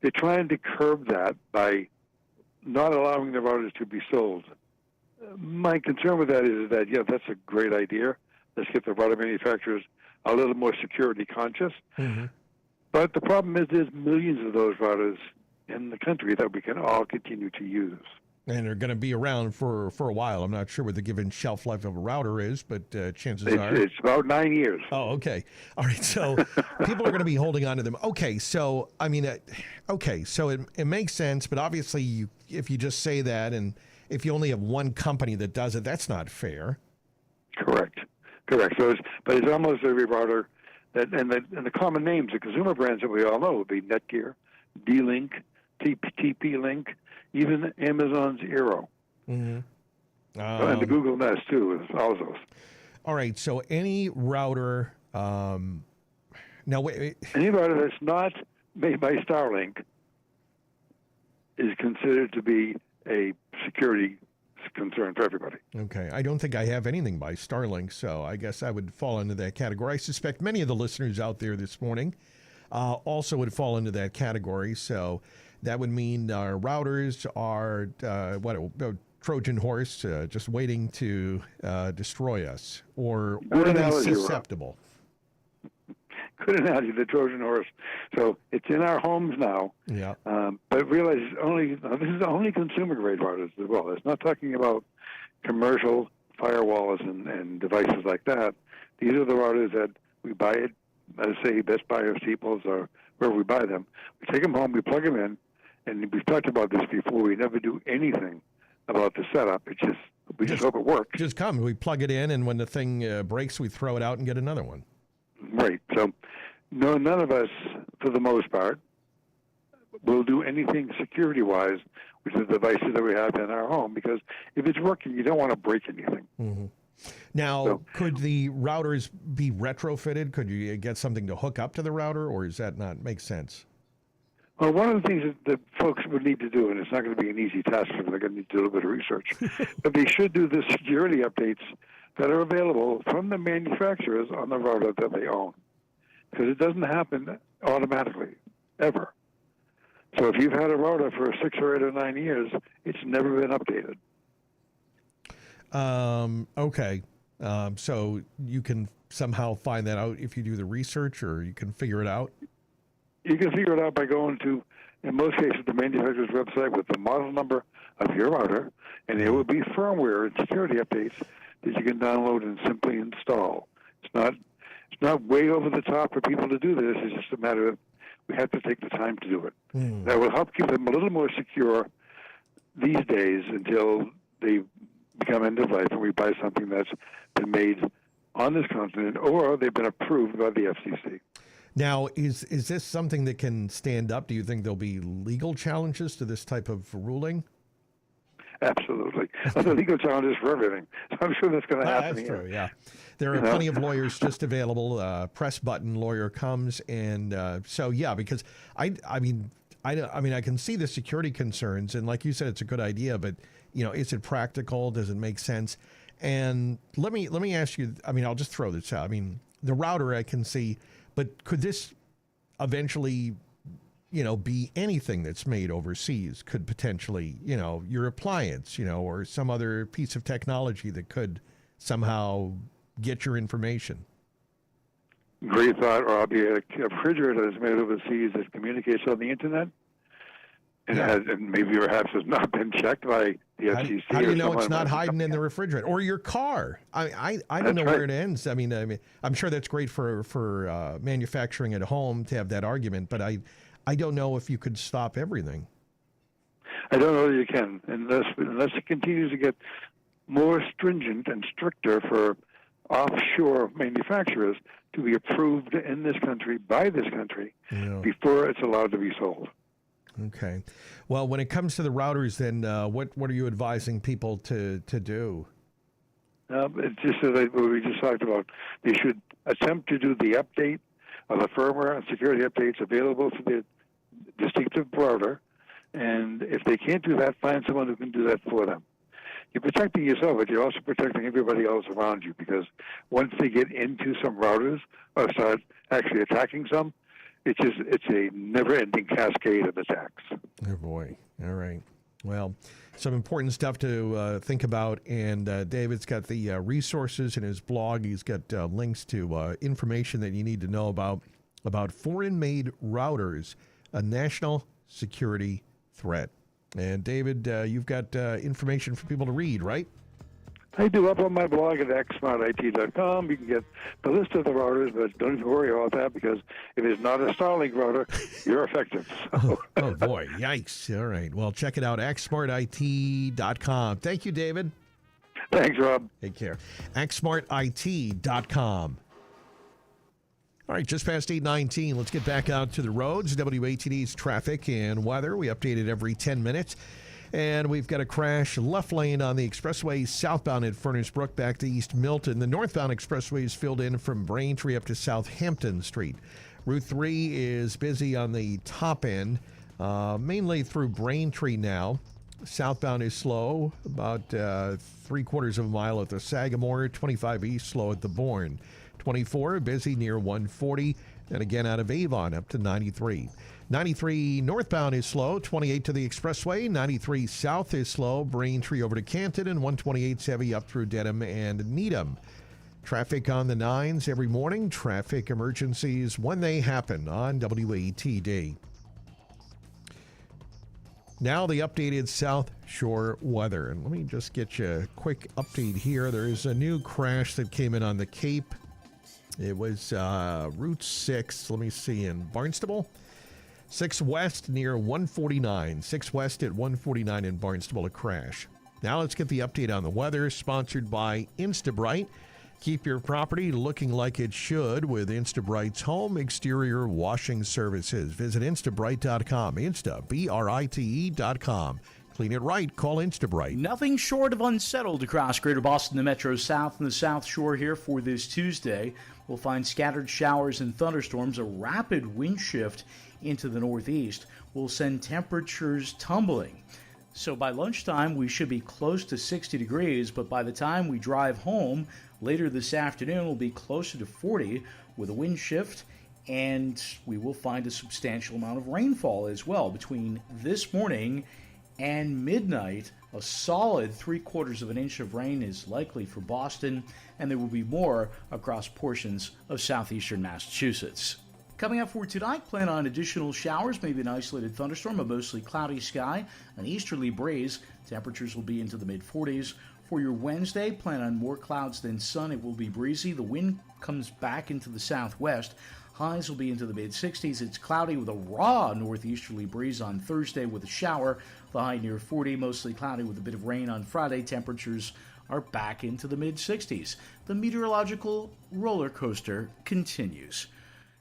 they're trying to curb that by not allowing the routers to be sold. My concern with that is that, yeah, that's a great idea. Let's get the router manufacturers a little more security conscious. Mm-hmm. But the problem is there's millions of those routers in the country that we can all continue to use. And they're going to be around for a while. I'm not sure what the given shelf life of a router is, but chances are... It's about 9 years. Oh, okay. All right, so people are going to be holding on to them. Okay, so, I mean, so it makes sense, but obviously if you just say that and if you only have one company that does it, that's not fair. Correct. So it's almost every router, that, and the common names, the consumer brands that we all know would be Netgear, D-Link, TP-Link, even Amazon's Eero. Mm-hmm. And the Google Nest, too, is all of those. All right, so any router... now, wait. Any router that's not made by Starlink is considered to be a security concern for everybody. Okay. I don't think I have anything by Starlink, so I guess I would fall into that category. I suspect many of the listeners out there this morning also would fall into that category, so... That would mean our routers are Trojan horse, just waiting to destroy us, or are they susceptible? Good analogy, the Trojan horse. So it's in our homes now. Yeah. But realize this is only consumer grade routers as well. It's not talking about commercial firewalls and devices like that. These are the routers that we buy at, let's say, Best Buy or Staples or wherever we buy them. We take them home, we plug them in, and we've talked about this before. We never do anything about the setup. We just hope it works. Just come. We plug it in, and when the thing breaks, we throw it out and get another one. Right. So, no, none of us, for the most part, will do anything security-wise with the devices that we have in our home, because if it's working, you don't want to break anything. Mm-hmm. Now, could the routers be retrofitted? Could you get something to hook up to the router, or does that not make sense? Well, one of the things that folks would need to do, and it's not going to be an easy task for them, they're going to need to do a little bit of research, but they should do the security updates that are available from the manufacturers on the router that they own, because it doesn't happen automatically, ever. So if you've had a router for 6 or 8 or 9 years, it's never been updated. Okay. So you can somehow find that out if you do the research, or you can figure it out? You can figure it out by going to, in most cases, the manufacturer's website with the model number of your router, and there will be firmware and security updates that you can download and simply install. It's not way over the top for people to do this. It's just a matter of we have to take the time to do it. That will help keep them a little more secure these days until they become end of life and we buy something that's been made on this continent or they've been approved by the FCC. Now, is this something that can stand up? Do you think there'll be legal challenges to this type of ruling? Absolutely. There are legal challenges for everything. So I'm sure that's going to happen. That's true, yeah. There are plenty of lawyers just available. Press button, lawyer comes. And so, yeah, because I mean, I can see the security concerns. And like you said, it's a good idea. But, is it practical? Does it make sense? And let me ask you, I'll just throw this out. The router I can see, but could this eventually be anything that's made overseas? Could potentially, your appliance, or some other piece of technology that could somehow get your information. Great thought, Rob. A refrigerator that's made overseas that communicates on the internet, and, and maybe perhaps has not been checked by the FCC. How do you know it's not hiding in the refrigerator or your car? I don't know where it ends. I mean, I'm sure that's great for manufacturing at home to have that argument, but I don't know if you could stop everything. I don't know that you can, unless it continues to get more stringent and stricter for offshore manufacturers to be approved in this country, by this country, before it's allowed to be sold. Okay. Well, when it comes to the routers, then what are you advising people to do? It's just what we just talked about. They should attempt to do the update of the firmware and security updates available to the distinctive router, and if they can't do that, find someone who can do that for them. You're protecting yourself, but you're also protecting everybody else around you, because once they get into some routers or start actually attacking some, it's a never-ending cascade of attacks. Oh, boy. All right. Well, some important stuff to think about, and David's got the resources in his blog. He's got links to information that you need to know about foreign-made routers, a national security threat. And David, you've got information for people to read, right? I do. Up on my blog at xsmartit.com. You can get the list of the routers, but don't even worry about that, because if it's not a Starlink router, you're effective. So. Oh, boy. Yikes. All right. Well, check it out, xsmartit.com. Thank you, David. Thanks, Rob. Take care. xsmartit.com. All right, just past 8:19. Let's get back out to the roads. WATD's traffic and weather. We update it every 10 minutes. And we've got a crash left lane on the expressway southbound at Furnace Brook back to East Milton. The northbound expressway is filled in from Braintree up to Southampton Street. Route 3 is busy on the top end, mainly through Braintree now. Southbound is slow, about 3/4 of a mile at the Sagamore. 25 east slow at the Bourne. 24 busy near 140, and again out of Avon up to 93. 93 northbound is slow, 28 to the expressway. 93 south is slow, Braintree over to Canton, and 128's heavy up through Dedham and Needham. Traffic on the 9s every morning. Traffic emergencies when they happen on WATD. Now the updated South Shore weather. And let me just get you a quick update here. There is a new crash that came in on the Cape. It was Route 6, let me see, in Barnstable. 6 West near 149. 6 West at 149 in Barnstable, a crash. Now let's get the update on the weather, sponsored by Instabright. Keep your property looking like it should with Instabright's home exterior washing services. Visit Instabright.com. Insta, B-R-I-T-E.com. Clean it right. Call Instabright. Nothing short of unsettled across Greater Boston, the Metro South, and the South Shore here for this Tuesday. We'll find scattered showers and thunderstorms. A rapid wind shift into the northeast will send temperatures tumbling. So by lunchtime, we should be close to 60 degrees, but by the time we drive home later this afternoon, we'll be closer to 40 with a wind shift, and we will find a substantial amount of rainfall as well. Between this morning and midnight, a solid 3/4 of an inch of rain is likely for Boston, and there will be more across portions of southeastern Massachusetts. Coming up for tonight, plan on additional showers, maybe an isolated thunderstorm, a mostly cloudy sky, an easterly breeze. Temperatures will be into the mid-40s. For your Wednesday, plan on more clouds than sun. It will be breezy. The wind comes back into the southwest. Highs will be into the mid-60s. It's cloudy with a raw northeasterly breeze on Thursday with a shower. The high near 40, mostly cloudy with a bit of rain on Friday. Temperatures are back into the mid-60s. The meteorological roller coaster continues.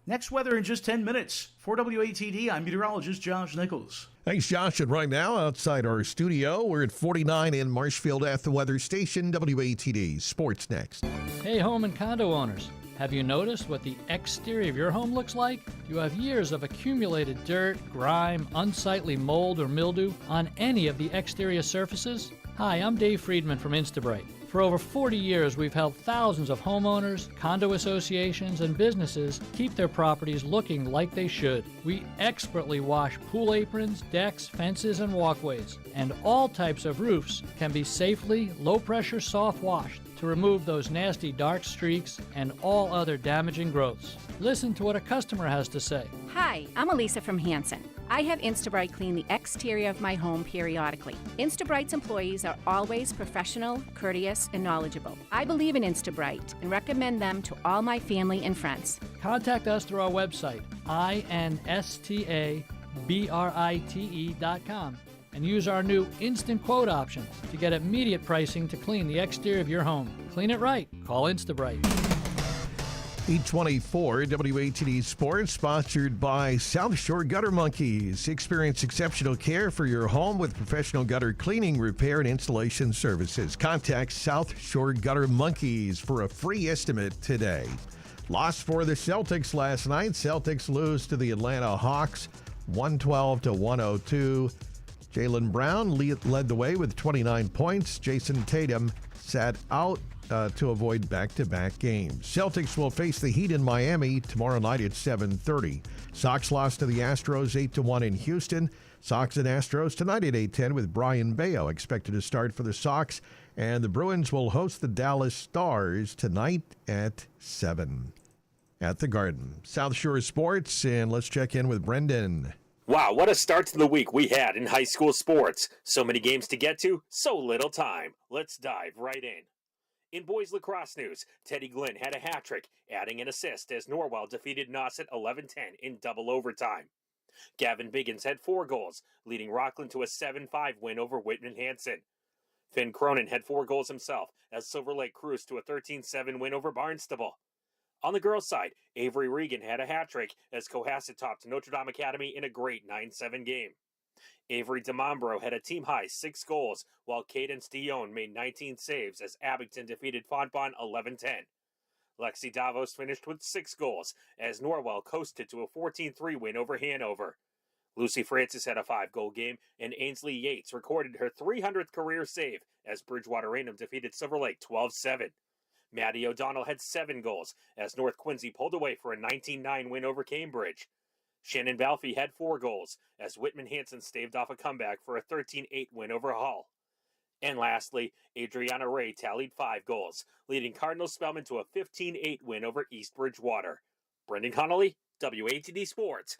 Next weather in just 10 minutes. For WATD, I'm meteorologist Josh Nichols. Thanks, Josh. And right now, outside our studio, we're at 49 in Marshfield at the weather station. WATD Sports next. Hey, home and condo owners. Have you noticed what the exterior of your home looks like? You have years of accumulated dirt, grime, unsightly mold or mildew on any of the exterior surfaces? Hi, I'm Dave Friedman from Instabright. For over 40 years, we've helped thousands of homeowners, condo associations, and businesses keep their properties looking like they should. We expertly wash pool aprons, decks, fences, and walkways. And all types of roofs can be safely, low-pressure soft washed to remove those nasty dark streaks and all other damaging growths. Listen to what a customer has to say. Hi, I'm Elisa from Hanson. I have Instabright clean the exterior of my home periodically. Instabright's employees are always professional, courteous, and knowledgeable. I believe in Instabright and recommend them to all my family and friends. Contact us through our website, instabrite.com, and use our new instant quote option to get immediate pricing to clean the exterior of your home. Clean it right. Call Instabright. 824 WATD Sports, sponsored by South Shore Gutter Monkeys. Experience exceptional care for your home with professional gutter cleaning, repair, and installation services. Contact South Shore Gutter Monkeys for a free estimate today. Loss for the Celtics last night. Celtics lose to the Atlanta Hawks 112-102. Jaylen Brown led the way with 29 points. Jason Tatum sat out to avoid back-to-back games. Celtics will face the Heat in Miami tomorrow night at 7:30. Sox lost to the Astros 8-1 in Houston. Sox and Astros tonight at 8:10 with Brian Bayo expected to start for the Sox. And the Bruins will host the Dallas Stars tonight at 7 at the Garden. South Shore Sports, and let's check in with Brendan. Wow, what a start to the week we had in high school sports. So many games to get to, so little time. Let's dive right in. In boys lacrosse news, Teddy Glynn had a hat trick, adding an assist as Norwell defeated Nauset 11-10 in double overtime. Gavin Biggins had 4 goals, leading Rockland to a 7-5 win over Whitman Hanson. Finn Cronin had 4 goals himself as Silver Lake cruised to a 13-7 win over Barnstable. On the girls' side, Avery Regan had a hat trick as Cohasset topped Notre Dame Academy in a great 9-7 game. Avery DeMombro had a team-high 6 goals, while Cadence Dion made 19 saves as Abington defeated Fontbonne 11-10. Lexi Davos finished with 6 goals as Norwell coasted to a 14-3 win over Hanover. Lucy Francis had a 5-goal game, and Ainsley Yates recorded her 300th career save as Bridgewater Raynham defeated Silver Lake 12-7. Maddie O'Donnell had 7 goals as North Quincy pulled away for a 19-9 win over Cambridge. Shannon Balfe had 4 goals as Whitman Hanson staved off a comeback for a 13-8 win over Hull. And lastly, Adriana Ray tallied 5 goals, leading Cardinal Spellman to a 15-8 win over East Bridgewater. Brendan Connolly, WATD Sports.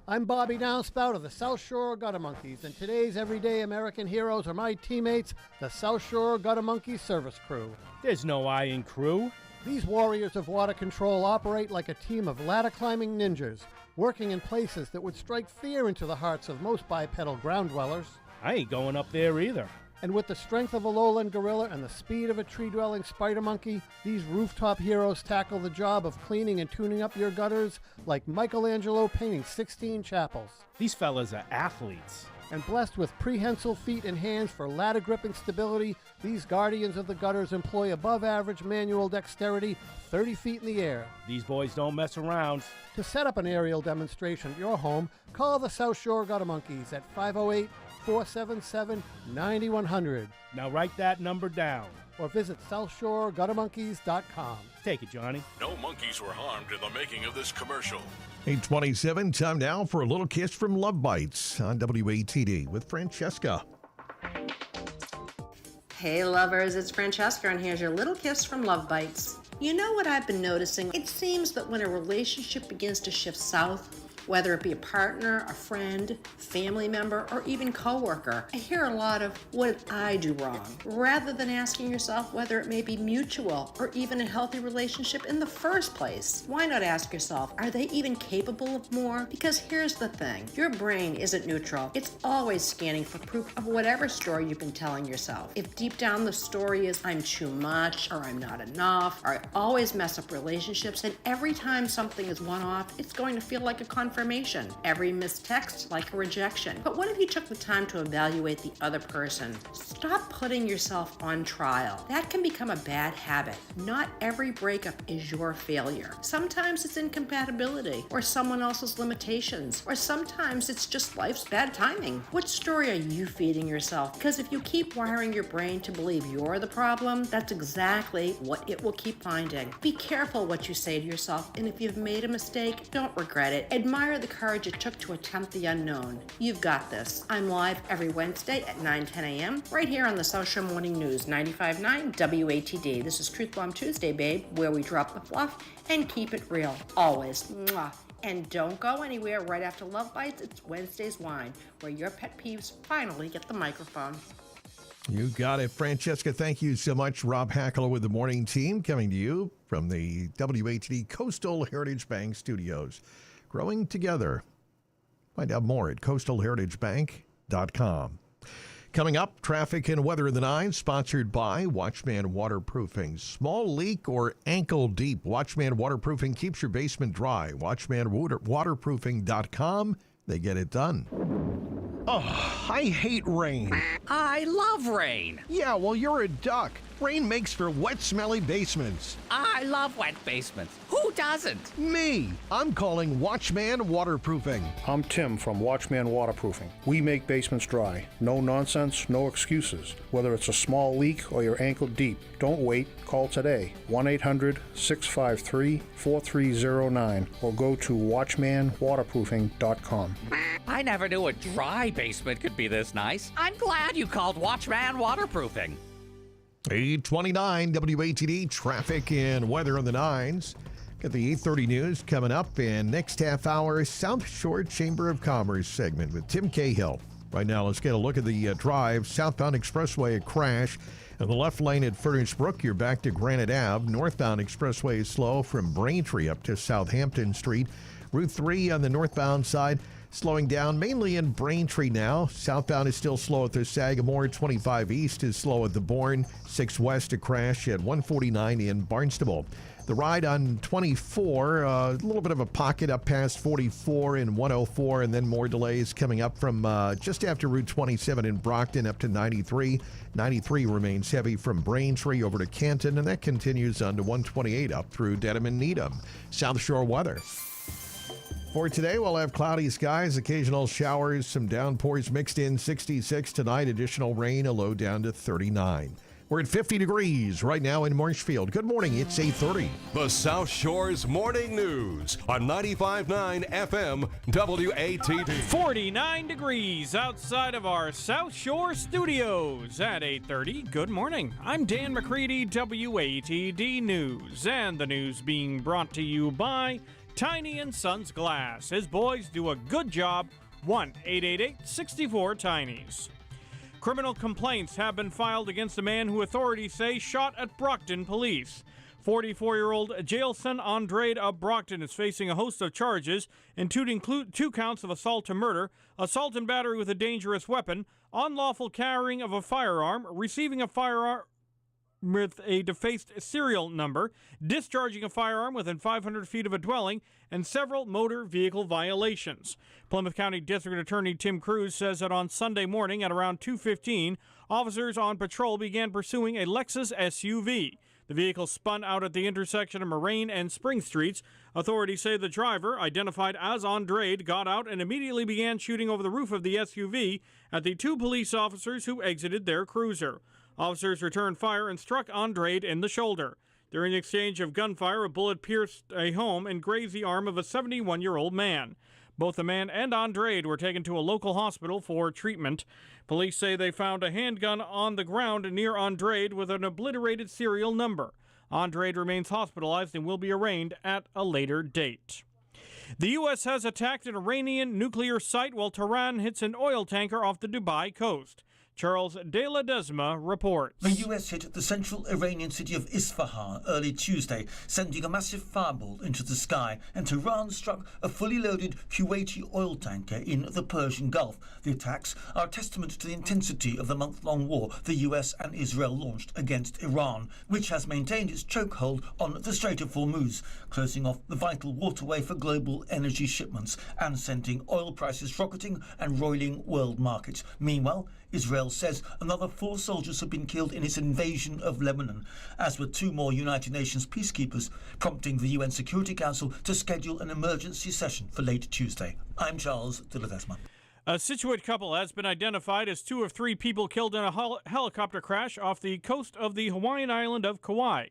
I'm Bobby Downspout of the South Shore Gutter Monkeys, and today's everyday American heroes are my teammates, the South Shore Gutter Monkeys Service Crew. There's no I in crew. These warriors of water control operate like a team of ladder-climbing ninjas, working in places that would strike fear into the hearts of most bipedal ground dwellers. I ain't going up there either. And with the strength of a lowland gorilla and the speed of a tree-dwelling spider monkey, these rooftop heroes tackle the job of cleaning and tuning up your gutters like Michelangelo painting 16 chapels. These fellas are athletes. And blessed with prehensile feet and hands for ladder gripping stability, these guardians of the gutters employ above-average manual dexterity 30 feet in the air. These boys don't mess around. To set up an aerial demonstration at your home, call the South Shore Gutter Monkeys at 508-477-9100. Now write that number down. Or visit SouthShoreGutterMonkeys.com. Take it, Johnny. No monkeys were harmed in the making of this commercial. 8:27, time now for a little kiss from Love Bites on WATD with Francesca. Hey lovers, it's Francesca, and here's your little kiss from Love Bites. You know what I've been noticing? It seems that when a relationship begins to shift south, whether it be a partner, a friend, family member, or even coworker, I hear a lot of, what did I do wrong? Rather than asking yourself whether it may be mutual or even a healthy relationship in the first place. Why not ask yourself, are they even capable of more? Because here's the thing, your brain isn't neutral. It's always scanning for proof of whatever story you've been telling yourself. If deep down the story is, I'm too much, or I'm not enough, or I always mess up relationships, and every time something is one off, it's going to feel like a confirmation. Every missed text like a rejection. But what if you took the time to evaluate the other person? Stop putting yourself on trial. That can become a bad habit. Not every breakup is your failure. Sometimes it's incompatibility, or someone else's limitations, or sometimes it's just life's bad timing. What story are you feeding yourself? Because if you keep wiring your brain to believe you're the problem, that's exactly what it will keep finding. Be careful what you say to yourself, and if you've made a mistake, don't regret it. Admire the courage it took to attempt the unknown. You've got this. I'm live every Wednesday at 9-10 a.m. right here on the South Shore Morning News 95.9 WATD. This is Truth Bomb Tuesday, babe, where we drop the fluff and keep it real. Always. Mwah. And don't go anywhere. Right after Love Bites, it's Wednesday's Wine, where your pet peeves finally get the microphone. You got it, Francesca. Thank you so much. Rob Hakala with the morning team coming to you from the WATD Coastal Heritage Bank Studios. Growing together. Find out more at coastalheritagebank.com. Coming up, traffic and weather in the 9, sponsored by Watchman Waterproofing. Small leak or ankle deep, Watchman Waterproofing keeps your basement dry. WatchmanWaterproofing.com. They get it done. Oh, I hate rain. I love rain. Yeah, well, you're a duck. Rain makes for wet, smelly basements. I love wet basements. Who doesn't? Me. I'm calling Watchman Waterproofing. I'm Tim from Watchman Waterproofing. We make basements dry. No nonsense, no excuses. Whether it's a small leak or you're ankle deep, don't wait. Call today. 1-800-653-4309 or go to watchmanwaterproofing.com. I never knew a dry basement could be this nice. I'm glad you called Watchman Waterproofing. 8:29 WATD traffic and weather on the 9s. Got the 8:30 news coming up, and next half hour, South Shore Chamber of Commerce segment with Tim Cahill. Right now, let's get a look at the drive. Southbound Expressway, a crash. In the left lane at Furnace Brook, you're back to Granite Ave. Northbound Expressway is slow from Braintree up to Southampton Street. Route 3 on the northbound side, slowing down mainly in Braintree now. Southbound is still slow at the Sagamore. 25 East is slow at the Bourne. 6 West a crash at 149 in Barnstable. The ride on 24, a little bit of a pocket up past 44 and 104, and then more delays coming up from just after Route 27 in Brockton up to 93. 93 remains heavy from Braintree over to Canton, and that continues on to 128 up through Dedham and Needham. South Shore weather. For today, we'll have cloudy skies, occasional showers, some downpours mixed in. 66 tonight, additional rain, a low down to 39. We're at 50 degrees right now in Marshfield. Good morning, it's 8:30. The South Shore's Morning News on 95.9 FM WATD. 49 degrees outside of our South Shore studios at 8:30. Good morning. I'm Dan McCready, WATD News, and the news being brought to you by Tiny and Sons Glass. His boys do a good job. 1-888-64-TINIES. Criminal complaints have been filed against a man who authorities say shot at Brockton police. 44-year-old Jailson Andrade of Brockton is facing a host of charges, including 2 counts of assault to murder, assault and battery with a dangerous weapon, unlawful carrying of a firearm, receiving a firearm with a defaced serial number, discharging a firearm within 500 feet of a dwelling, and several motor vehicle violations. Plymouth County District Attorney Tim Cruz says that on Sunday morning at around 2:15, officers on patrol began pursuing a Lexus SUV. The vehicle spun out at the intersection of Moraine and Spring Streets. Authorities say the driver, identified as Andrade, got out and immediately began shooting over the roof of the SUV at the 2 police officers who exited their cruiser. Officers returned fire and struck Andrade in the shoulder. During the exchange of gunfire, a bullet pierced a home and grazed the arm of a 71-year-old man. Both the man and Andrade were taken to a local hospital for treatment. Police say they found a handgun on the ground near Andrade with an obliterated serial number. Andrade remains hospitalized and will be arraigned at a later date. The U.S. has attacked an Iranian nuclear site while Tehran hits an oil tanker off the Dubai coast. Charles De La Desma reports. The U.S. hit the central Iranian city of Isfahan early Tuesday, sending a massive fireball into the sky, and Tehran struck a fully loaded Kuwaiti oil tanker in the Persian Gulf. The attacks are a testament to the intensity of the month-long war the U.S. and Israel launched against Iran, which has maintained its chokehold on the Strait of Hormuz, closing off the vital waterway for global energy shipments and sending oil prices rocketing and roiling world markets. Meanwhile, Israel says another 4 soldiers have been killed in its invasion of Lebanon, as were 2 more United Nations peacekeepers, prompting the UN Security Council to schedule an emergency session for late Tuesday. I'm Charles de la Desma. A Scituate couple has been identified as 2 of 3 people killed in a helicopter crash off the coast of the Hawaiian island of Kauai.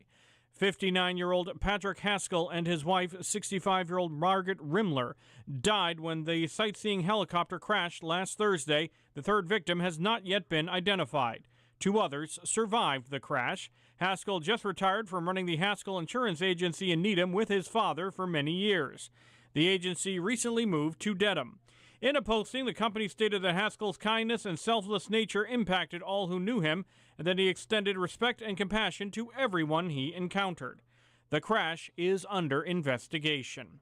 59-year-old Patrick Haskell and his wife, 65-year-old Margaret Rimler, died when the sightseeing helicopter crashed last Thursday. The 3rd victim has not yet been identified. 2 others survived the crash. Haskell just retired from running the Haskell Insurance Agency in Needham with his father for many years. The agency recently moved to Dedham. In a posting, the company stated that Haskell's kindness and selfless nature impacted all who knew him, and that he extended respect and compassion to everyone he encountered. The crash is under investigation.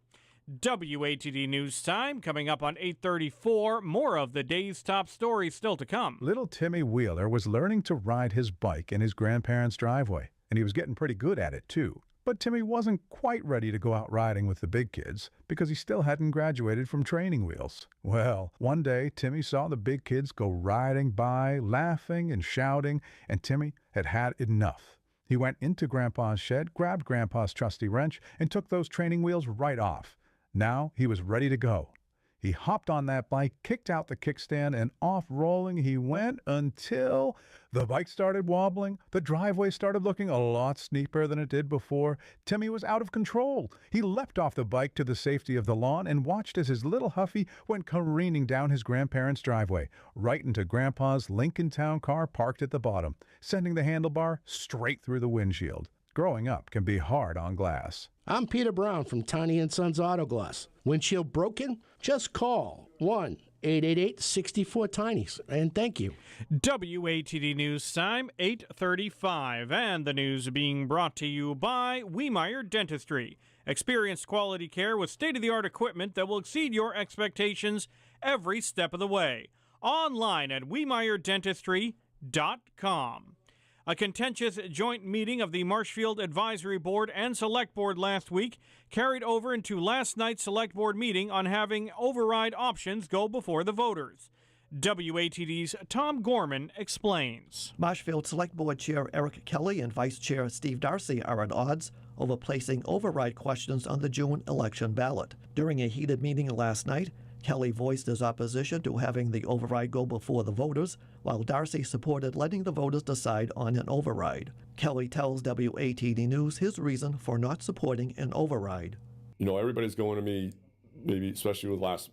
WATD News Time coming up on 8:34. More of the day's top stories still to come. Little Timmy Wheeler was learning to ride his bike in his grandparents' driveway, and he was getting pretty good at it, too. But Timmy wasn't quite ready to go out riding with the big kids because he still hadn't graduated from training wheels. Well, one day Timmy saw the big kids go riding by, laughing and shouting, and Timmy had had enough. He went into Grandpa's shed, grabbed Grandpa's trusty wrench, and took those training wheels right off. Now he was ready to go. He hopped on that bike, kicked out the kickstand, and off rolling he went until the bike started wobbling. The driveway started looking a lot steeper than it did before. Timmy was out of control. He leapt off the bike to the safety of the lawn and watched as his little Huffy went careening down his grandparents' driveway, right into Grandpa's Lincoln Town car parked at the bottom, sending the handlebar straight through the windshield. Growing up can be hard on glass. I'm Peter Brown from Tiny & Sons Auto Glass. Windshield broken? Just call 1-888-64-TINIES. And thank you. WATD News Time, 8:35. And the news being brought to you by Wiemeyer Dentistry. Experienced quality care with state-of-the-art equipment that will exceed your expectations every step of the way. Online at WieMeyerDentistry.com. A contentious joint meeting of the Marshfield Advisory Board and Select Board last week carried over into last night's Select Board meeting on having override options go before the voters. WATD's Tom Gorman explains. Marshfield Select Board Chair Eric Kelly and Vice Chair Steve Darcy are at odds over placing override questions on the June election ballot. During a heated meeting last night, Kelly voiced his opposition to having the override go before the voters, while Darcy supported letting the voters decide on an override. Kelly tells WATD News his reason for not supporting an override. You know, everybody's going to me, maybe especially with last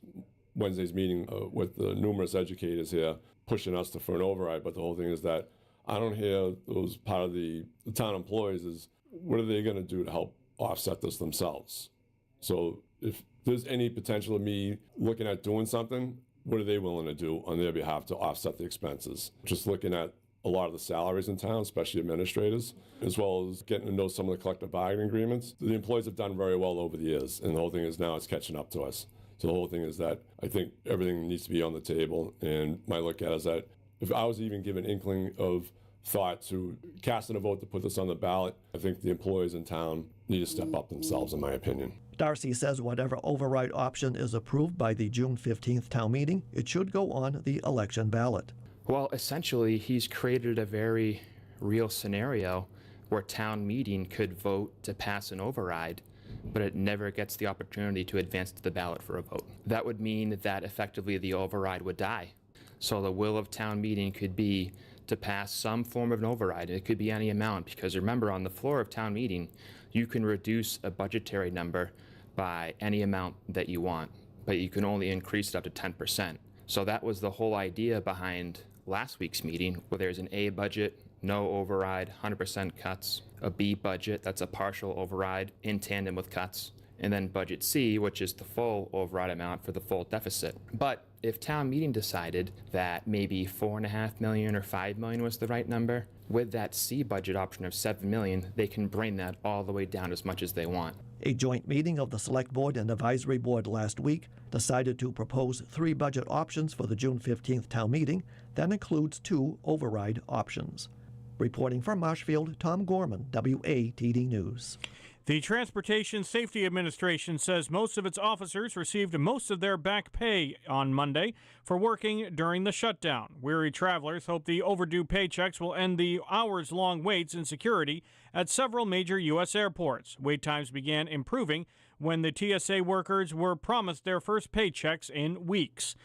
Wednesday's meeting with the numerous educators here, pushing us for an override. But the whole thing is that I don't hear those part of the town employees is, what are they going to do to help offset this themselves? So if there's any potential of me looking at doing something, what are they willing to do on their behalf to offset the expenses? Just looking at a lot of the salaries in town, especially administrators, as well as getting to know some of the collective bargaining agreements. The employees have done very well over the years, and the whole thing is now it's catching up to us. So the whole thing is that I think everything needs to be on the table, and my look at it is that if I was even given inkling of thought to casting a vote to put this on the ballot, I think the employees in town need to step up themselves, in my opinion. Darcy says whatever override option is approved by the June 15th town meeting, it should go on the election ballot. Well, essentially, he's created a very real scenario where town meeting could vote to pass an override, but it never gets the opportunity to advance to the ballot for a vote. That would mean that effectively the override would die. So the will of town meeting could be to pass some form of an override. It could be any amount, because remember, on the floor of town meeting, you can reduce a budgetary number by any amount that you want, but you can only increase it up to 10%. So that was the whole idea behind last week's meeting, where there's an A budget, no override, 100% cuts, a B budget, that's a partial override in tandem with cuts, and then budget C, which is the full override amount for the full deficit. But if town meeting decided that maybe $4.5 million or $5 million was the right number, with that C budget option of $7 million, they can bring that all the way down as much as they want. A joint meeting of the Select Board and Advisory Board last week decided to propose 3 budget options for the June 15th town meeting. That includes 2 override options. Reporting from Marshfield, Tom Gorman, WATD News. The Transportation Safety Administration says most of its officers received most of their back pay on Monday for working during the shutdown. Weary travelers hope the overdue paychecks will end the hours-long waits in security at several major U.S. airports. Wait times began improving when the TSA workers were promised their first paychecks in weeks.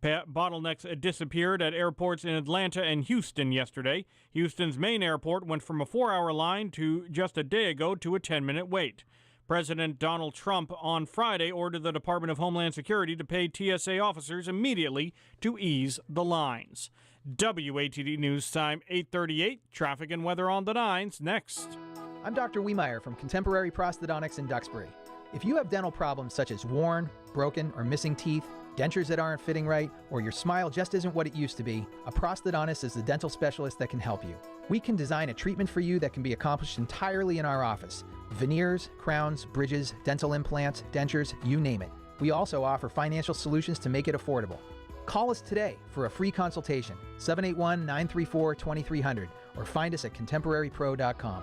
Bottlenecks disappeared at airports in Atlanta and Houston yesterday. Houston's main airport went from a 4-hour line to just a day ago to a 10-minute wait. President Donald Trump on Friday ordered the Department of Homeland Security to pay TSA officers immediately to ease the lines. WATD News Time 8:38. Traffic and weather on the 9s next. I'm Dr. Wiemeyer from Contemporary Prosthodontics in Duxbury. If you have dental problems such as worn, broken, or missing teeth, dentures that aren't fitting right, or your smile just isn't what it used to be, a prosthodontist is the dental specialist that can help you. We can design a treatment for you that can be accomplished entirely in our office. Veneers, crowns, bridges, dental implants, dentures, you name it. We also offer financial solutions to make it affordable. Call us today for a free consultation, 781-934-2300, or find us at contemporarypro.com.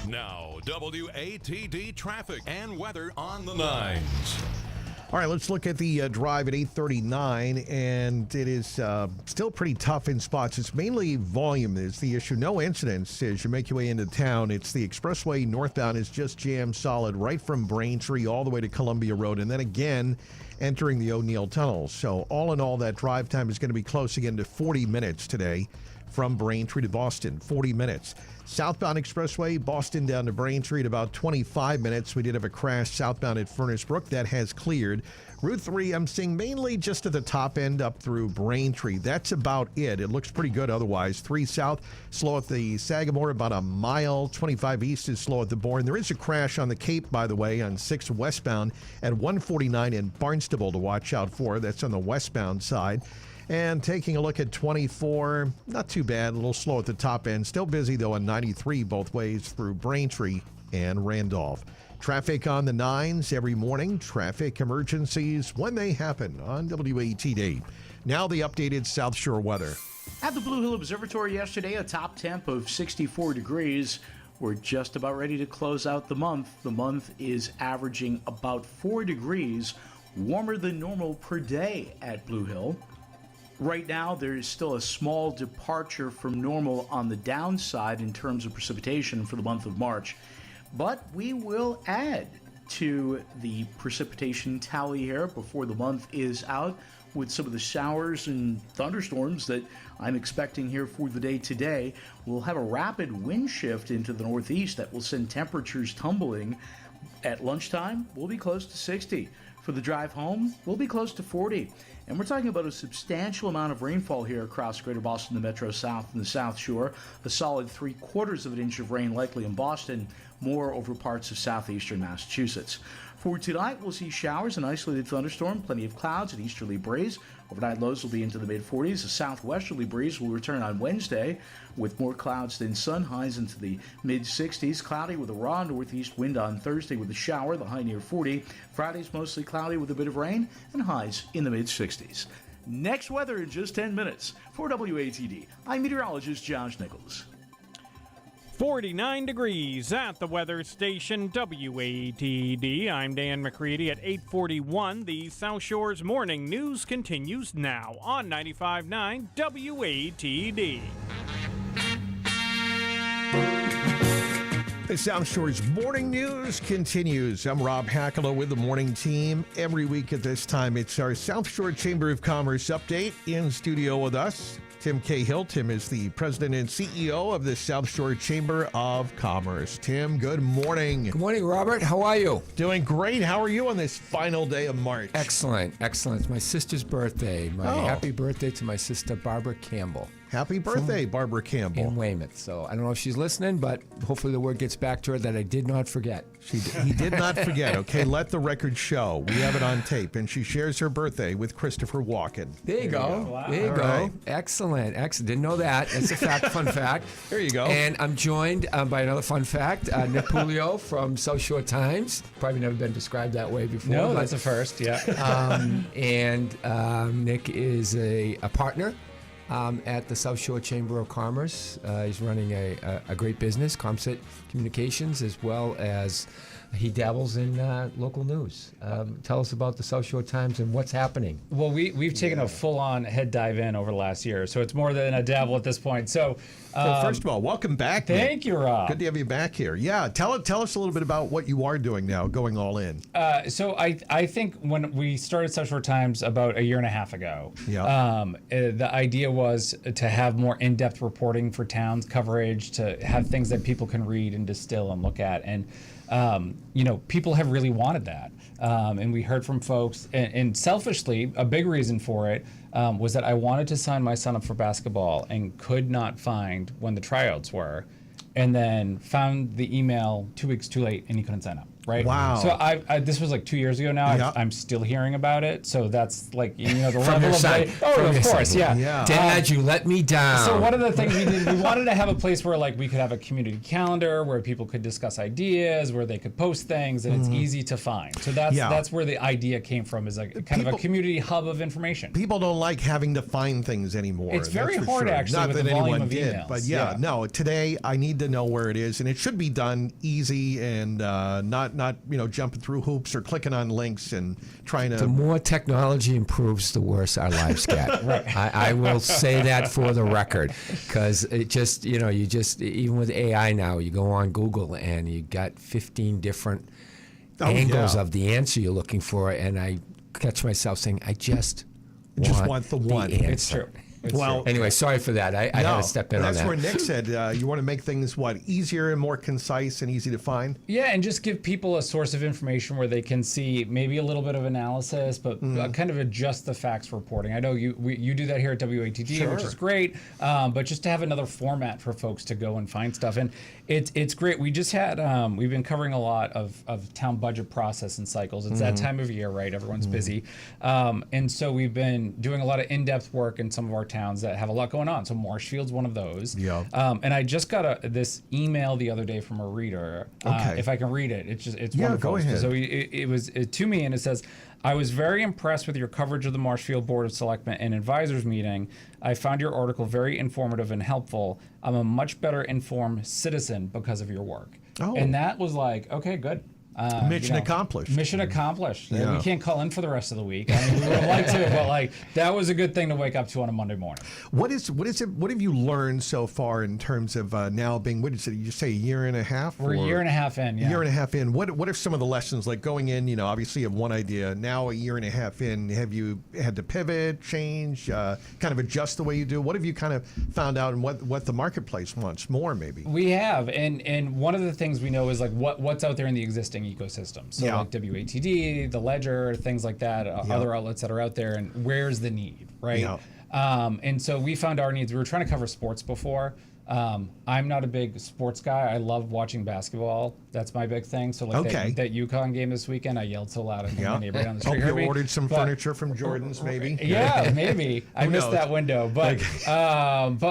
Now, WATD traffic and weather on the 9s. All right, let's look at the drive at 8:39, and it is still pretty tough in spots. It's mainly volume is the issue. No incidents as you make your way into town. It's the expressway northbound is just jammed solid right from Braintree all the way to Columbia Road, and then again entering the O'Neill Tunnel. So all in all, that drive time is going to be close again to 40 minutes today from Braintree to Boston, 40 minutes. Southbound Expressway, Boston down to Braintree at about 25 minutes. We did have a crash southbound at Furnace Brook. That has cleared. Route 3, I'm seeing mainly just at the top end up through Braintree. That's about it. It looks pretty good otherwise. 3 south, slow at the Sagamore, about a mile. 25 east is slow at the Bourne. There is a crash on the Cape, by the way, on 6 westbound at 149 in Barnstable to watch out for. That's on the westbound side. And taking a look at 24, not too bad, a little slow at the top end. Still busy, though, on 93 both ways through Braintree and Randolph. Traffic on the 9s every morning. Traffic emergencies when they happen on WATD. Now the updated South Shore weather. At the Blue Hill Observatory yesterday, a top temp of 64 degrees. We're just about ready to close out the month. The month is averaging about 4 degrees warmer than normal per day at Blue Hill. Right now, there is still a small departure from normal on the downside in terms of precipitation for the month of March. But we will add to the precipitation tally here before the month is out with some of the showers and thunderstorms that I'm expecting here for the day today. We'll have a rapid wind shift into the northeast that will send temperatures tumbling. At lunchtime, we'll be close to 60. For the drive home, we'll be close to 40. And we're talking about a substantial amount of rainfall here across Greater Boston, the Metro South, and the South Shore. A solid 3/4 of an inch of rain likely in Boston, more over parts of southeastern Massachusetts. For tonight, we'll see showers and isolated thunderstorm, plenty of clouds and easterly breeze. Overnight lows will be into the mid-40s. A southwesterly breeze will return on Wednesday with more clouds than sun, highs into the mid-60s. Cloudy with a raw northeast wind on Thursday with a shower, the high near 40. Friday's mostly cloudy with a bit of rain and highs in the mid-60s. Next weather in just 10 minutes. For WATD, I'm meteorologist Josh Nichols. 49 degrees at the weather station WATD. I'm Dan McCready at 8:41. The South Shore's morning news continues now on 95.9 WATD. The South Shore's morning news continues. I'm Rob Hakala with the morning team. Every week at this time, it's our South Shore Chamber of Commerce update. In studio with us, Tim Cahill. Tim is the president and CEO of the South Shore Chamber of Commerce. Tim, good morning. Good morning, Robert. How are you? Doing great. How are you on this final day of March? Excellent, excellent. It's my sister's birthday. Happy birthday to my sister, Barbara Campbell. Happy birthday, Barbara Campbell. In Weymouth. So I don't know if she's listening, but hopefully the word gets back to her that I did not forget. He did not forget. Okay, let the record show. We have it on tape. And she shares her birthday with Christopher Walken. There you go. Wow. There you go. Right. Excellent. Didn't know that. It's a fact. Fun fact. There you go. And I'm joined by another fun fact, Nick Pulio from South Shore Times. Probably never been described that way before. No, that's a first, yeah. Nick is a partner at the South Shore Chamber of Commerce. He's running a great business, Comset Communications, as well as he dabbles in local news. Tell us about the South Shore Times and what's happening. Well, we've taken a full-on head dive in over the last year, so it's more than a dabble at this point. So, first of all, welcome back. Thank you, Rob. Good to have you back here. Yeah, tell us a little bit about what you are doing now, going all in. So I think when we started South Shore Times about a year and a half ago, the idea was to have more in-depth reporting for towns coverage, to have things that people can read and distill and look at. And people have really wanted that. And we heard from folks, and selfishly, a big reason for it was that I wanted to sign my son up for basketball and could not find when the tryouts were, and then found the email 2 weeks too late and he couldn't sign up. Right. Wow. So I this was like 2 years ago now. Yep. I'm still hearing about it. So that's like, the From level your of side. of course, yeah. Dad, you let me down. So one of the things we did, we wanted to have a place where we could have a community calendar where people could discuss ideas, where they could post things, and it's easy to find. So that's where the idea came from, is kind of a community hub of information. People don't like having to find things anymore. It's very hard, actually, Not with that the volume anyone of did, emails. but no. Today I need to know where it is, and it should be done easy and not jumping through hoops or clicking on links and trying to. The more technology improves, the worse our lives get. Right. I will say that for the record, because it just, even with AI now, you go on Google and you got 15 different angles of the answer you're looking for, and I catch myself saying, I just want the one. Answer. It's true. Anyway, sorry for that. I had to step in on that. That's where Nick said you want to make things, easier and more concise and easy to find? Yeah, and just give people a source of information where they can see maybe a little bit of analysis, but kind of adjust the facts reporting. I know you do that here at WATD, which is great, but just to have another format for folks to go and find stuff. And it's great. We just had, we've been covering a lot of town budget process and cycles. It's that time of year, right? Everyone's busy. And so we've been doing a lot of in-depth work in some of our towns that have a lot going on. So Marshfield's one of those. Yeah. And I just got this email the other day from a reader. If I can read it, it's wonderful. Go ahead. So it was to me, and it says, I was very impressed with your coverage of the Marshfield Board of Selectmen and Advisors meeting. I found your article very informative and helpful. I'm a much better informed citizen because of your work. Oh. And that was like, okay, good. Mission accomplished. Mission accomplished. Yeah. We can't call in for the rest of the week. I mean, we would have liked to, but that was a good thing to wake up to on a Monday morning. What have you learned so far in terms of now being, what did you say, a year and a half? We're a year and a half in, yeah. A year and a half in. What are some of the lessons, going in, obviously you have one idea, now a year and a half in, have you had to pivot, change, kind of adjust the way you do? What have you kind of found out and what the marketplace wants more maybe? We have, and one of the things we know is what's out there in the existing ecosystems. So Yeah. like WATD, the Ledger, things like that, other outlets that are out there, and where's the need, right? Yeah. And so we found our needs. We were trying to cover sports before. I'm not a big sports guy. I love watching basketball. That's my big thing. So like that UConn game this weekend, I yelled so loud I think my neighbor down the street heard Hope me. you ordered some furniture from Jordan's, maybe. Yeah, maybe. I Who missed knows? that window, but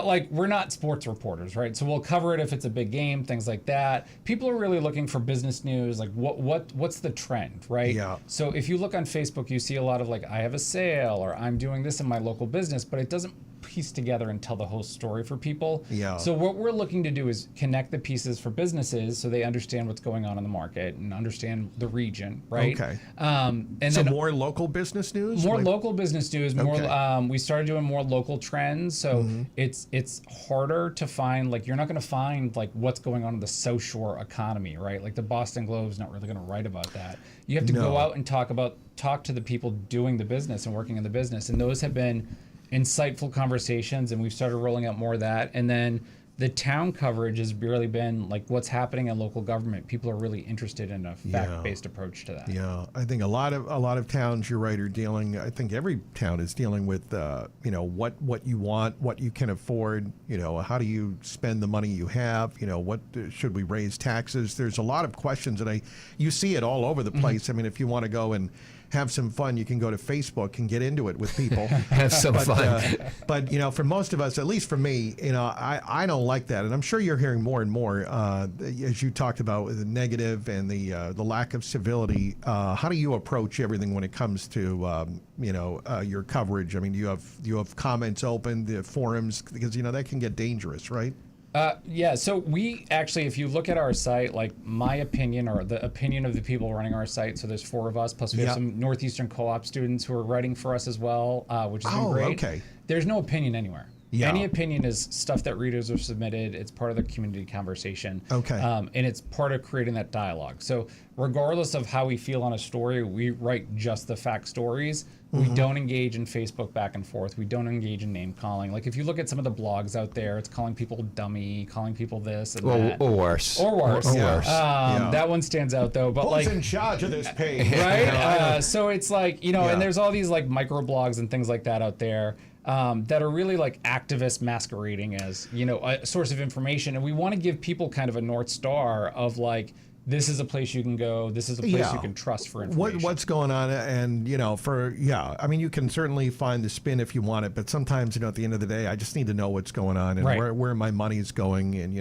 like we're not sports reporters, right? So we'll cover it if it's a big game, things like that. People are really looking for business news, like what's the trend, right? Yeah. So if you look on Facebook, you see a lot of like I have a sale or I'm doing this in my local business, but it doesn't piece together and tell the whole story for people. Yeah. So what we're looking to do is connect the pieces for businesses so they understand what's going on in the market and understand the region, right? Okay. And so then more local business news? more Like- local business news. More. Okay. We started doing more local trends, so it's harder to find. Like you're not going to find like what's going on in the South Shore economy, right? Like the Boston Globe's not really going to write about that. You have to No. go out and talk to the people doing the business and working in the business, and those have been insightful conversations, and we've started rolling out more of that. And then the town coverage has really been like what's happening in local government. People are really interested in a fact-based approach to that. Yeah, I think a lot of towns, you're right, are dealing. I think every town is dealing with what you want, what you can afford. How do you spend the money you have? What should we raise taxes? There's a lot of questions, and you see it all over the place. I mean, if you want to go and have some fun, you can go to Facebook and get into it with people. Have some fun. But for most of us, at least for me, I don't like that, and I'm sure you're hearing more and more as you talked about with the negative and the lack of civility. How do you approach everything when it comes to your coverage? I mean, do you have comments open, the forums, because that can get dangerous, right? Yeah, so we actually, if you look at our site, like my opinion or the opinion of the people running our site, so there's 4 of us, plus we have some Northeastern Co-op students who are writing for us as well, which has been great. Okay. There's no opinion anywhere. Yeah. Any opinion is stuff that readers have submitted. It's part of the community conversation. Okay. And it's part of creating that dialogue. So regardless of how we feel on a story, we write just the fact stories. We don't engage in Facebook back and forth. We don't engage in name calling. Like if you look at some of the blogs out there, it's calling people dummy, calling people this and that. Or worse. Or worse. Or worse. That one stands out though. But Who's in charge of this page? Right? So it's like, and there's all these like microblogs and things like that out there. That are really like activists masquerading as, a source of information. And we want to give people kind of a North Star of like, this is a place you can go. This is a place you can trust for information. What's going on? And, I mean, you can certainly find the spin if you want it. But sometimes, at the end of the day, I just need to know what's going on and where my money's going and,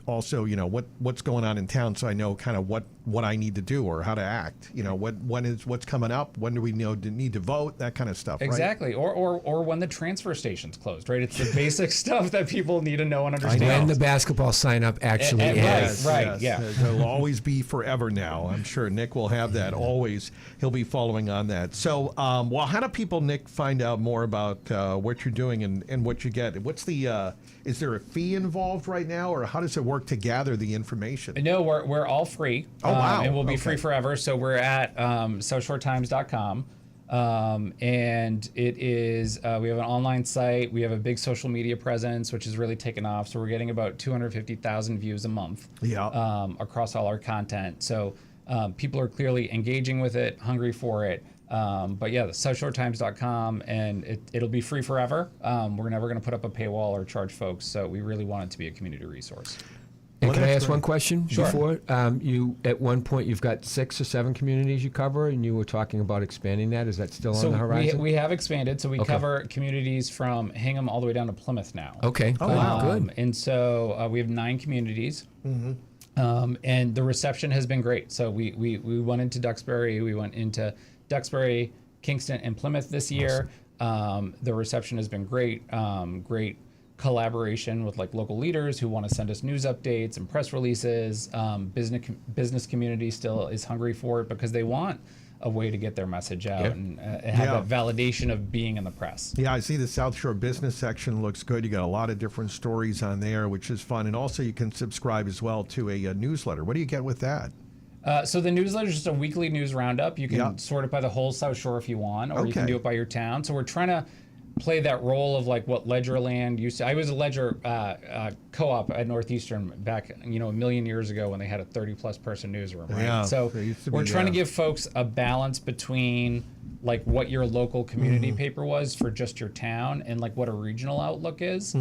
what's going on in town so I know kind of what I need to do or how to act. What's coming up? When do we need to vote? That kind of stuff. Exactly. Right? Or when the transfer station's closed, right? It's the basic stuff that people need to know and understand. When the basketball sign up actually is. Right. Yeah. It'll always be forever now. I'm sure Nick will have that always. He'll be following on that. So, how do people, Nick, find out more about what you're doing and what you get? What's the is there a fee involved right now, or how does it work to gather the information? No, we're all free. Oh, wow. And we'll be free forever. So we're at southshoretimes.com. And it is, we have an online site. We have a big social media presence, which has really taken off. So we're getting about 250,000 views a month across all our content. So people are clearly engaging with it, hungry for it. But yeah, the southshoretimes.com, and it'll be free forever. We're never going to put up a paywall or charge folks. So we really want it to be a community resource. And can I ask one question Sure. before? You at one point you've got 6 or 7 communities you cover, and you were talking about expanding that. Is that still on the horizon? We have expanded. So we cover communities from Hingham all the way down to Plymouth now. Okay. Oh, wow. Good. And so we have 9 communities. And the reception has been great. So we went into Duxbury, Kingston, and Plymouth this year. The reception has been great. Great collaboration with like local leaders who want to send us news updates and press releases. Business community still is hungry for it because they want a way to get their message out and have that validation of being in the press. Yeah, I see the South Shore business section looks good. You got a lot of different stories on there, which is fun. And also you can subscribe as well to a newsletter. What do you get with that? So the newsletter is just a weekly news roundup. You can sort it by the whole South Shore if you want, or you can do it by your town. So we're trying to play that role of like what Ledgerland used to. I was a Ledger co-op at Northeastern back, a million years ago when they had a 30-plus person newsroom, right? Yeah, so we're trying to give folks a balance between like what your local community paper was for just your town and like what a regional outlook is.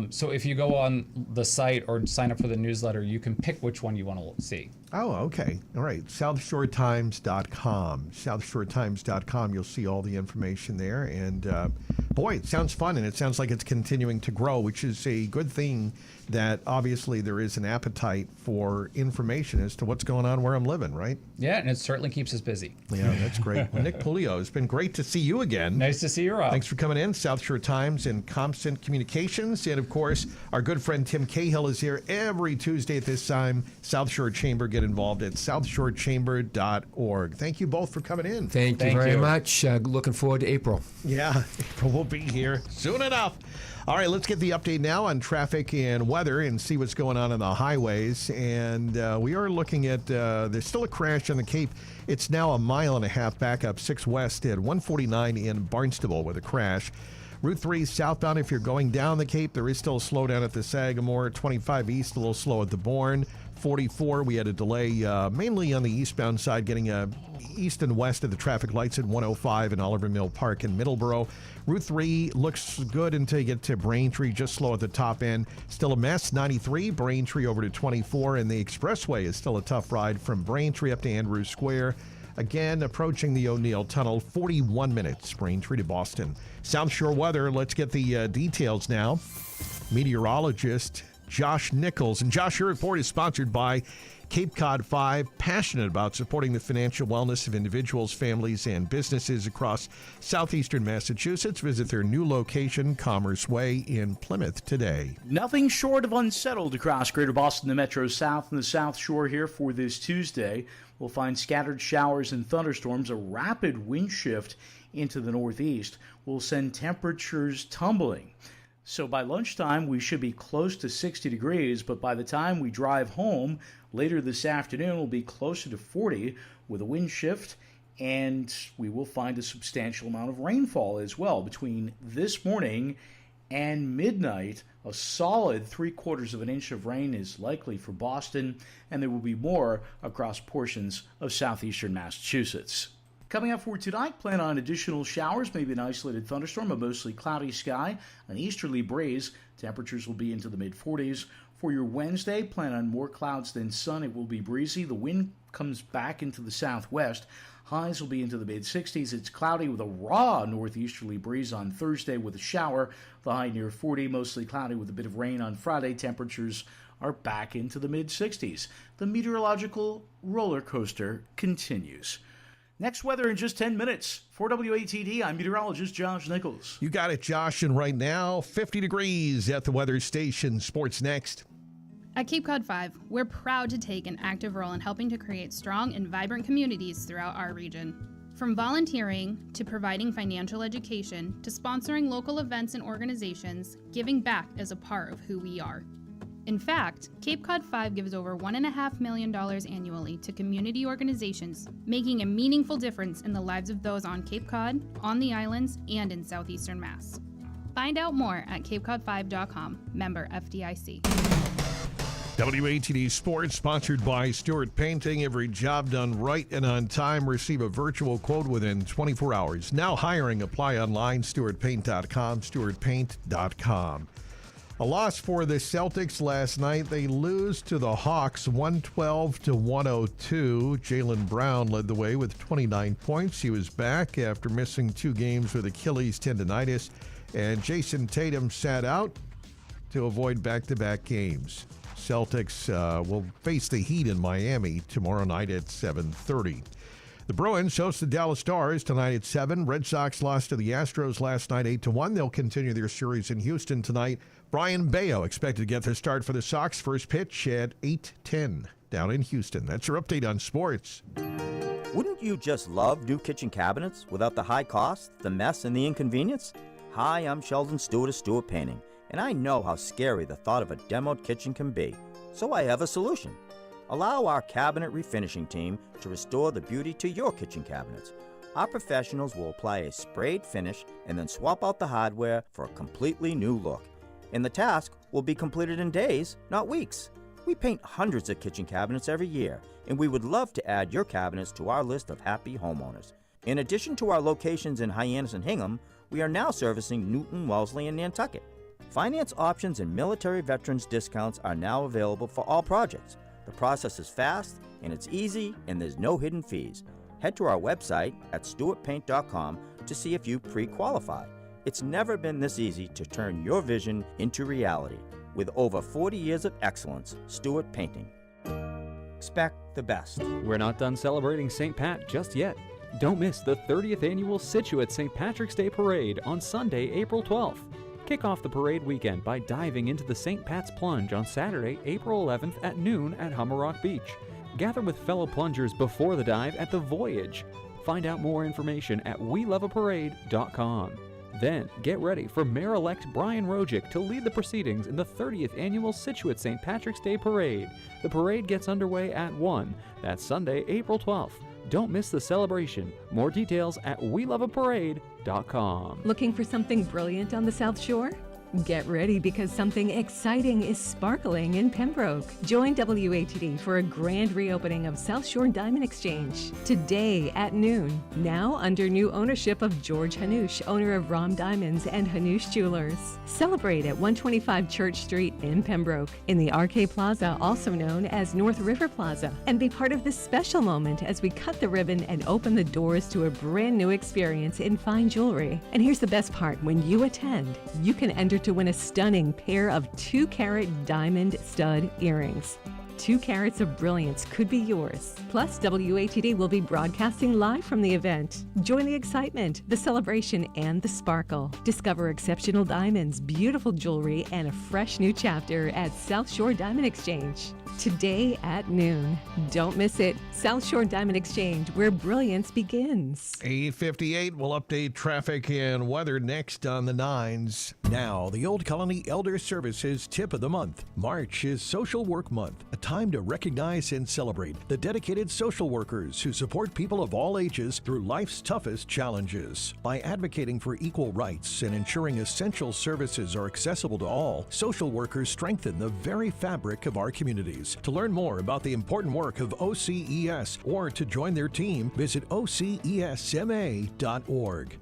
So if you go on the site or sign up for the newsletter, you can pick which one you want to see. Oh, okay. All right. SouthShoreTimes.com. SouthShoreTimes.com. You'll see all the information there. And boy, it sounds fun, and it sounds like it's continuing to grow, which is a good thing that obviously there is an appetite for information as to what's going on where I'm living, right? Yeah, and it certainly keeps us busy. Yeah, that's great. Well, Nick Pulio, it's been great to see you again. Nice to see you, Rob. Thanks for coming in. South Shore Times and Constant Communications. And, of course, our good friend Tim Cahill is here every Tuesday at this time. South Shore Chamber. Get involved at southshorechamber.org. Thank you both for coming in. Thank you very much. Looking forward to April. Yeah, April will be here soon enough. All right, let's get the update now on traffic and weather and see what's going on the highways. And we are looking at, there's still a crash on the Cape. It's now 1.5 miles back up 6 West at 149 in Barnstable with a crash. Route 3 southbound, if you're going down the Cape, there is still a slowdown at the Sagamore. 25 east, a little slow at the Bourne. 44, we had a delay mainly on the eastbound side, getting east and west of the traffic lights at 105 in Oliver Mill Park in Middleborough. Route 3 looks good until you get to Braintree, just slow at the top end. Still a mess. 93, Braintree over to 24, and the expressway is still a tough ride from Braintree up to Andrews Square. Again, approaching the O'Neill Tunnel, 41 minutes, Braintree to Boston. South Shore weather, let's get the details now. Meteorologist Josh Nichols. And Josh, your report is sponsored by Cape Cod 5, passionate about supporting the financial wellness of individuals, families, and businesses across southeastern Massachusetts. Visit their new location, Commerce Way in Plymouth today. Nothing short of unsettled across Greater Boston, the Metro South, and the South Shore here for this Tuesday. We'll find scattered showers and thunderstorms. A rapid wind shift into the northeast will send temperatures tumbling. So by lunchtime, we should be close to 60 degrees, but by the time we drive home later this afternoon, we'll be closer to 40 with a wind shift, and we will find a substantial amount of rainfall as well. Between this morning and midnight, a solid 3/4 of an inch of rain is likely for Boston, and there will be more across portions of southeastern Massachusetts. Coming up for tonight, plan on additional showers, maybe an isolated thunderstorm, a mostly cloudy sky, an easterly breeze. Temperatures will be into the mid-40s. For your Wednesday, plan on more clouds than sun. It will be breezy. The wind comes back into the southwest. Highs will be into the mid-60s. It's cloudy with a raw northeasterly breeze on Thursday with a shower. The high near 40, mostly cloudy with a bit of rain on Friday. Temperatures are back into the mid-60s. The meteorological roller coaster continues. Next weather in just 10 minutes. For WATD, I'm meteorologist Josh Nichols. You got it, Josh. And right now, 50 degrees at the weather station. Sports next. At Cape Cod 5, we're proud to take an active role in helping to create strong and vibrant communities throughout our region. From volunteering to providing financial education to sponsoring local events and organizations, giving back is a part of who we are. In fact, Cape Cod 5 gives over $1.5 million annually to community organizations, making a meaningful difference in the lives of those on Cape Cod, on the islands, and in southeastern Mass. Find out more at capecod5.com, member FDIC. WATD Sports, sponsored by Stewart Painting. Every job done right and on time. Receive a virtual quote within 24 hours. Now hiring. Apply online, stewartpaint.com, stewartpaint.com. A loss for the Celtics last night. They lose to the Hawks 112-102. Jaylen Brown led the way with 29 points. He was back after missing 2 games with Achilles tendonitis. And Jason Tatum sat out to avoid back-to-back games. Celtics will face the Heat in Miami tomorrow night at 7:30. The Bruins host the Dallas Stars tonight at 7. Red Sox lost to the Astros last night 8-1. They'll continue their series in Houston tonight. Brian Bayo expected to get the start for the Sox. First pitch at 8:10 down in Houston. That's your update on sports. Wouldn't you just love new kitchen cabinets without the high cost, the mess, and the inconvenience? Hi, I'm Sheldon Stewart of Stewart Painting, and I know how scary the thought of a demoed kitchen can be. So I have a solution. Allow our cabinet refinishing team to restore the beauty to your kitchen cabinets. Our professionals will apply a sprayed finish and then swap out the hardware for a completely new look. And the task will be completed in days, not weeks. We paint hundreds of kitchen cabinets every year, and we would love to add your cabinets to our list of happy homeowners. In addition to our locations in Hyannis and Hingham, we are now servicing Newton, Wellesley, and Nantucket. Finance options and military veterans discounts are now available for all projects. The process is fast, and it's easy, and there's no hidden fees. Head to our website at stewartpaint.com to see if you pre-qualify. It's never been this easy to turn your vision into reality. With over 40 years of excellence, Stewart Painting. Expect the best. We're not done celebrating St. Pat just yet. Don't miss the 30th annual Scituate St. Patrick's Day Parade on Sunday, April 12th. Kick off the parade weekend by diving into the St. Pat's Plunge on Saturday, April 11th at noon at Hummerock Beach. Gather with fellow plungers before the dive at The Voyage. Find out more information at weloveaparade.com. Then, get ready for Mayor-elect Brian Rojic to lead the proceedings in the 30th annual Scituate St. Patrick's Day Parade. The parade gets underway at 1. That's Sunday, April 12th. Don't miss the celebration. More details at weloveaparade.com. Looking for something brilliant on the South Shore? Get ready because something exciting is sparkling in Pembroke. Join WATD for a grand reopening of South Shore Diamond Exchange today at noon. Now under new ownership of George Hanush, owner of Rom Diamonds and Hanush Jewelers. Celebrate at 125 Church Street in Pembroke in the RK Plaza, also known as North River Plaza, and be part of this special moment as we cut the ribbon and open the doors to a brand new experience in fine jewelry. And here's the best part: when you attend, you can enter to win a stunning pair of 2-carat diamond stud earrings. 2 carats of brilliance could be yours. Plus, WATD will be broadcasting live from the event. Join the excitement, the celebration, and the sparkle. Discover exceptional diamonds, beautiful jewelry, and a fresh new chapter at South Shore Diamond Exchange. Today at noon. Don't miss it. South Shore Diamond Exchange, where brilliance begins. 8:58, we'll update traffic and weather next on the 9s. Now, the Old Colony Elder Services Tip of the Month. March is Social Work Month, a time to recognize and celebrate the dedicated social workers who support people of all ages through life's toughest challenges. By advocating for equal rights and ensuring essential services are accessible to all, social workers strengthen the very fabric of our communities. To learn more about the important work of OCES or to join their team, visit OCESMA.org.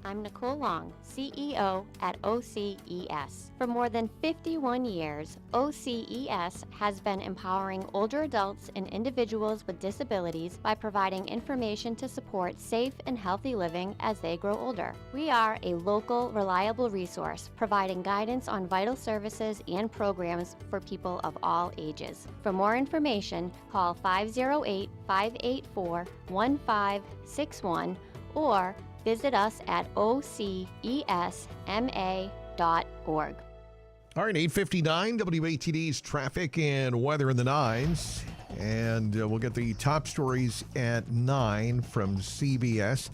I'm Nicole Long, CEO at OCES. For more than 51 years, OCES has been empowering older adults and individuals with disabilities by providing information to support safe and healthy living as they grow older. We are a local, reliable resource providing guidance on vital services and programs for people of all ages. For more information, call 508-584-1561 or visit us at OCESMA.org. All right, 8:59, WATD's traffic and weather in the 9s. And we'll get the top stories at 9 from CBS.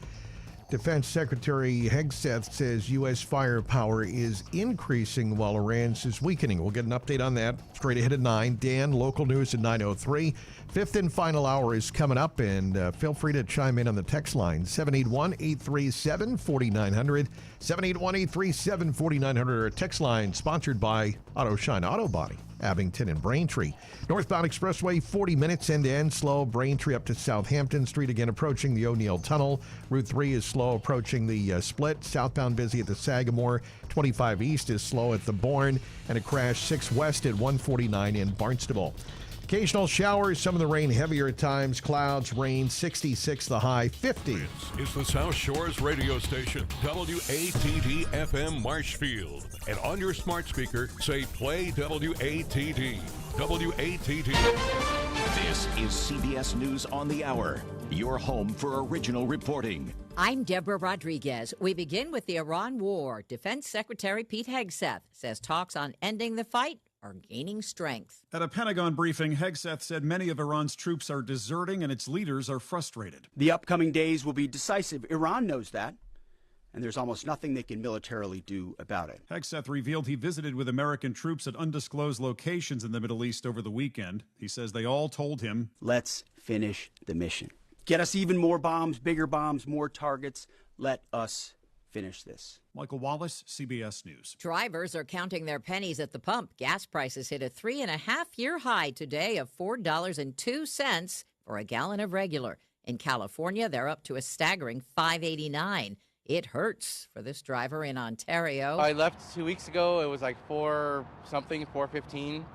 Defense Secretary Hegseth says U.S. firepower is increasing while Iran's is weakening. We'll get an update on that straight ahead at 9. Dan, local news at 9:03. Fifth and final hour is coming up, and feel free to chime in on the text line, 781-837-4900, 781-837-4900. Our text line sponsored by Auto Shine Auto Body, Abington and Braintree. Northbound Expressway, 40 minutes end-to-end slow. Braintree up to Southampton Street, again approaching the O'Neill Tunnel. Route 3 is slow approaching the split. Southbound busy at the Sagamore. 25 East is slow at the Bourne. And a crash 6 West at 149 in Barnstable. Occasional showers, some of the rain heavier at times. Clouds, rain, 66 the high, 50. This is the South Shore's radio station, WATD FM Marshfield. And on your smart speaker, say play WATD. WATD. This is CBS News on the Hour, your home for original reporting. I'm Deborah Rodriguez. We begin with the Iran war. Defense Secretary Pete Hegseth says talks on ending the fight are gaining strength. At a Pentagon briefing, Hegseth said many of Iran's troops are deserting and its leaders are frustrated. The upcoming days will be decisive. Iran knows that, and there's almost nothing they can militarily do about it. Hegseth revealed he visited with American troops at undisclosed locations in the Middle East over the weekend. He says they all told him, "Let's finish the mission." Get us even more bombs, bigger bombs, more targets. Let us finish this. Michael Wallace, CBS News. Drivers are counting their pennies at the pump. Gas prices hit a 3.5-year high today of $4.02 for a gallon of regular. In California, they're up to a staggering $5.89. It hurts for this driver in Ontario. I left 2 weeks ago. It was like $4.15,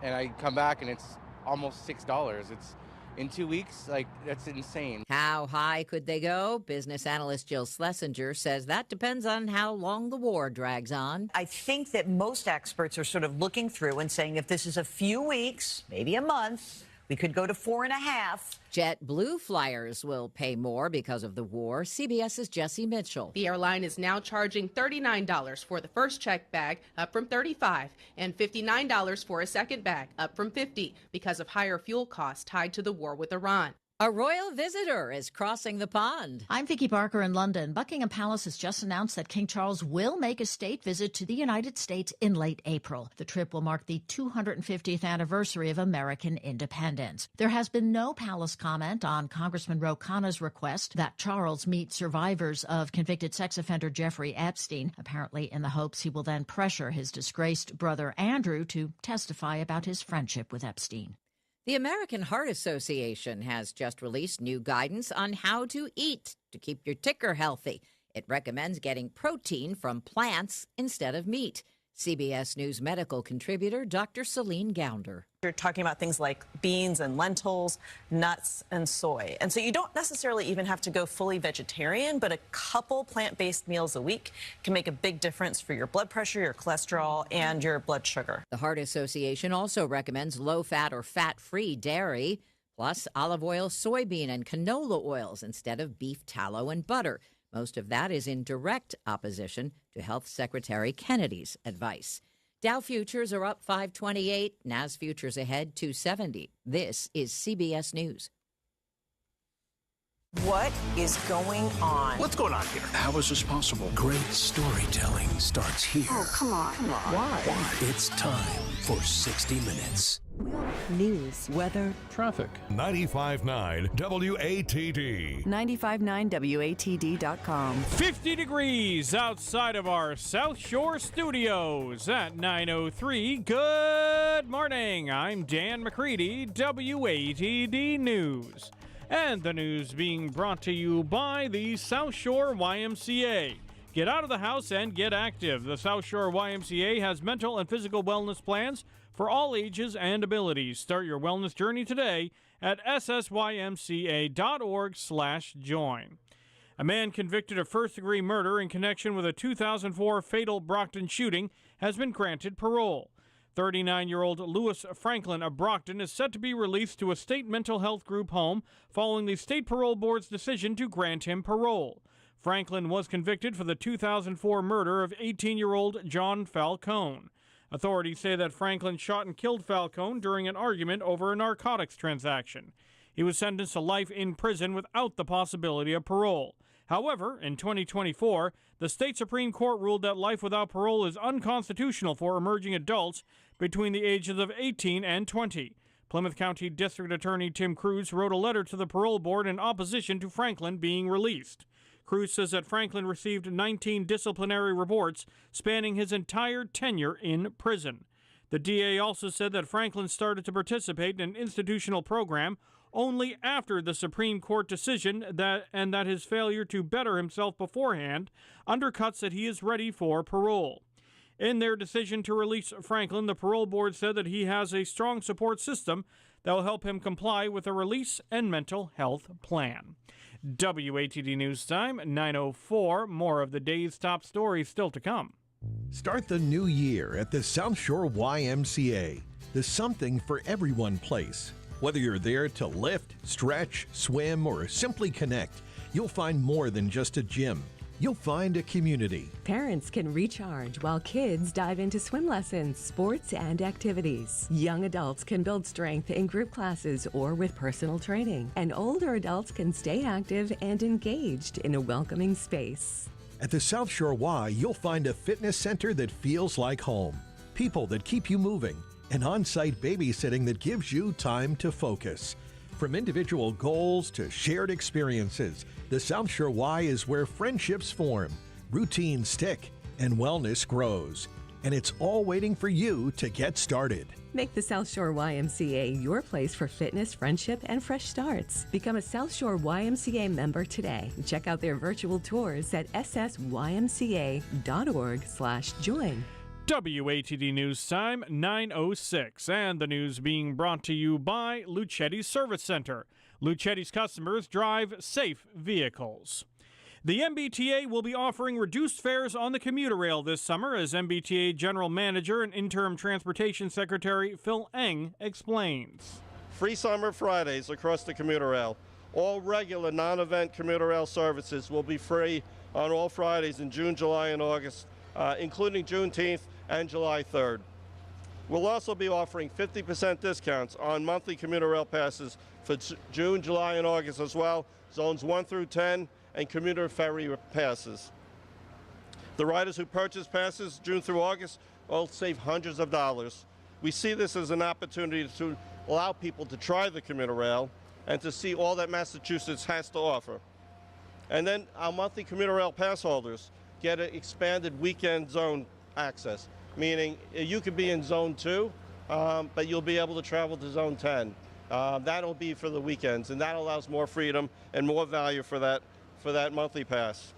and I come back and it's almost $6. It's in 2 weeks, that's insane. How high could they go? Business analyst Jill Schlesinger says that depends on how long the war drags on. I think that most experts are sort of looking through and saying if this is a few weeks, maybe a month, we could go to 4.5. JetBlue flyers will pay more because of the war. CBS's Jesse Mitchell. The airline is now charging $39 for the first checked bag, up from $35, and $59 for a second bag, up from $50, because of higher fuel costs tied to the war with Iran. A royal visitor is crossing the pond. I'm Vicky Barker in London. Buckingham Palace has just announced that King Charles will make a state visit to the United States in late April. The trip will mark the 250th anniversary of American independence. There has been no palace comment on Congressman Ro Khanna's request that Charles meet survivors of convicted sex offender Jeffrey Epstein, apparently in the hopes he will then pressure his disgraced brother Andrew to testify about his friendship with Epstein. The American Heart Association has just released new guidance on how to eat to keep your ticker healthy. It recommends getting protein from plants instead of meat. CBS News medical contributor Dr. Celine Gounder. You're talking about things like beans and lentils, nuts and soy. And so you don't necessarily even have to go fully vegetarian, but a couple plant-based meals a week can make a big difference for your blood pressure, your cholesterol, and your blood sugar. The Heart Association also recommends low-fat or fat-free dairy, plus olive oil, soybean, and canola oils instead of beef tallow and butter. Most of that is in direct opposition to Health Secretary Kennedy's advice. Dow futures are up 528, Nas futures ahead 270. This is CBS News. What is going on? What's going on here? How is this possible? Great storytelling starts here. Oh, come on. Why? It's time for 60 Minutes. News, weather, traffic. 95.9 WATD. 959WATD.com. 50 degrees outside of our South Shore studios at 9:03. Good morning. I'm Dan McCready, WATD News. And the news being brought to you by the South Shore YMCA. Get out of the house and get active. The South Shore YMCA has mental and physical wellness plans for all ages and abilities. Start your wellness journey today at ssymca.org/join. A man convicted of first-degree murder in connection with a 2004 fatal Brockton shooting has been granted parole. 39-year-old Lewis Franklin of Brockton is set to be released to a state mental health group home following the state parole board's decision to grant him parole. Franklin was convicted for the 2004 murder of 18-year-old John Falcone. Authorities say that Franklin shot and killed Falcone during an argument over a narcotics transaction. He was sentenced to life in prison without the possibility of parole. However, in 2024, the state Supreme Court ruled that life without parole is unconstitutional for emerging adults between the ages of 18 and 20. Plymouth County District Attorney Tim Cruz wrote a letter to the parole board in opposition to Franklin being released. Cruz says that Franklin received 19 disciplinary reports spanning his entire tenure in prison. The DA also said that Franklin started to participate in an institutional program only after the Supreme Court decision that his failure to better himself beforehand undercuts that he is ready for parole. In their decision to release Franklin, the parole board said that he has a strong support system that will help him comply with a release and mental health plan. WATD News Time, 9:04. More of the day's top stories still to come. Start the new year at the South Shore YMCA, the Something for Everyone place. Whether you're there to lift, stretch, swim, or simply connect, you'll find more than just a gym. You'll find a community. Parents can recharge while kids dive into swim lessons, sports, and activities. Young adults can build strength in group classes or with personal training. And older adults can stay active and engaged in a welcoming space. At the South Shore Y, you'll find a fitness center that feels like home, people that keep you moving, and on-site babysitting that gives you time to focus. From individual goals to shared experiences, the South Shore Y is where friendships form, routines stick, and wellness grows. And it's all waiting for you to get started. Make the South Shore YMCA your place for fitness, friendship, and fresh starts. Become a South Shore YMCA member today. Check out their virtual tours at ssymca.org/join. WATD News Time, 9:06, and the news being brought to you by Luchetti's Service Center. Luchetti's customers drive safe vehicles. The MBTA will be offering reduced fares on the commuter rail this summer, as MBTA General Manager and Interim Transportation Secretary Phil Eng explains. Free summer Fridays across the commuter rail. All regular non-event commuter rail services will be free on all Fridays in June, July, and August, including Juneteenth and July 3rd. We'll also be offering 50% discounts on monthly commuter rail passes for June, July, and August as well, zones 1 through 10, and commuter ferry passes. The riders who purchase passes June through August will save hundreds of dollars. We see this as an opportunity to allow people to try the commuter rail and to see all that Massachusetts has to offer. And then our monthly commuter rail pass holders get an expanded weekend zone access, meaning you could be in zone 2, but you'll be able to travel to zone 10. That'll be for the weekends, and that allows more freedom and more value for that monthly pass.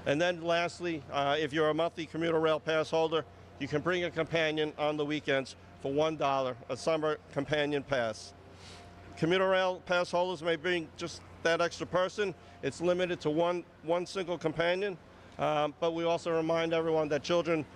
And then lastly, if you're a monthly commuter rail pass holder, you can bring a companion on the weekends for $1, a summer companion pass. Commuter rail pass holders may bring just that extra person. It's limited to one single companion, but we also remind everyone that children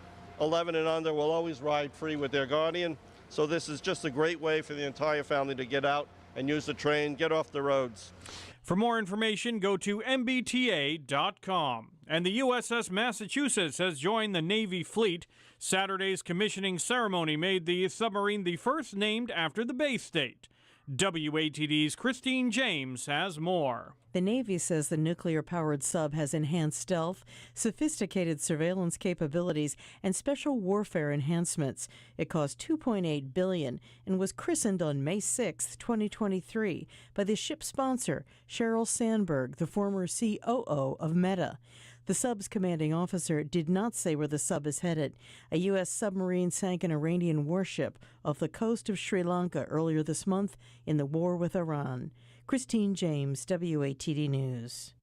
11 and under will always ride free with their guardian. So this is just a great way for the entire family to get out and use the train, get off the roads. For more information, go to mbta.com. And the USS Massachusetts has joined the Navy fleet. Saturday's commissioning ceremony made the submarine the first named after the Bay State. WATD's Christine James has more. The Navy says the nuclear-powered sub has enhanced stealth, sophisticated surveillance capabilities, and special warfare enhancements. It cost $2.8 billion and was christened on May 6, 2023, by the ship's sponsor, Sheryl Sandberg, the former COO of Meta. The sub's commanding officer did not say where the sub is headed. A U.S. submarine sank an Iranian warship off the coast of Sri Lanka earlier this month in the war with Iran. Christine James, WATD News.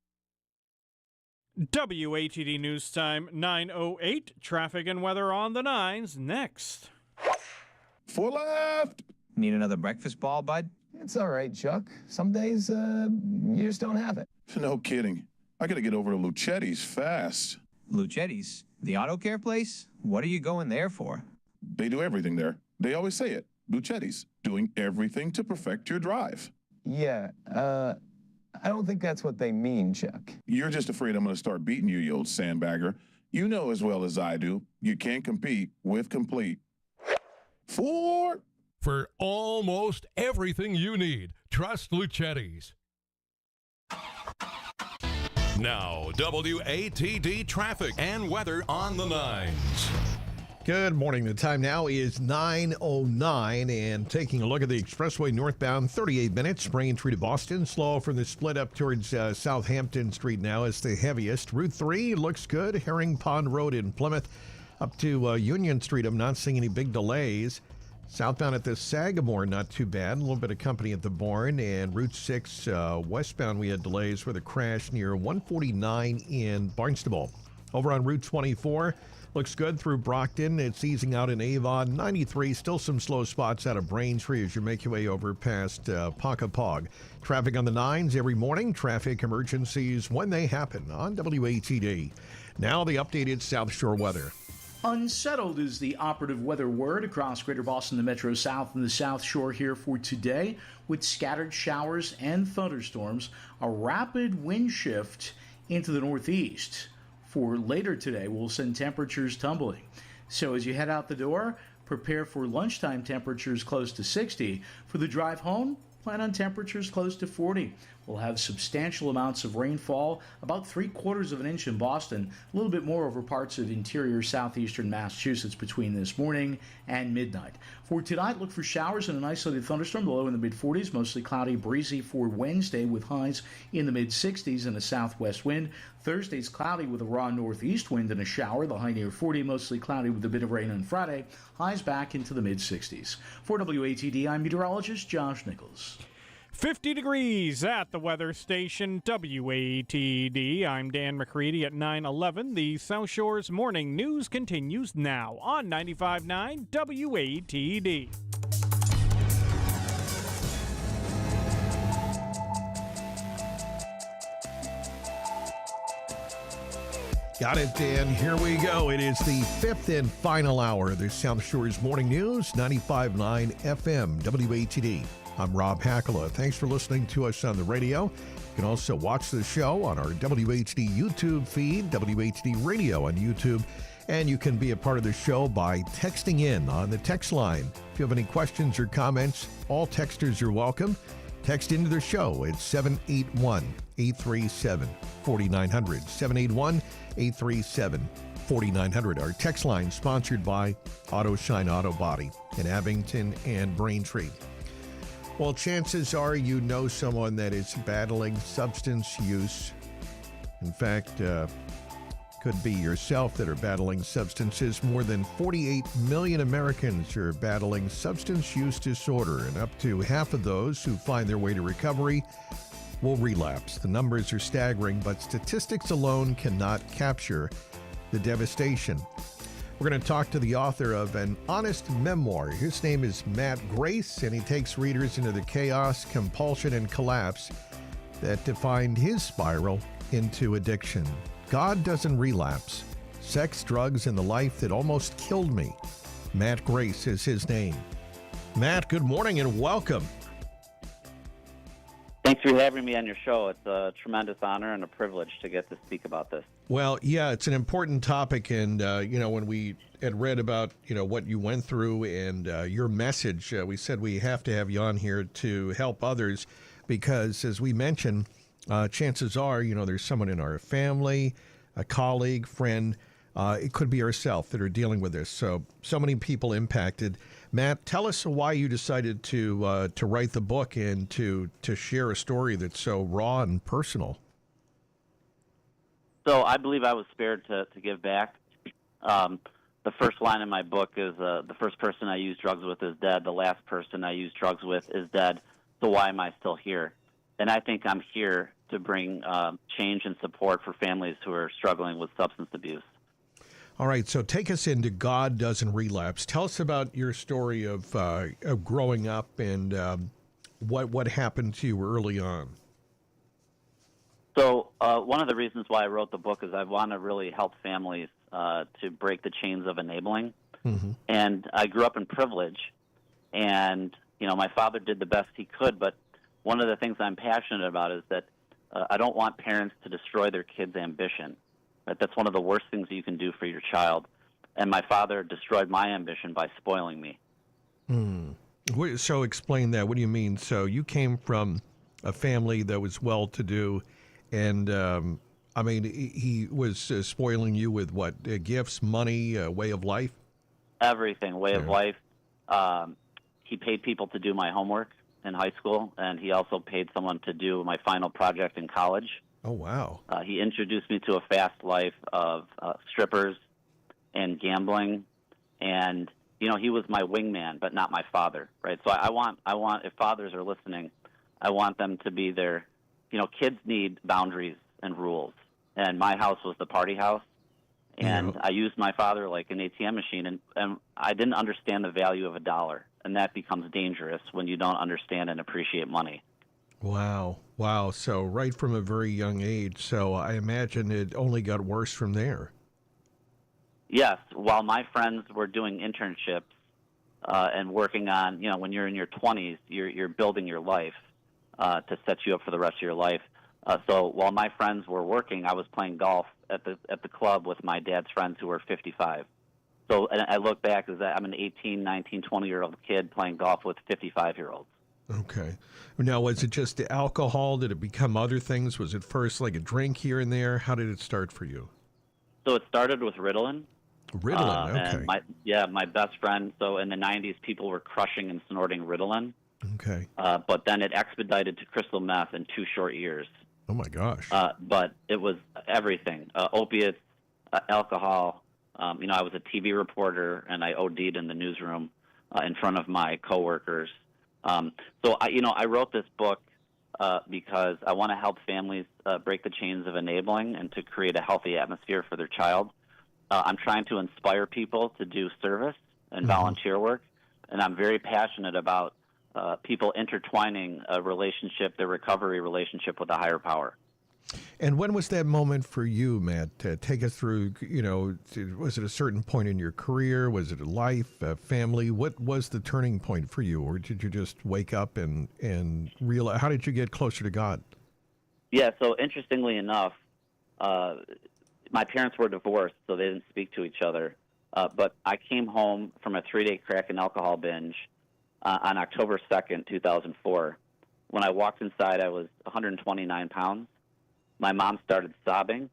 WATD News Time, 9:08. Traffic and weather on the 9s next. 4 left. Need another breakfast ball, bud? It's all right, Chuck. Some days, you just don't have it. No kidding. I gotta get over to Luchetti's fast. Luchetti's? The auto care place? What are you going there for? They do everything there. They always say it. Luchetti's, doing everything to perfect your drive. Yeah, I don't think that's what they mean, Chuck. You're just afraid I'm gonna start beating you, you old sandbagger. You know as well as I do, you can't compete with complete. 4. For almost everything you need, trust Luchetti's. Now, WATD traffic and weather on the 9s. Good morning. The time now is 9:09, and taking a look at the expressway northbound, 38 minutes, bringing through to Boston. Slow from the split up towards Southampton Street now is the heaviest. Route 3 looks good. Herring Pond Road in Plymouth up to Union Street. I'm not seeing any big delays. Southbound at the Sagamore, not too bad. A little bit of company at the Barn. And Route 6 westbound, we had delays with a crash near 149 in Barnstable. Over on Route 24, looks good through Brockton. It's easing out in Avon. 93, still some slow spots out of Braintree as you make your way over past Pockapog. Traffic on the 9s every morning. Traffic emergencies when they happen on WATD. Now the updated South Shore weather. Unsettled is the operative weather word across Greater Boston, the Metro South, and the South Shore here for today, with scattered showers and thunderstorms, a rapid wind shift into the northeast. For later today, we'll send temperatures tumbling. So as you head out the door, prepare for lunchtime temperatures close to 60. For the drive home, plan on temperatures close to 40. We'll have substantial amounts of rainfall, about 3/4 of an inch in Boston, a little bit more over parts of interior southeastern Massachusetts between this morning and midnight. For tonight, look for showers and an isolated thunderstorm, the low in the mid-40s, mostly cloudy, breezy for Wednesday with highs in the mid-60s and a southwest wind. Thursday's cloudy with a raw northeast wind and a shower, the high near 40, mostly cloudy with a bit of rain on Friday, highs back into the mid-60s. For WATD, I'm meteorologist Josh Nichols. 50 degrees at the weather station WATD. I'm Dan McCready at 9:11. The South Shore's morning news continues now on 95.9 WATD. Got it, Dan. Here we go. It is the fifth and final hour of the South Shore's morning news, 95.9 FM WATD. I'm Rob Hakala. Thanks for listening to us on the radio. You can also watch the show on our WATD YouTube feed, WATD Radio on YouTube, and you can be a part of the show by texting in on the text line. If you have any questions or comments, all texters are welcome. Text into the show at 781-837-4900, 781-837-4900. Our text line sponsored by Auto Shine Auto Body in Abington and Braintree. Well, chances are you know someone that is battling substance use. In fact, could be yourself that are battling substances. More than 48 million Americans are battling substance use disorder, and up to half of those who find their way to recovery will relapse. The numbers are staggering, but statistics alone cannot capture the devastation. We're going to talk to the author of an honest memoir. His name is Matt Grace, and he takes readers into the chaos, compulsion, and collapse that defined his spiral into addiction. God Doesn't Relapse: Sex, Drugs, and the Life That Almost Killed Me. Matt Grace is his name. Matt, good morning and welcome. Thanks for having me on your show. It's a tremendous honor and a privilege to get to speak about this. Well, yeah, it's an important topic, and when we had read about what you went through and your message, we said we have to have you on here to help others, because as we mentioned, chances are there's someone in our family, a colleague, friend, it could be ourselves that are dealing with this. So many people impacted. Matt, tell us why you decided to write the book and to share a story that's so raw and personal. So I believe I was spared to give back. The first line in my book is, the first person I used drugs with is dead. The last person I used drugs with is dead. So why am I still here? And I think I'm here to bring change and support for families who are struggling with substance abuse. All right, so take us into God Doesn't Relapse. Tell us about your story of growing up and what happened to you early on. So one of the reasons why I wrote the book is I want to really help families to break the chains of enabling. Mm-hmm. And I grew up in privilege, and my father did the best he could, but one of the things I'm passionate about is that I don't want parents to destroy their kids' ambition. Right? That's one of the worst things you can do for your child. And my father destroyed my ambition by spoiling me. So explain that. What do you mean? So you came from a family that was well-to-do, and he was spoiling you with what? Gifts, money, way of life? Everything, way of life. He paid people to do my homework in high school, and he also paid someone to do my final project in college. Oh, wow. He introduced me to a fast life of strippers and gambling, and, he was my wingman, but not my father, right? So I want, if fathers are listening, I want them to be there. Kids need boundaries and rules, and my house was the party house, and I used my father like an ATM machine, and I didn't understand the value of a dollar, and that becomes dangerous when you don't understand and appreciate money. Wow. So right from a very young age. So I imagine it only got worse from there. Yes. While my friends were doing internships and working on, when you're in your 20s, you're building your life to set you up for the rest of your life. So while my friends were working, I was playing golf at the club with my dad's friends who were 55. So and I look back as I'm an 18, 19, 20-year-old kid playing golf with 55-year-olds. Okay. Now, was it just the alcohol? Did it become other things? Was it first like a drink here and there? How did it start for you? So it started with Ritalin. Ritalin, okay. And my best friend, so in the 90s, people were crushing and snorting Ritalin. Okay. But then it expedited to crystal meth in 2 short years. Oh, my gosh. But it was everything, opiates, alcohol. I was a TV reporter, and I OD'd in the newsroom in front of my coworkers. So I wrote this book because I want to help families break the chains of enabling and to create a healthy atmosphere for their child. I'm trying to inspire people to do service and volunteer work, and I'm very passionate about people intertwining a relationship, their recovery relationship with a higher power. And when was that moment for you, Matt? Take us through, was it a certain point in your career? Was it a life, a family? What was the turning point for you? Or did you just wake up and realize, how did you get closer to God? Yeah, so interestingly enough, my parents were divorced, so they didn't speak to each other. But I came home from a 3-day crack and alcohol binge on October 2nd, 2004. When I walked inside, I was 129 pounds. My mom started sobbing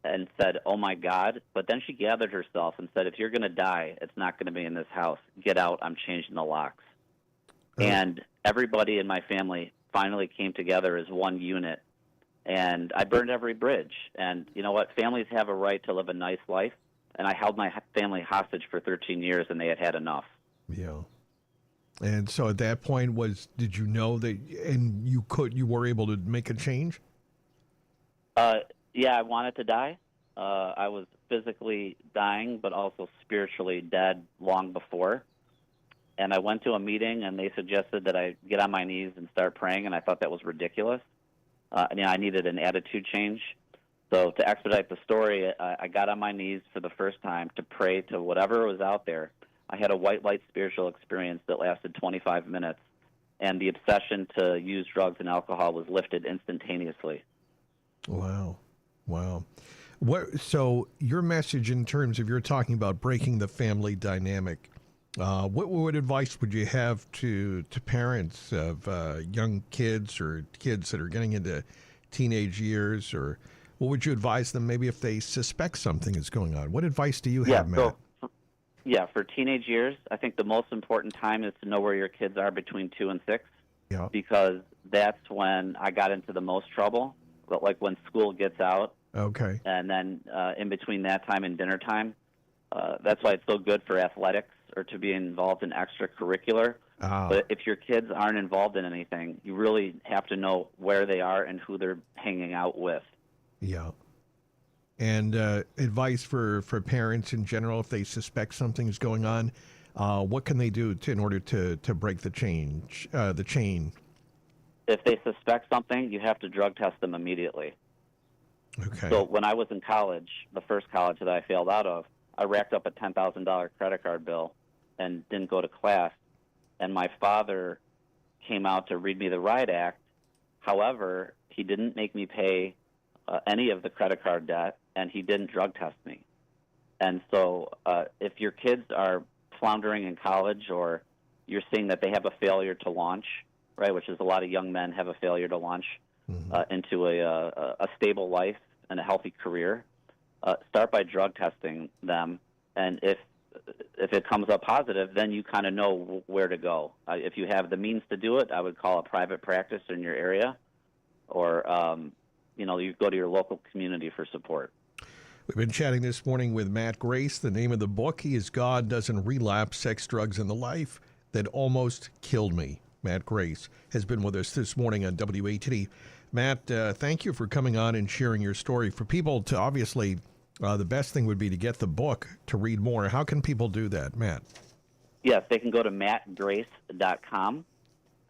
and said, "Oh, my God." But then she gathered herself and said, "If you're going to die, it's not going to be in this house. Get out. I'm changing the locks." Oh. And everybody in my family finally came together as one unit. And I burned every bridge. And you know what? Families have a right to live a nice life. And I held my family hostage for 13 years, and they had had enough. Yeah. And so at that point, did you know that, and you were able to make a change? Yeah, I wanted to die. I was physically dying, but also spiritually dead long before. And I went to a meeting, and they suggested that I get on my knees and start praying, and I thought that was ridiculous. I needed an attitude change. So to expedite the story, I got on my knees for the first time to pray to whatever was out there. I had a white light spiritual experience that lasted 25 minutes, and the obsession to use drugs and alcohol was lifted instantaneously. Wow. So your message in terms of you're talking about breaking the family dynamic, what advice would you have to parents of young kids or kids that are getting into teenage years, or what would you advise them maybe if they suspect something is going on? What advice do you have, Matt? For teenage years, I think the most important time is to know where your kids are between 2 and 6, because that's when I got into the most trouble. But like when school gets out, okay, and then in between that time and dinner time, that's why it's so good for athletics or to be involved in extracurricular. But if your kids aren't involved in anything, you really have to know where they are and who they're hanging out with. Yeah. And advice for parents in general, if they suspect something's going on, what can they do in order to break the chain? If they suspect something, you have to drug test them immediately. Okay. So when I was in college, the first college that I failed out of, I racked up a $10,000 credit card bill and didn't go to class. And my father came out to read me the riot act. However, he didn't make me pay any of the credit card debt, and he didn't drug test me. And so if your kids are floundering in college, or you're seeing that they have a failure to launch, right, which is a lot of young men have a failure to launch into a stable life and a healthy career, start by drug testing them. And if it comes up positive, then you kind of know where to go. If you have the means to do it, I would call a private practice in your area, or you go to your local community for support. We've been chatting this morning with Matt Grace. The name of the book, he is God Doesn't Relapse, Sex, Drugs, and the Life That Almost Killed Me. Matt Grace has been with us this morning on WATD. Matt, thank you for coming on and sharing your story. For people to obviously, the best thing would be to get the book to read more. How can people do that, Matt? Yes, they can go to mattgrace.com,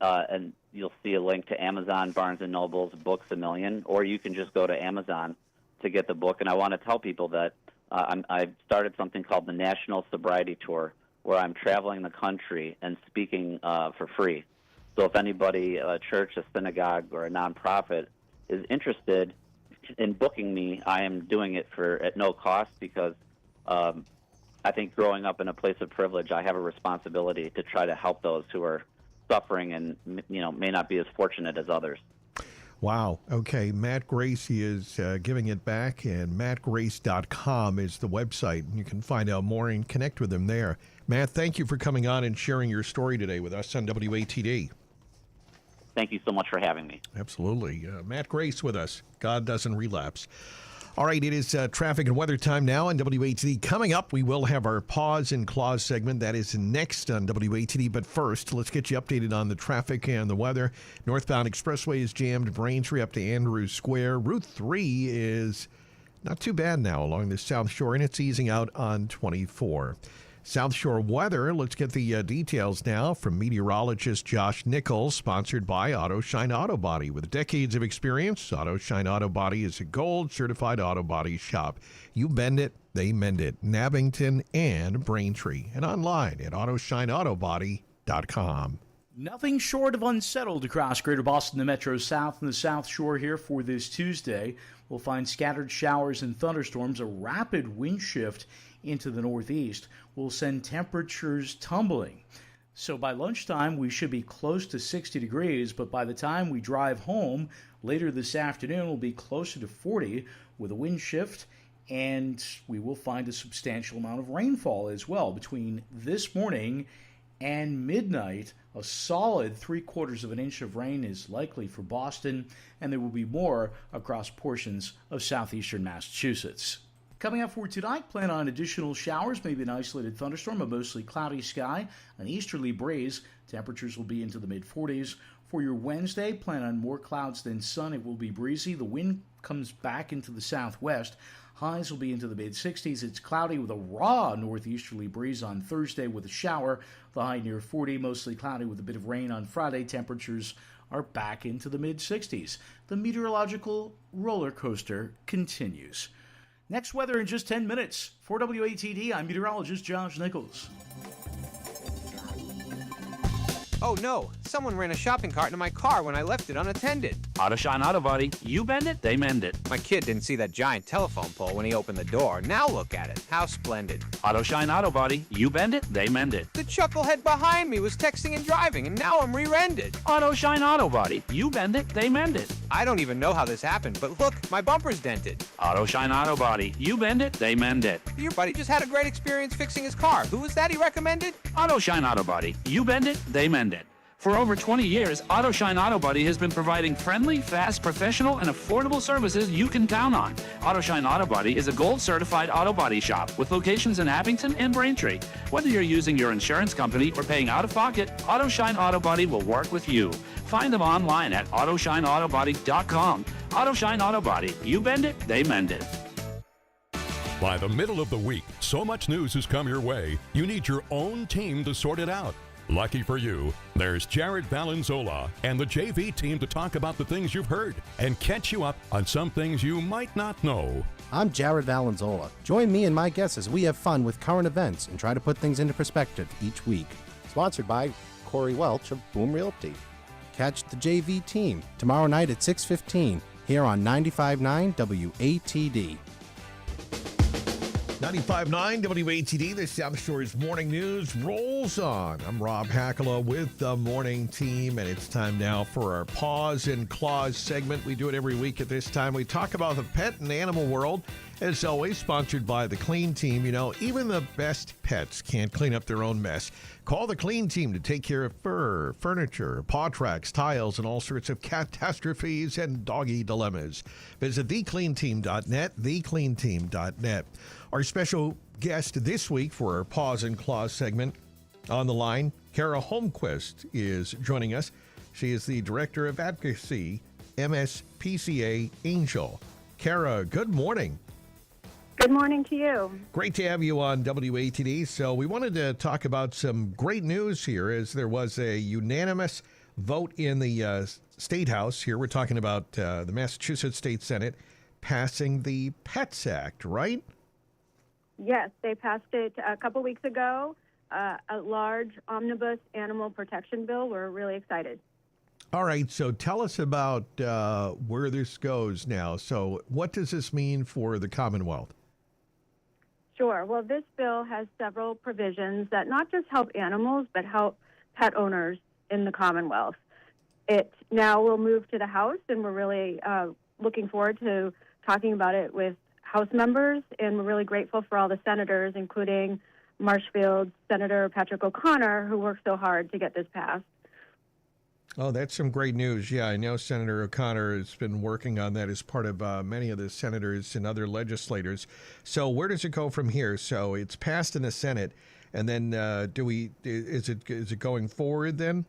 and you'll see a link to Amazon, Barnes & Noble's Books A Million, or you can just go to Amazon to get the book. And I want to tell people that I've started something called the National Sobriety Tour, where I'm traveling the country and speaking for free. So if anybody, a church, a synagogue, or a nonprofit is interested in booking me, I am doing it at no cost, because I think growing up in a place of privilege, I have a responsibility to try to help those who are suffering and, may not be as fortunate as others. Wow. Okay. Matt Gracie is giving it back, and mattgrace.com is the website. You can find out more and connect with him there. Matt, thank you for coming on and sharing your story today with us on WATD. Thank you so much for having me. Absolutely. Matt Grace with us. God doesn't relapse. All right, it is traffic and weather time now on WATD. Coming up, we will have our Pause and Clause segment. That is next on WATD. But first, let's get you updated on the traffic and the weather. Northbound Expressway is jammed. Braintree up to Andrews Square. Route 3 is not too bad now along the South Shore, and it's easing out on 24. South Shore weather, let's get the details now from meteorologist Josh Nichols, sponsored by Auto Shine Auto Body. With decades of experience, Auto Shine Auto Body is a gold certified auto body shop. You bend it, they mend it. Abington and Braintree. And online at AutoshineAutoBody.com. Nothing short of unsettled across Greater Boston, the Metro South, and the South Shore here for this Tuesday. We'll find scattered showers and thunderstorms. A rapid wind shift into the northeast will send temperatures tumbling. So by lunchtime, we should be close to 60 degrees, but by the time we drive home later this afternoon, we'll be closer to 40 with a wind shift, and we will find a substantial amount of rainfall as well. Between this morning and midnight, a solid 3/4 of an inch of rain is likely for Boston, and there will be more across portions of southeastern Massachusetts. Coming up for tonight, plan on additional showers, maybe an isolated thunderstorm, a mostly cloudy sky, an easterly breeze. Temperatures will be into the mid-40s. For your Wednesday, plan on more clouds than sun. It will be breezy. The wind comes back into the southwest. Highs will be into the mid-60s. It's cloudy with a raw northeasterly breeze on Thursday with a shower. The high near 40, mostly cloudy with a bit of rain on Friday. Temperatures are back into the mid-60s. The meteorological roller coaster continues. Next weather in just 10 minutes. For WATD, I'm meteorologist Josh Nichols. Oh no, someone ran a shopping cart into my car when I left it unattended. Auto Shine Auto Body. You bend it, they mend it. My kid didn't see that giant telephone pole when he opened the door. Now look at it. How splendid. Auto Shine Auto Body. You bend it, they mend it. The chucklehead behind me was texting and driving, and now I'm rear-ended. Auto Shine Auto Body. You bend it, they mend it. I don't even know how this happened, but look, my bumper's dented. Auto Shine Auto Body. You bend it, they mend it. Your buddy just had a great experience fixing his car. Who was that he recommended? Auto Shine Auto Body. You bend it, they mend it. For over 20 years, Auto Shine Auto Body has been providing friendly, fast, professional, and affordable services you can count on. Auto Shine Auto Body is a gold-certified auto body shop with locations in Abington and Braintree. Whether you're using your insurance company or paying out-of-pocket, Auto Shine Auto Body will work with you. Find them online at AutoshineAutoBody.com. Auto Shine Auto Body. You bend it, they mend it. By the middle of the week, so much news has come your way, you need your own team to sort it out. Lucky for you, there's Jared Valenzola and the JV team to talk about the things you've heard and catch you up on some things you might not know. I'm Jared Valenzola. Join me and my guests as we have fun with current events and try to put things into perspective each week. Sponsored by Corey Welch of Boom Realty. Catch the JV team tomorrow night at 6:15 here on 95.9 WATD. 95.9 WATD, the South Shore's Morning News rolls on. I'm Rob Hakala with the morning team, and it's time now for our Pause and Clause segment. We do it every week at this time. We talk about the pet and animal world, as always, sponsored by the Clean Team. You know, even the best pets can't clean up their own mess. Call the Clean Team to take care of fur, furniture, paw tracks, tiles, and all sorts of catastrophes and doggy dilemmas. Visit thecleanteam.net, thecleanteam.net. Our special guest this week for our Pause and Clause segment on the line, Kara Holmquist, is joining us. She is the Director of Advocacy, MSPCA Angel. Kara, good morning. Good morning to you. Great to have you on WATD. So we wanted to talk about some great news here, as there was a unanimous vote in the State House. Here we're talking about the Massachusetts State Senate passing the Pets Act, right? Yes, they passed it a couple weeks ago, a large omnibus animal protection bill. We're really excited. All right, so tell us about where this goes now. So what does this mean for the Commonwealth? Sure. Well, this bill has several provisions that not just help animals, but help pet owners in the Commonwealth. It now will move to the House, and we're really looking forward to talking about it with House members, and we're really grateful for all the senators, including Marshfield's Senator Patrick O'Connor, who worked so hard to get this passed. Oh, that's some great news. Yeah, I know Senator O'Connor has been working on that as part of many of the senators and other legislators. So where does it go from here? So it's passed in the Senate, and then is it going forward then?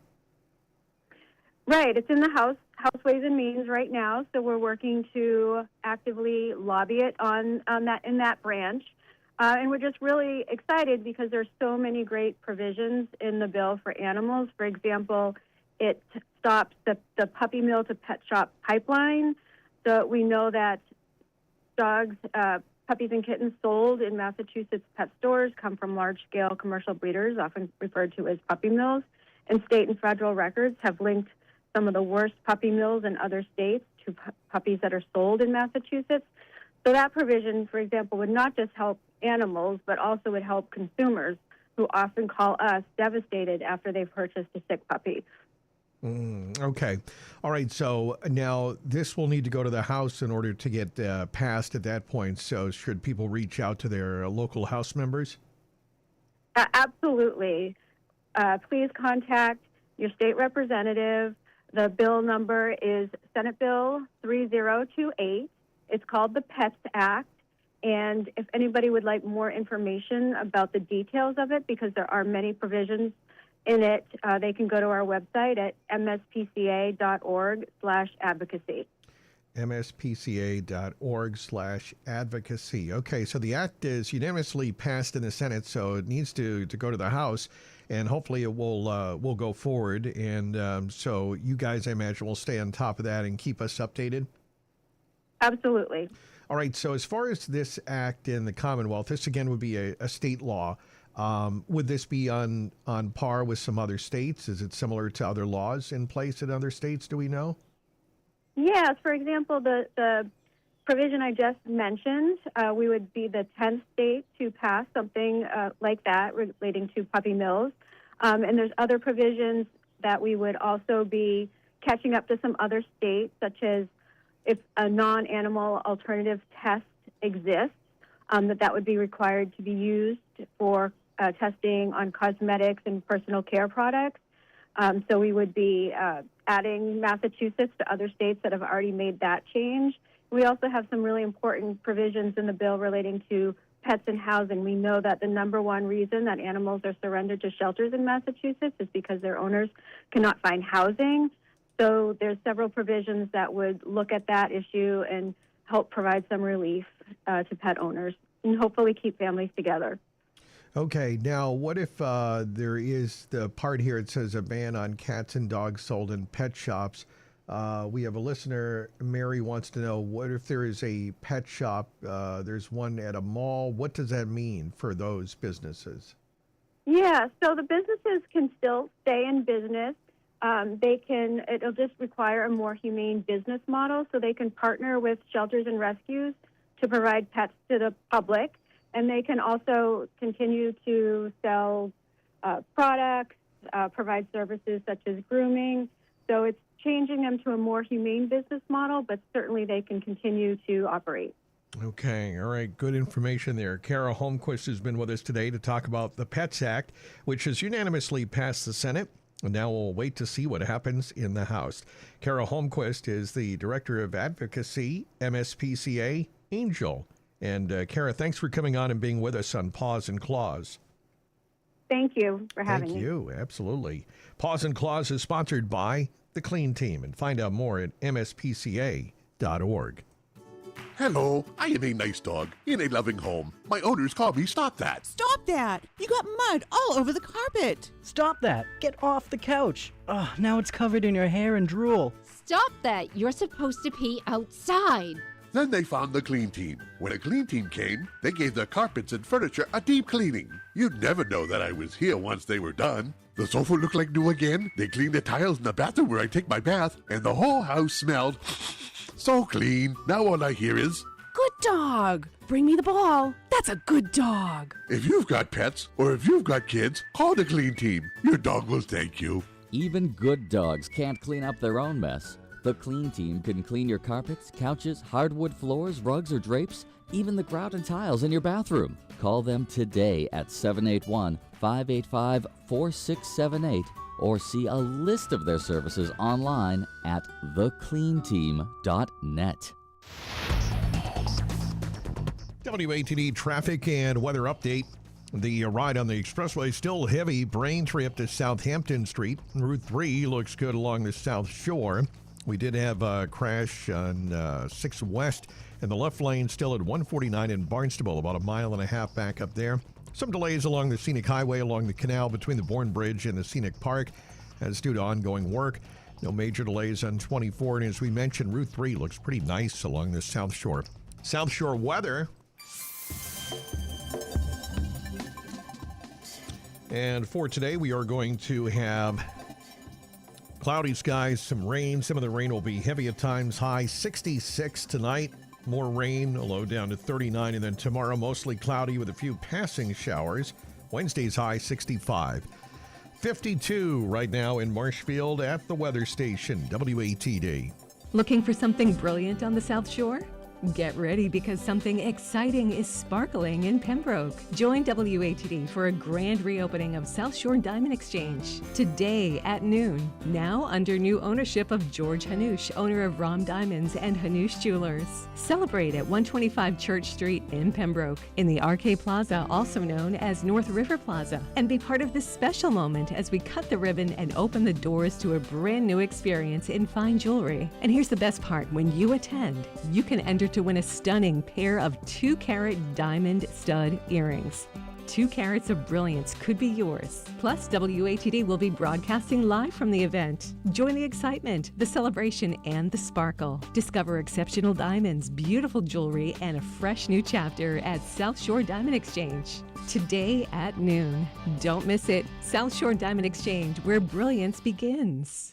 Right. It's in the House Ways and Means right now, so we're working to actively lobby it on that in that branch. And we're just really excited because there's so many great provisions in the bill for animals. For example, it stops the puppy mill to pet shop pipeline. So we know that dogs, puppies and kittens sold in Massachusetts pet stores come from large-scale commercial breeders, often referred to as puppy mills. And state and federal records have linked some of the worst puppy mills in other states to puppies that are sold in Massachusetts. So that provision, for example, would not just help animals, but also would help consumers who often call us devastated after they've purchased a sick puppy. Okay. All right. So now this will need to go to the House in order to get passed at that point. So should people reach out to their local House members? Absolutely. Please contact your state representative. The bill number is Senate Bill 3028. It's called the Pets Act. And if anybody would like more information about the details of it, because there are many provisions in it, they can go to our website at mspca.org/advocacy. mspca.org/advocacy. Okay, so the act is unanimously passed in the Senate, so it needs to go to the House, and hopefully it will go forward. And so you guys, I imagine, will stay on top of that and keep us updated? Absolutely. All right, so as far as this act in the Commonwealth, this again would be a state law. Would this be on par with some other states? Is it similar to other laws in place in other states? Do we know? Yes. For example, the provision I just mentioned, we would be the 10th state to pass something like that relating to puppy mills. And there's other provisions that we would also be catching up to some other states, such as if a non-animal alternative test exists, that would be required to be used for testing on cosmetics and personal care products. So we would be adding Massachusetts to other states that have already made that change. We also have some really important provisions in the bill relating to pets and housing. We know that the number one reason that animals are surrendered to shelters in Massachusetts is because their owners cannot find housing. So there's several provisions that would look at that issue and help provide some relief to pet owners and hopefully keep families together. Okay, now what if there is the part here, it says a ban on cats and dogs sold in pet shops. We have a listener, Mary wants to know, what if there is a pet shop, there's one at a mall, what does that mean for those businesses? Yeah, so the businesses can still stay in business. It'll just require a more humane business model, so they can partner with shelters and rescues to provide pets to the public. And they can also continue to sell products, provide services such as grooming. So it's changing them to a more humane business model, but certainly they can continue to operate. Okay, all right, good information there. Kara Holmquist has been with us today to talk about the Pets Act, which has unanimously passed the Senate. And now we'll wait to see what happens in the House. Kara Holmquist is the Director of Advocacy, MSPCA, Angel. And Kara, thanks for coming on and being with us on Paws and Claws. Thank you for having me. Thank you, absolutely. Paws and Claws is sponsored by the Clean Team. And find out more at mspca.org. Hello, I am a nice dog in a loving home. My owners call me Stop That. Stop that! You got mud all over the carpet. Stop that! Get off the couch. Oh, now it's covered in your hair and drool. Stop that! You're supposed to pee outside. Then they found the Clean Team. When a Clean Team came, they gave the carpets and furniture a deep cleaning. You'd never know that I was here once they were done. The sofa looked like new again. They cleaned the tiles in the bathroom where I take my bath, and the whole house smelled so clean. Now all I hear is, Good dog. Bring me the ball. That's a good dog. if you've got pets or if you've got kids, call the Clean Team. Your dog will thank you. Even good dogs can't clean up their own mess. The Clean Team can clean your carpets, couches, hardwood floors, rugs, or drapes, even the grout and tiles in your bathroom. Call them today at 781-585-4678 or see a list of their services online at thecleanteam.net. WATD traffic and weather update. The ride on the expressway still heavy. Braintree up to Southampton Street. Route 3 looks good along the South Shore. We did have a crash on 6 West in the left lane, still at 149 in Barnstable, about a mile and a half back up there. Some delays along the Scenic Highway along the canal between the Bourne Bridge and the Scenic Park. That's due to ongoing work. No major delays on 24. And as we mentioned, Route 3 looks pretty nice along the South Shore. South Shore weather. And for today, we are going to have cloudy skies, some rain. Some of the rain will be heavy at times. High 66 tonight. More rain, a low down to 39. And then tomorrow, mostly cloudy with a few passing showers. Wednesday's high 65. 52 right now in Marshfield at the weather station, WATD. Looking for something brilliant on the South Shore? Get ready because something exciting is sparkling in Pembroke. Join WATD for a grand reopening of South Shore Diamond Exchange today at noon. Now under new ownership of George Hanush, owner of Rom Diamonds and Hanush Jewelers. Celebrate at 125 Church Street in Pembroke in the RK Plaza, also known as North River Plaza, and be part of this special moment as we cut the ribbon and open the doors to a brand new experience in fine jewelry. And here's the best part: when you attend, you can enter to win a stunning pair of 2-carat diamond stud earrings. 2 carats of brilliance could be yours. Plus, WATD will be broadcasting live from the event. Join the excitement, the celebration, and the sparkle. Discover exceptional diamonds, beautiful jewelry, and a fresh new chapter at South Shore Diamond Exchange. Today at noon. Don't miss it. South Shore Diamond Exchange, where brilliance begins.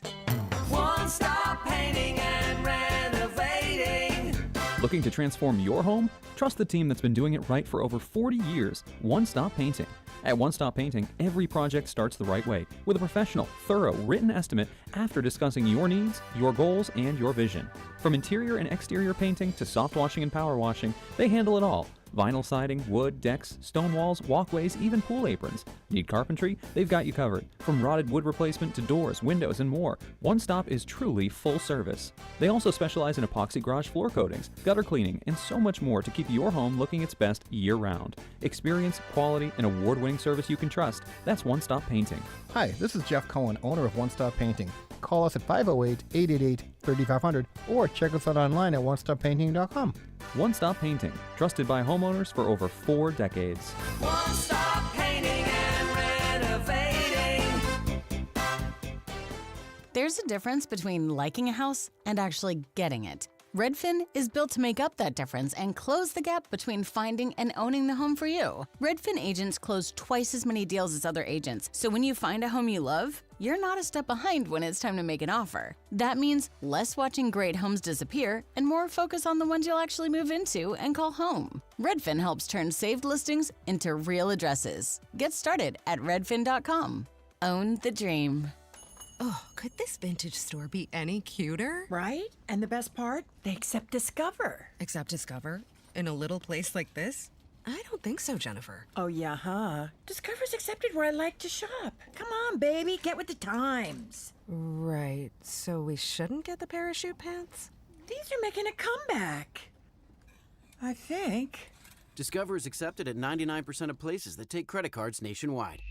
One Stop Painting and Renovating. Looking to transform your home? Trust the team that's been doing it right for over 40 years, One Stop Painting. At One Stop Painting, every project starts the right way, with a professional, thorough, written estimate after discussing your needs, your goals, and your vision. From interior and exterior painting to soft washing and power washing, they handle it all. Vinyl siding, wood, decks, stone walls, walkways, even pool aprons. Need carpentry? They've got you covered. From rotted wood replacement to doors, windows, and more, One Stop is truly full service. They also specialize in epoxy garage floor coatings, gutter cleaning, and so much more to keep your home looking its best year-round. Experience, quality, and award-winning service you can trust. That's One Stop Painting. Hi, this is Jeff Cohen, owner of One Stop Painting. Call us at 508-888-3500 or check us out online at onestoppainting.com. One Stop Painting, trusted by homeowners for over 4 decades. One Stop Painting and Renovating. There's a difference between liking a house and actually getting it. Redfin is built to make up that difference and close the gap between finding and owning the home for you. Redfin agents close twice as many deals as other agents, so when you find a home you love, you're not a step behind when it's time to make an offer. That means less watching great homes disappear and more focus on the ones you'll actually move into and call home. Redfin helps turn saved listings into real addresses. Get started at redfin.com. Own the dream. Oh, could this vintage store be any cuter? Right? And the best part? They accept Discover. Accept Discover? In a little place like this? I don't think so, Jennifer. Oh, yeah, huh? Discover's accepted where I like to shop. Come on, baby, get with the times. Right, so we shouldn't get the parachute pants? These are making a comeback. I think. Discover is accepted at 99% of places that take credit cards nationwide.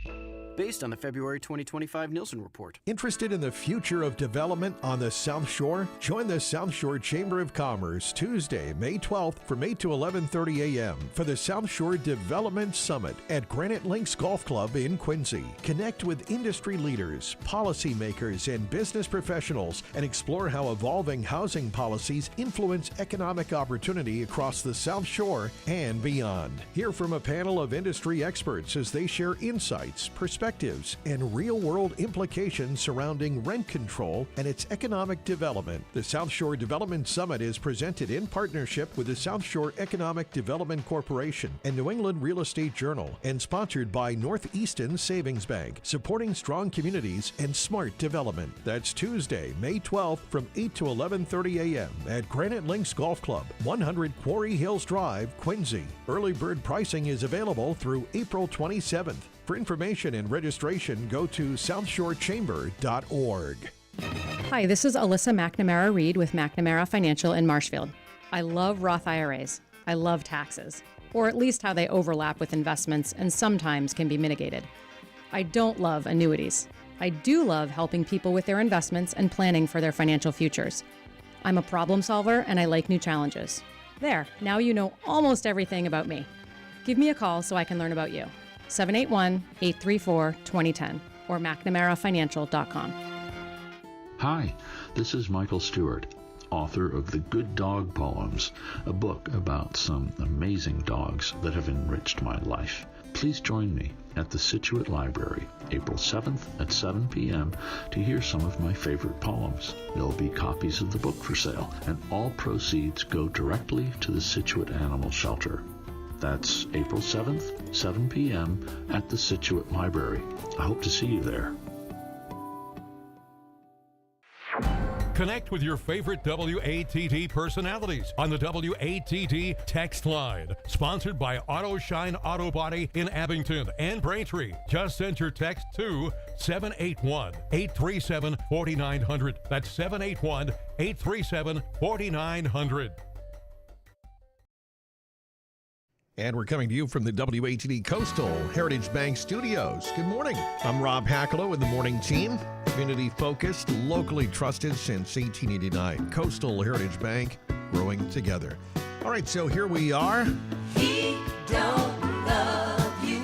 Based on the February 2025 Nielsen report. Interested in the future of development on the South Shore? Join the South Shore Chamber of Commerce Tuesday, May 12th from 8 to 11:30 a.m. for the South Shore Development Summit at Granite Links Golf Club in Quincy. Connect with industry leaders, policymakers, and business professionals and explore how evolving housing policies influence economic opportunity across the South Shore and beyond. Hear from a panel of industry experts as they share insights, perspectives, perspectives and real-world implications surrounding rent control and its economic development. The South Shore Development Summit is presented in partnership with the South Shore Economic Development Corporation and New England Real Estate Journal, and sponsored by Northeastern Savings Bank, supporting strong communities and smart development. That's Tuesday, May 12th from 8 to 11:30 a.m. at Granite Links Golf Club, 100 Quarry Hills Drive, Quincy. Early bird pricing is available through April 27th. For information and registration, go to southshorechamber.org. Hi, this is Alyssa McNamara Reed with McNamara Financial in Marshfield. I love Roth IRAs. I love taxes, or at least how they overlap with investments and sometimes can be mitigated. I don't love annuities. I do love helping people with their investments and planning for their financial futures. I'm a problem solver and I like new challenges. There, now you know almost everything about me. Give me a call so I can learn about you. 781-834-2010 or McNamaraFinancial.com. Hi, this is Michael Stewart, author of The Good Dog Poems, a book about some amazing dogs that have enriched my life. Please join me at the Situate Library, April 7th at 7 p.m. to hear some of my favorite poems. There'll be copies of the book for sale, and all proceeds go directly to the Situate Animal Shelter. That's April 7th, 7 p.m. at the Situate Library. I hope to see you there. Connect with your favorite WATD personalities on the WATD text line. Sponsored by AutoShine Auto Body in Abington and Braintree. Just send your text to 781-837-4900. That's 781-837-4900. And we're coming to you from the WATD Coastal Heritage Bank Studios. Good morning. I'm Rob Hakala with the morning team. Community-focused, locally trusted since 1889. Coastal Heritage Bank, growing together. All right, so here we are. He don't love you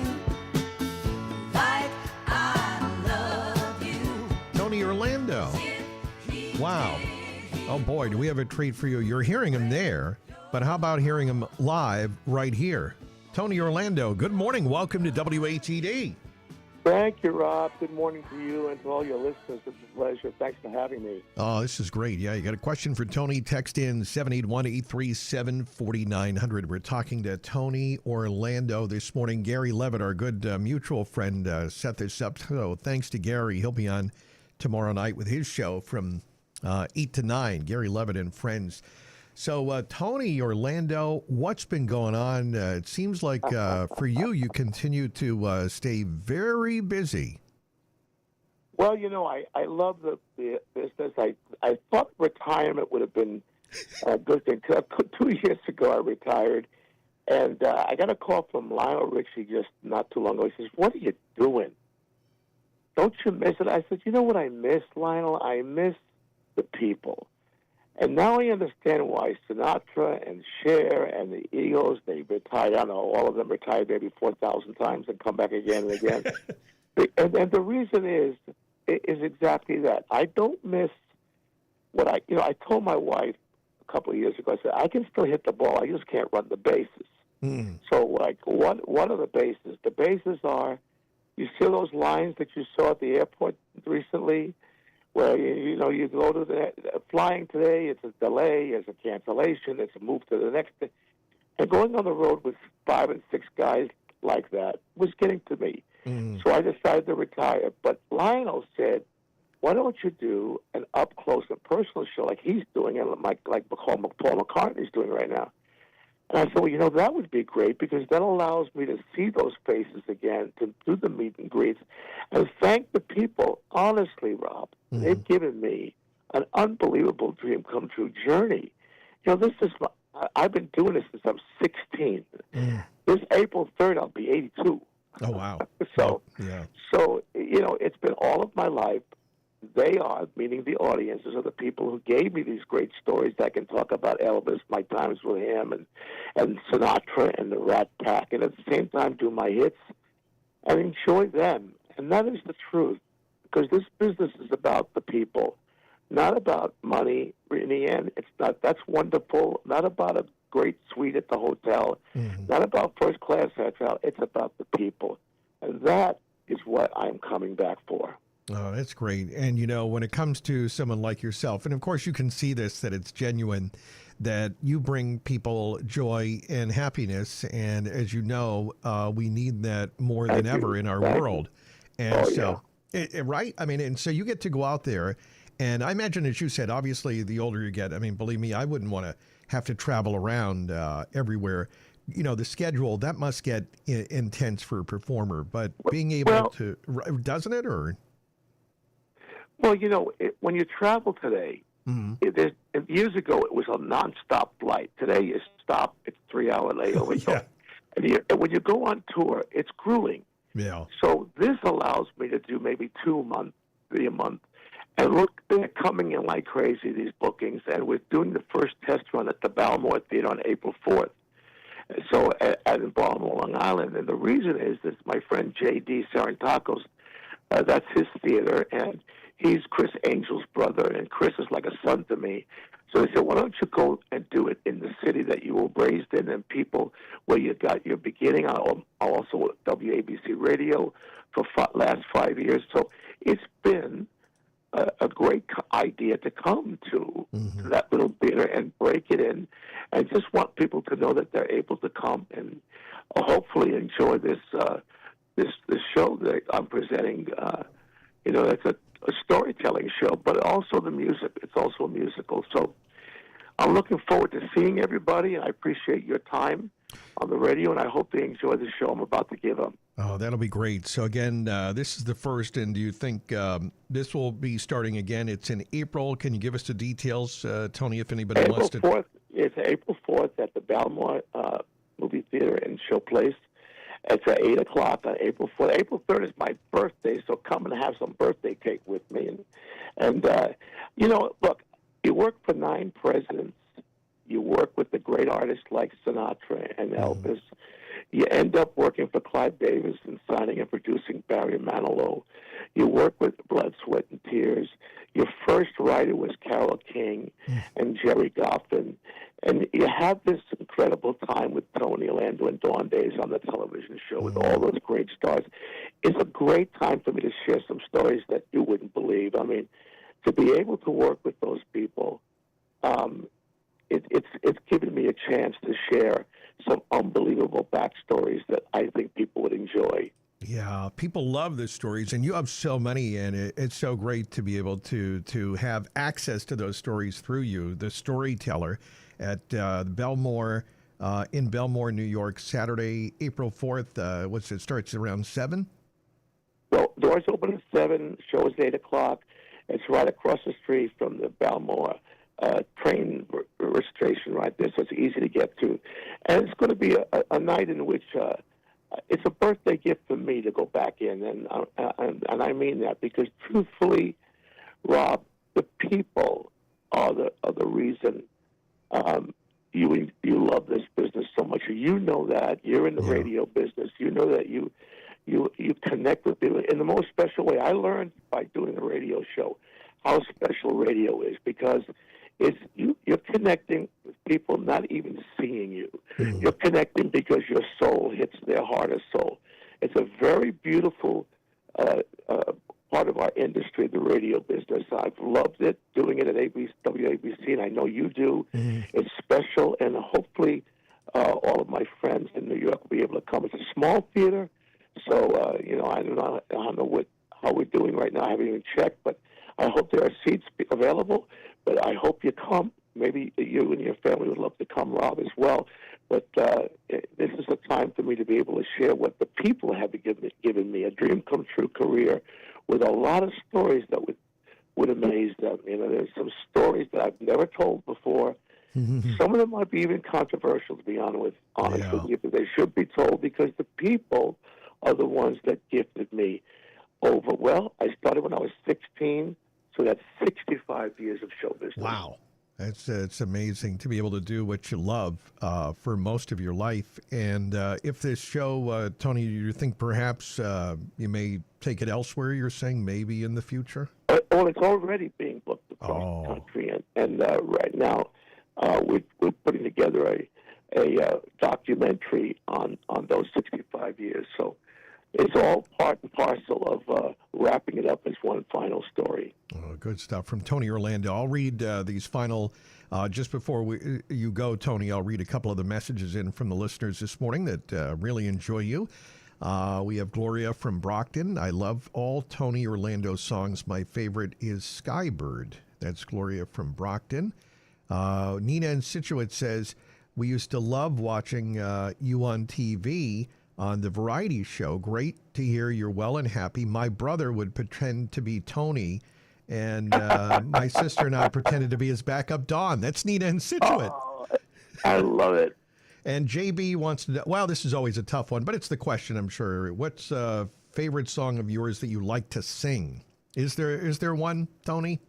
like I love you. Tony Orlando. Wow. Oh, boy, do we have a treat for you. You're hearing him there, but how about hearing him live right here? Tony Orlando, good morning. Welcome to WATD. Thank you, Rob. Good morning to you and to all your listeners. It's a pleasure. Thanks for having me. Oh, this is great. Yeah, you got a question for Tony? Text in 781-837-4900. We're talking to Tony Orlando this morning. Gary Levitt, our good mutual friend, set this up. So thanks to Gary. He'll be on tomorrow night with his show from 8 to 9. Gary Levitt and Friends. So, Tony Orlando, what's been going on? It seems like for you, you continue to stay very busy. Well, you know, I love the business. I thought retirement would have been a good thing. 2 years ago, I retired, and I got a call from Lionel Richie just not too long ago. He says, "What are you doing? Don't you miss it?" I said, "You know what I miss, Lionel? I miss the people." And now I understand why Sinatra and Cher and the Eagles, they retired. I don't know, all of them retired maybe 4,000 times and come back again and again. and the reason is exactly that. I don't miss what I told my wife a couple of years ago, I said, I can still hit the ball, I just can't run the bases. So, like, what are the bases? The bases are, you see those lines that you saw at the airport recently? Where, you go to flying today, it's a delay, it's a cancellation, it's a move to the next day. And going on the road with 5 and 6 guys like that was getting to me. So I decided to retire. But Lionel said, why don't you do an up-close and personal show like he's doing and like Paul McCartney's doing right now? And I said, well, that would be great because that allows me to see those faces again, to do the meet and greets, and thank the people. Honestly, Rob, they've given me an unbelievable dream come true journey. This is I've been doing this since I'm 16. This April 3rd, I'll be 82. Oh, wow. So, yeah. So, it's been all of my life. They are, meaning the audiences, are the people who gave me these great stories that I can talk about Elvis, my times with him, and Sinatra and the Rat Pack, and at the same time do my hits and enjoy them. And that is the truth, because this business is about the people, not about money in the end. It's not. That's wonderful. Not about a great suite at the hotel, not about first-class hotel. It's about the people. And that is what what I'm coming back for. Oh, that's great. And, you know, when it comes to someone like yourself, and of course you can see this, that it's genuine, that you bring people joy and happiness. And as you know, we need that more than ever in our world. And right? I mean, and so you get to go out there. And I imagine, as you said, obviously, the older you get, I mean, believe me, I wouldn't want to have to travel around everywhere. You know, the schedule, that must get intense for a performer. But being able to, doesn't it, or? Well, you know, when you travel today, years ago it was a nonstop flight. Today you stop, it's 3-hour layover. And when you go on tour, it's grueling. Yeah. So this allows me to do maybe 2 a month, 3 a month. And look, they're coming in like crazy, these bookings. And we're doing the first test run at the Balmore Theater on April 4th. So in Baltimore, Long Island. And the reason is that my friend J.D. Sarantakos, that's his theater, and he's Chris Angel's brother, and Chris is like a son to me. So they said, why don't you go and do it in the city that you were raised in, and people where you got your beginning. I'm also at WABC Radio for last 5 years. So it's been a great idea to come to that little theater and break it in, and just want people to know that they're able to come and hopefully enjoy this show that I'm presenting. You know, it's a storytelling show, but also the music. It's also a musical. So I'm looking forward to seeing everybody, and I appreciate your time on the radio, and I hope they enjoy the show I'm about to give them. Oh, that'll be great. So again, this is the first, and do you think this will be starting again? It's in April. Can you give us the details, Tony, if anybody wants to? It's April 4th at the Balmore Movie Theater and Show Place. It's at 8 o'clock on April 4th. April 3rd is my birthday, so come and have some birthday cake with me. And you know, look, you work for 9 presidents. You work with the great artists like Sinatra and Elvis. You end up working for Clive Davis and signing and producing Barry Manilow. You work with Blood, Sweat, and Tears. Your first writer was Carole King and Jerry Goffin. And you have this incredible time with Tony Orlando and Dawn Days on the television show with all those great stars. It's a great time for me to share some stories that you wouldn't believe. I mean, to be able to work with those people, it's given me a chance to share some unbelievable backstories that I think people would enjoy. Yeah, people love the stories, and you have so many, and it's so great to be able to have access to those stories through you, the storyteller, at Belmore, in Belmore, New York, Saturday, April 4th. It starts around 7? Well, doors open at 7, show is 8 o'clock. It's right across the street from the Balmore train station right there, so it's easy to get to. And it's going to be a night in which it's a birthday gift for me to go back in, and I mean that because truthfully, Rob, the people are the reason you love this business so much. You know that. You're in the radio business. You know that you connect with people in the most special way. I learned by doing a radio show how special radio is because you're connecting with people not even seeing you. You're connecting because your soul hits their heart or soul. It's a very beautiful part of our industry, the radio business. I've loved it, doing it at WABC, and I know you do. It's special, and hopefully all of my friends in New York will be able to come. It's a small theater, so you know, I don't know how we're doing right now. I haven't even checked, but I hope there are seats available. But I hope you come. Maybe you and your family would love to come, Rob, as well. But this is a time for me to be able to share what the people have given me, a dream-come-true career with a lot of stories that would amaze them. You know, there's some stories that I've never told before. Some of them might be even controversial, to be honest with you, but they should be told because the people are the ones that gifted me over. Well, I started when I was 16, so that's 65 years of show business. Wow. It's amazing to be able to do what you love for most of your life. And if this show, Tony, you think perhaps you may take it elsewhere, you're saying maybe in the future? Well, it's already being booked across the country. And right now we're putting together a documentary on those 65 years. So it's all part and parcel of wrapping it up as one final story. Oh, good stuff from Tony Orlando. I'll read these final, just before you go, Tony, I'll read a couple of the messages in from the listeners this morning that really enjoy you. We have Gloria from Brockton. I love all Tony Orlando songs. My favorite is Skybird. That's Gloria from Brockton. Nina in Situate says, we used to love watching you on TV on the variety show. Great to hear you're well and happy. My brother would pretend to be Tony, and my sister and I pretended to be his backup Dawn. That's Nina in Situate. Oh, I love it. And JB wants to know, well, this is always a tough one, but it's the question, I'm sure. What's a favorite song of yours that you like to sing? Is there one, Tony?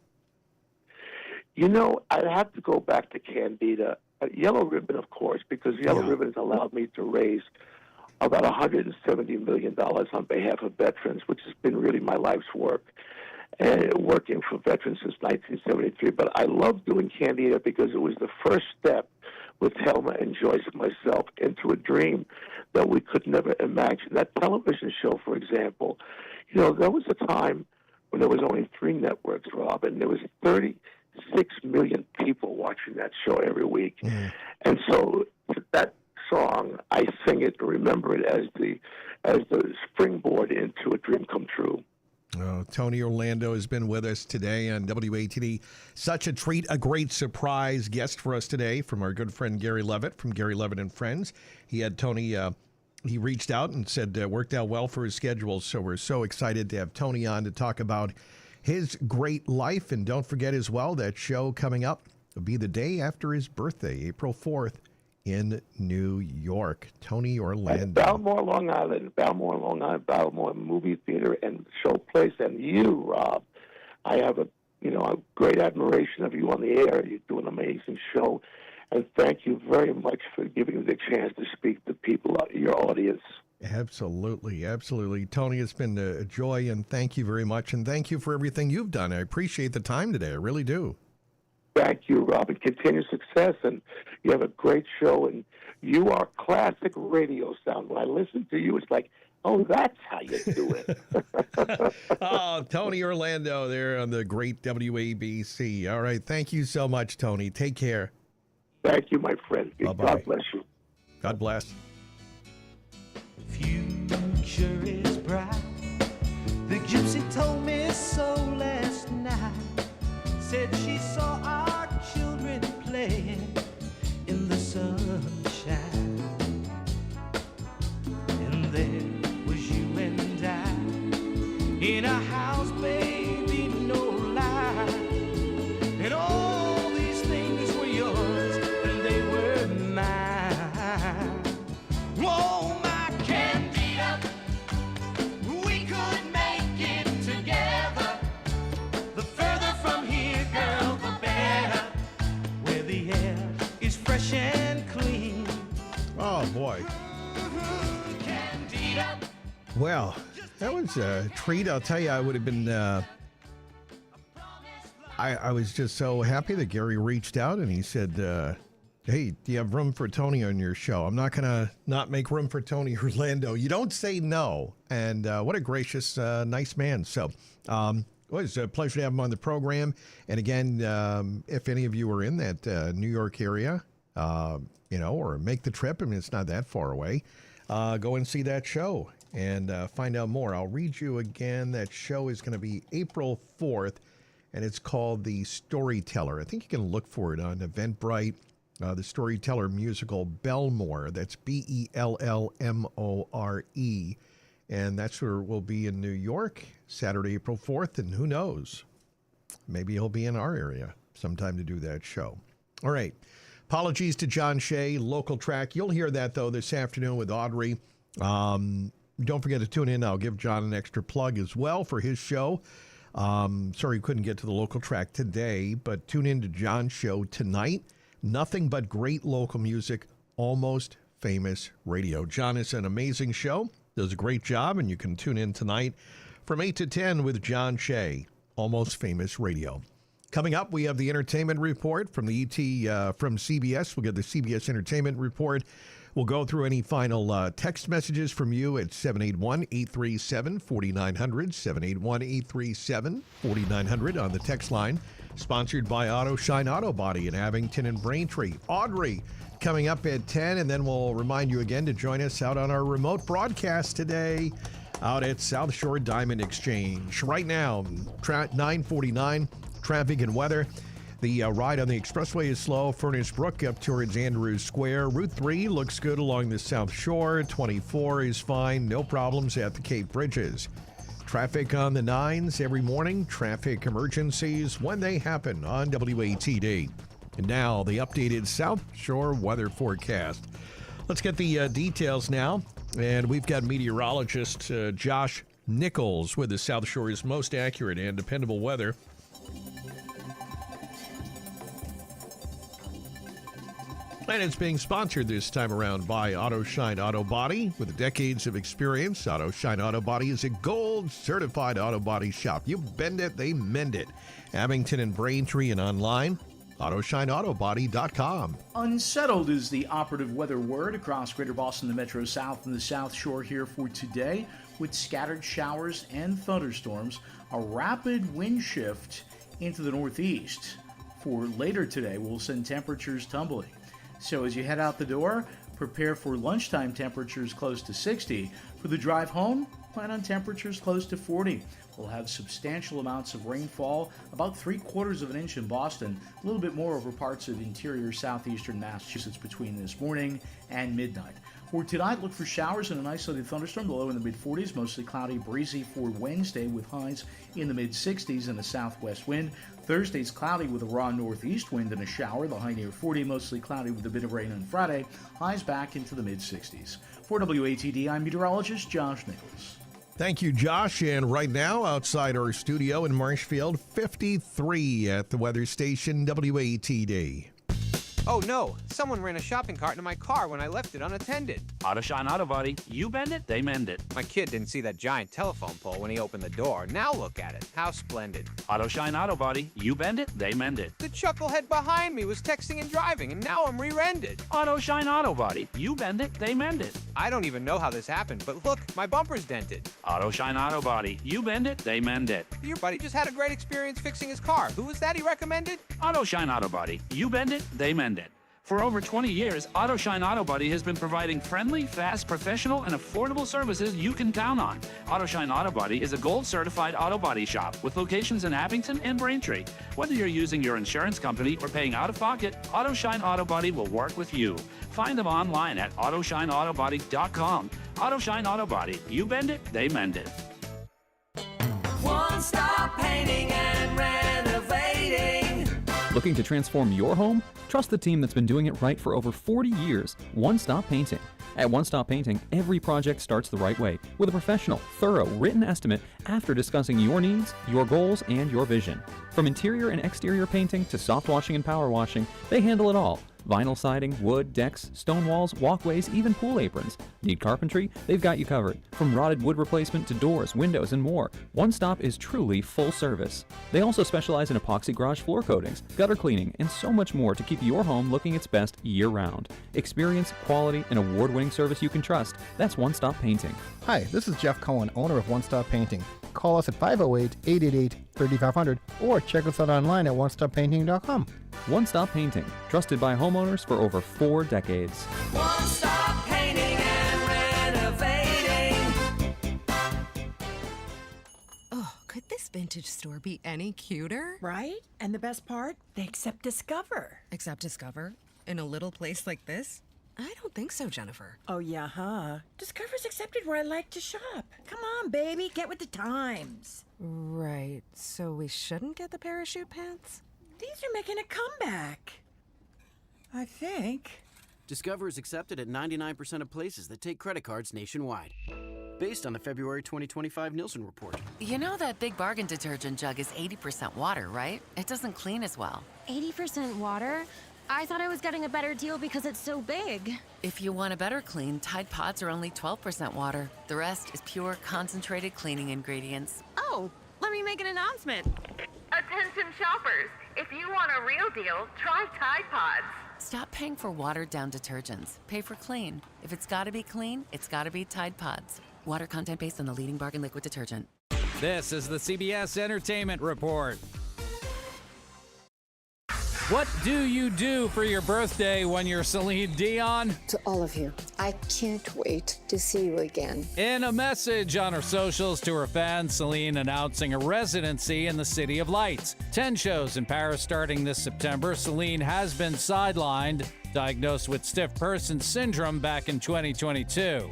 You know, I'd have to go back to Candida. Yellow Ribbon, of course, because Yellow Ribbon has allowed me to raise about $170 million on behalf of veterans, which has been really my life's work, and working for veterans since 1973. But I love doing Candida because it was the first step with Thelma and Joyce and myself into a dream that we could never imagine. That television show, for example, you know, there was a time when there was only 3 networks, Rob, and there was 36 million people watching that show every week. And so that song, I sing it and remember it as the springboard into a dream come true. Oh, Tony Orlando has been with us today on WATD. Such a treat, a great surprise guest for us today from our good friend Gary Levitt from Gary Levitt and Friends. He had Tony, he reached out and said worked out well for his schedule, so we're so excited to have Tony on to talk about his great life. And don't forget as well, that show coming up will be the day after his birthday, April 4th, in New York. Tony Orlando. Baltimore, Long Island, Baltimore Movie Theater and Show Place. And you, Rob, I have a great admiration of you on the air. You do an amazing show. And thank you very much for giving me the chance to speak to people, your audience. Absolutely, absolutely. Tony, it's been a joy, and thank you very much. And thank you for everything you've done. I appreciate the time today. I really do. Thank you, Rob, and continued success. And you have a great show, and you are classic radio sound. When I listen to you, it's like, oh, that's how you do it. Oh, Tony Orlando there on the great WABC. All right. Thank you so much, Tony. Take care. Thank you, my friend. Bye-bye. God bless you. God bless. Future is bright. The gypsy told me so last night. Said she saw our children playing in the sunshine. And there was you and I in a house, baby, no lie. And all these things were yours and they were mine. Whoa, my Candida, we could make it together. The further from here, girl, the better. Where the air is fresh and clean. Oh, boy. Candida. Well, that was a treat. I'll tell you, I would have been... I was just so happy that Gary reached out and he said, hey, do you have room for Tony on your show? I'm not going to not make room for Tony Orlando. You don't say no. And what a gracious, nice man. So it was a pleasure to have him on the program. And again, if any of you are in that New York area, or make the trip, I mean, it's not that far away, go and see that show and find out more. I'll read you again. That show is going to be April 4th, and it's called The Storyteller. I think you can look for it on Eventbrite. The Storyteller musical Belmore. That's Bellmore. And that's where we'll be in New York, Saturday, April 4th. And who knows, maybe he'll be in our area sometime to do that show. All right. Apologies to John Shea, local track. You'll hear that, though, this afternoon with Audrey. Don't forget to tune in. I'll give John an extra plug as well for his show. Sorry we couldn't get to the local track today, but tune in to John's show tonight. Nothing but great local music, Almost Famous Radio. John is an amazing show, does a great job, and you can tune in tonight from 8 to 10 with John Shea, Almost Famous Radio. Coming up, we have the entertainment report from the from CBS. We'll get the CBS entertainment report. We'll go through any final text messages from you at 781-837-4900, 781-837-4900 on the text line. Sponsored by Auto Shine Auto Body in Abington and Braintree. Audrey coming up at 10, and then we'll remind you again to join us out on our remote broadcast today out at South Shore Diamond Exchange. Right now, 9:49, traffic and weather. The ride on the expressway is slow. Furnace Brook up towards Andrews Square. Route 3 looks good along the South Shore. 24 is fine. No problems at the Cape Bridges. Traffic on the 9s every morning. Traffic emergencies when they happen on WATD. And now the updated South Shore weather forecast. Let's get the details now. And we've got meteorologist Josh Nichols with the South Shore's most accurate and dependable weather. And it's being sponsored this time around by Auto Shine Auto Body. With decades of experience, Auto Shine Auto Body is a gold-certified auto body shop. You bend it, they mend it. Abington and Braintree and online, AutoshineAutoBody.com. Unsettled is the operative weather word across Greater Boston, the Metro South, and the South Shore here for today, with scattered showers and thunderstorms, a rapid wind shift into the northeast. For later today, we'll send temperatures tumbling. So as you head out the door, prepare for lunchtime temperatures close to 60. For the drive home, plan on temperatures close to 40. We'll have substantial amounts of rainfall, about 3/4 of an inch in Boston, a little bit more over parts of interior southeastern Massachusetts between this morning and midnight. For tonight, look for showers and an isolated thunderstorm, the low in the mid-40s, mostly cloudy, breezy for Wednesday with highs in the mid-60s and a southwest wind. Thursday's cloudy with a raw northeast wind and a shower, the high near 40, mostly cloudy with a bit of rain on Friday, highs back into the mid-60s. For WATD, I'm meteorologist Josh Nichols. Thank you, Josh. And right now, outside our studio in Marshfield, 53 at the weather station, WATD. Oh no, someone ran a shopping cart into my car when I left it unattended. Auto Shine Auto Body, you bend it, they mend it. My kid didn't see that giant telephone pole when he opened the door. Now look at it, how splendid. Auto Shine Auto Body, you bend it, they mend it. The chucklehead behind me was texting and driving, and now I'm rear-ended. Auto Shine Auto Body, you bend it, they mend it. I don't even know how this happened, but look, my bumper's dented. Auto Shine Auto Body, you bend it, they mend it. Your buddy just had a great experience fixing his car. Who was that he recommended? Auto Shine Auto Body, you bend it, they mend it. For over 20 years, Auto Shine Auto Body has been providing friendly, fast, professional, and affordable services you can count on. Auto Shine Auto Body is a gold-certified auto body shop with locations in Abington and Braintree. Whether you're using your insurance company or paying out-of-pocket, Auto Shine Auto Body will work with you. Find them online at AutoshineAutoBody.com. Auto Shine Auto Body. You bend it, they mend it. One-stop painting and renovating. Looking to transform your home? Trust the team that's been doing it right for over 40 years, One Stop Painting. At One Stop Painting, every project starts the right way with a professional, thorough, written estimate after discussing your needs, your goals, and your vision. From interior and exterior painting to soft washing and power washing, they handle it all. Vinyl siding, wood, decks, stone walls, walkways, even pool aprons. Need carpentry? They've got you covered. From rotted wood replacement to doors, windows, and more, One Stop is truly full service. They also specialize in epoxy garage floor coatings, gutter cleaning, and so much more to keep your home looking its best year-round. Experience, quality, and award-winning service you can trust. That's One Stop Painting. Hi, this is Jeff Cohen, owner of One Stop Painting. Call us at 508-888-3500 or check us out online at onestoppainting.com. One Stop Painting, trusted by homeowners for over 4 decades. One Stop Painting and Renovating. Oh, could this vintage store be any cuter? Right? And the best part? They accept Discover. Accept Discover? In a little place like this? I don't think so, Jennifer. Oh, yeah, huh? Discover's accepted where I like to shop. Come on, baby, get with the times. Right, so we shouldn't get the parachute pants? These are making a comeback. I think. Discover is accepted at 99% of places that take credit cards nationwide. Based on the February 2025 Nielsen report. You know that Big Bargain detergent jug is 80% water, right? It doesn't clean as well. 80% water? I thought I was getting a better deal because it's so big. If you want a better clean, Tide Pods are only 12% water. The rest is pure, concentrated cleaning ingredients. Oh, let me make an announcement. Attention shoppers, if you want a real deal, try Tide Pods. Stop paying for watered-down detergents. Pay for clean. If it's got to be clean, it's got to be Tide Pods. Water content based on the leading bargain liquid detergent. This is the CBS Entertainment Report. What do you do for your birthday when you're Celine Dion? To all of you, I can't wait to see you again. In a message on her socials to her fans, Celine announcing a residency in the City of Lights. 10 shows in Paris starting this September. Celine has been sidelined, diagnosed with stiff person syndrome back in 2022.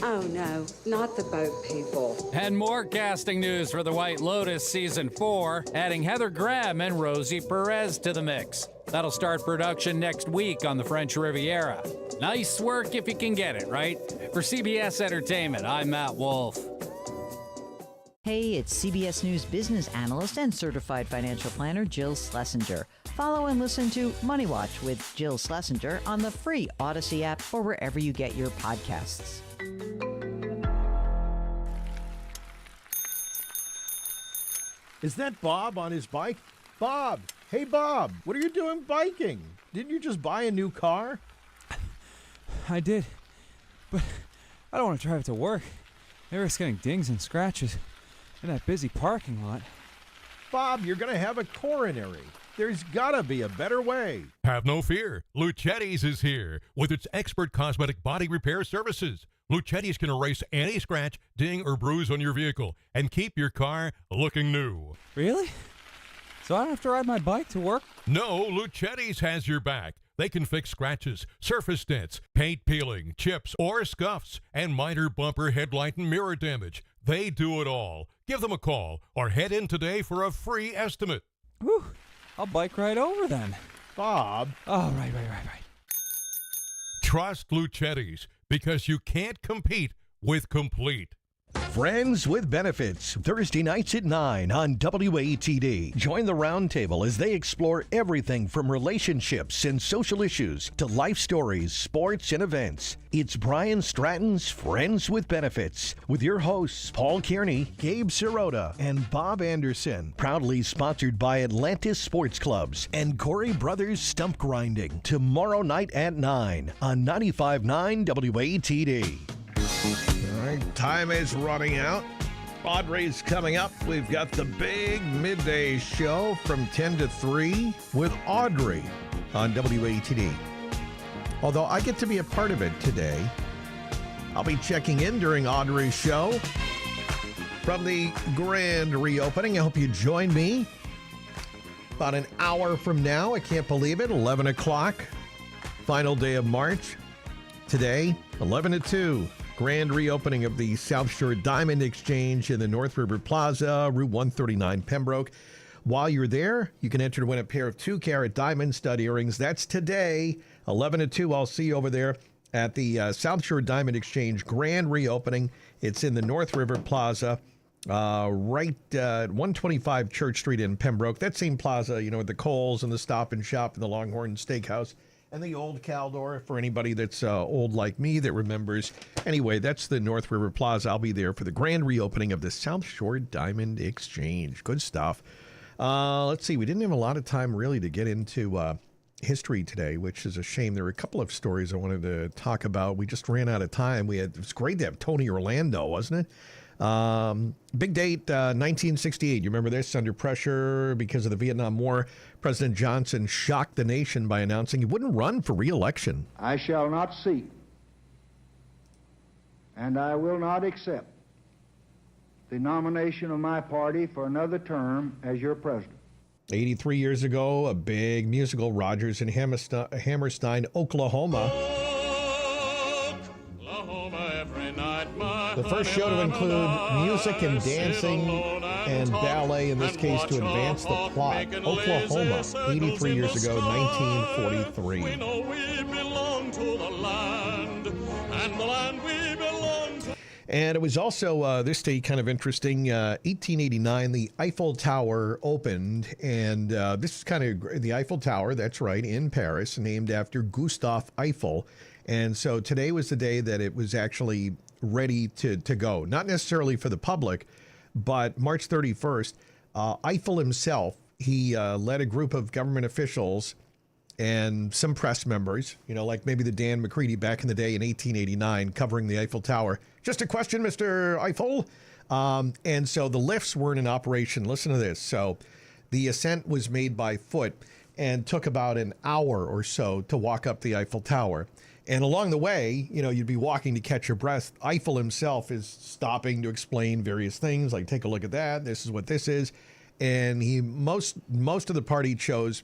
Oh no, not the boat people. And more casting news for The White Lotus Season 4, adding Heather Graham and Rosie Perez to the mix. That'll start production next week on the French Riviera. Nice work if you can get it, right? For CBS Entertainment, I'm Matt Wolf. Hey, it's CBS News business analyst and certified financial planner Jill Schlesinger. Follow and listen to Money Watch with Jill Schlesinger on the free Audacy app or wherever you get your podcasts. Is that Bob on his bike? Bob! Hey, Bob! What are you doing biking? Didn't you just buy a new car? I did, but I don't want to drive it to work. I risk getting dings and scratches in that busy parking lot. Bob, you're going to have a coronary. There's got to be a better way. Have no fear. Luchetti's is here with its expert cosmetic body repair services. Luchetti's can erase any scratch, ding, or bruise on your vehicle and keep your car looking new. Really? So I don't have to ride my bike to work? No, Luchetti's has your back. They can fix scratches, surface dents, paint peeling, chips, or scuffs, and minor bumper, headlight, and mirror damage. They do it all. Give them a call or head in today for a free estimate. Whew. I'll bike right over then. Bob. Oh, right. Trust Luchetti's because you can't compete with complete. Friends with Benefits, Thursday nights at 9 on WATD. Join the roundtable as they explore everything from relationships and social issues to life stories, sports, and events. It's Brian Stratton's Friends with Benefits with your hosts Paul Kearney, Gabe Sirota, and Bob Anderson. Proudly sponsored by Atlantis Sports Clubs and Corey Brothers Stump Grinding. Tomorrow night at 9 on 95.9 WATD. All right, time is running out. Audrey's coming up. We've got the big midday show from 10 to 3 with Audrey on WATD. Although I get to be a part of it today. I'll be checking in during Audrey's show from the grand reopening. I hope you join me about an hour from now. I can't believe it. 11 o'clock, final day of March. Today, 11 to 2. Grand reopening of the South Shore Diamond Exchange in the North River Plaza, Route 139, Pembroke. While you're there, you can enter to win a pair of 2-carat diamond stud earrings. That's today, 11 to 2. I'll see you over there at the South Shore Diamond Exchange grand reopening. It's in the North River Plaza, right at 125 Church Street in Pembroke. That same plaza, you know, with the Kohl's and the Stop and Shop and the Longhorn Steakhouse. And the old Caldor, for anybody that's old like me that remembers. Anyway, that's the North River Plaza. I'll be there for the grand reopening of the South Shore Diamond Exchange. Good stuff. Let's see. We didn't have a lot of time really to get into history today, which is a shame. There were a couple of stories I wanted to talk about. We just ran out of time. It was great to have Tony Orlando, wasn't it? Big date, 1968. You remember this? Under pressure because of the Vietnam War, President Johnson shocked the nation by announcing he wouldn't run for re-election. I shall not seek, and I will not accept the nomination of my party for another term as your president. 83 years ago, a big musical, Rodgers and Hammerstein, Oklahoma. The first show to include music and dancing and ballet, in this case to advance the plot. Oklahoma, 83 years ago, 1943. We know we belong to the land, and the land we belong to. And it was also, this day kind of interesting, 1889, the Eiffel Tower opened, and this is kind of the Eiffel Tower, that's right, in Paris, named after Gustave Eiffel. And so today was the day that it was actually ready to go. Not necessarily for the public, but March 31st, Eiffel himself, he led a group of government officials and some press members, like maybe the Dan McCready back in the day in 1889 covering the Eiffel Tower. Just a question, Mr. Eiffel. And so the lifts weren't in operation. Listen to this. So the ascent was made by foot and took about an hour or so to walk up the Eiffel Tower. And along the way, you'd be walking to catch your breath. Eiffel himself is stopping to explain various things, like take a look at that. This is what this is. And most of the party chose,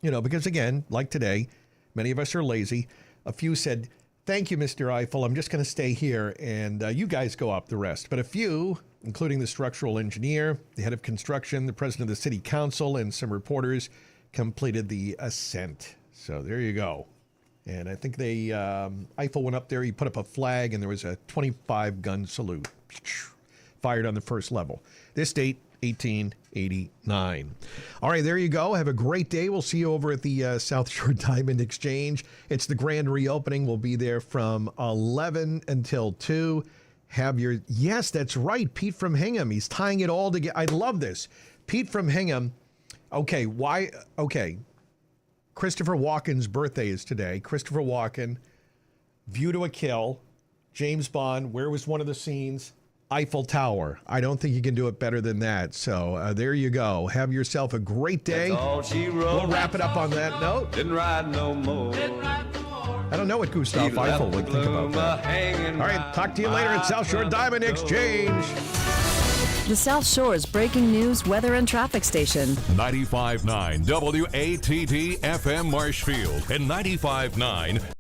because again, like today, many of us are lazy. A few said, thank you, Mr. Eiffel. I'm just going to stay here, and you guys go up the rest. But a few, including the structural engineer, the head of construction, the president of the city council, and some reporters, completed the ascent. So there you go. And I think Eiffel went up there, he put up a flag, and there was a 25-gun salute fired on the first level. This date, 1889. All right, there you go. Have a great day. We'll see you over at the South Shore Diamond Exchange. It's the grand reopening. We'll be there from 11 until 2. Yes, that's right, Pete from Hingham. He's tying it all together. I love this. Pete from Hingham. Okay, why? Okay. Christopher Walken's birthday is today. Christopher Walken, View to a Kill, James Bond, where was one of the scenes? Eiffel Tower. I don't think you can do it better than that. So there you go. Have yourself a great day. We'll wrap it up on that note. Didn't ride no more. I don't know what Gustav Eiffel would think about that. All right, talk to you later at South Shore Diamond Exchange. The South Shore's breaking news, weather, and traffic station. 95.9 WATD FM Marshfield and 95.9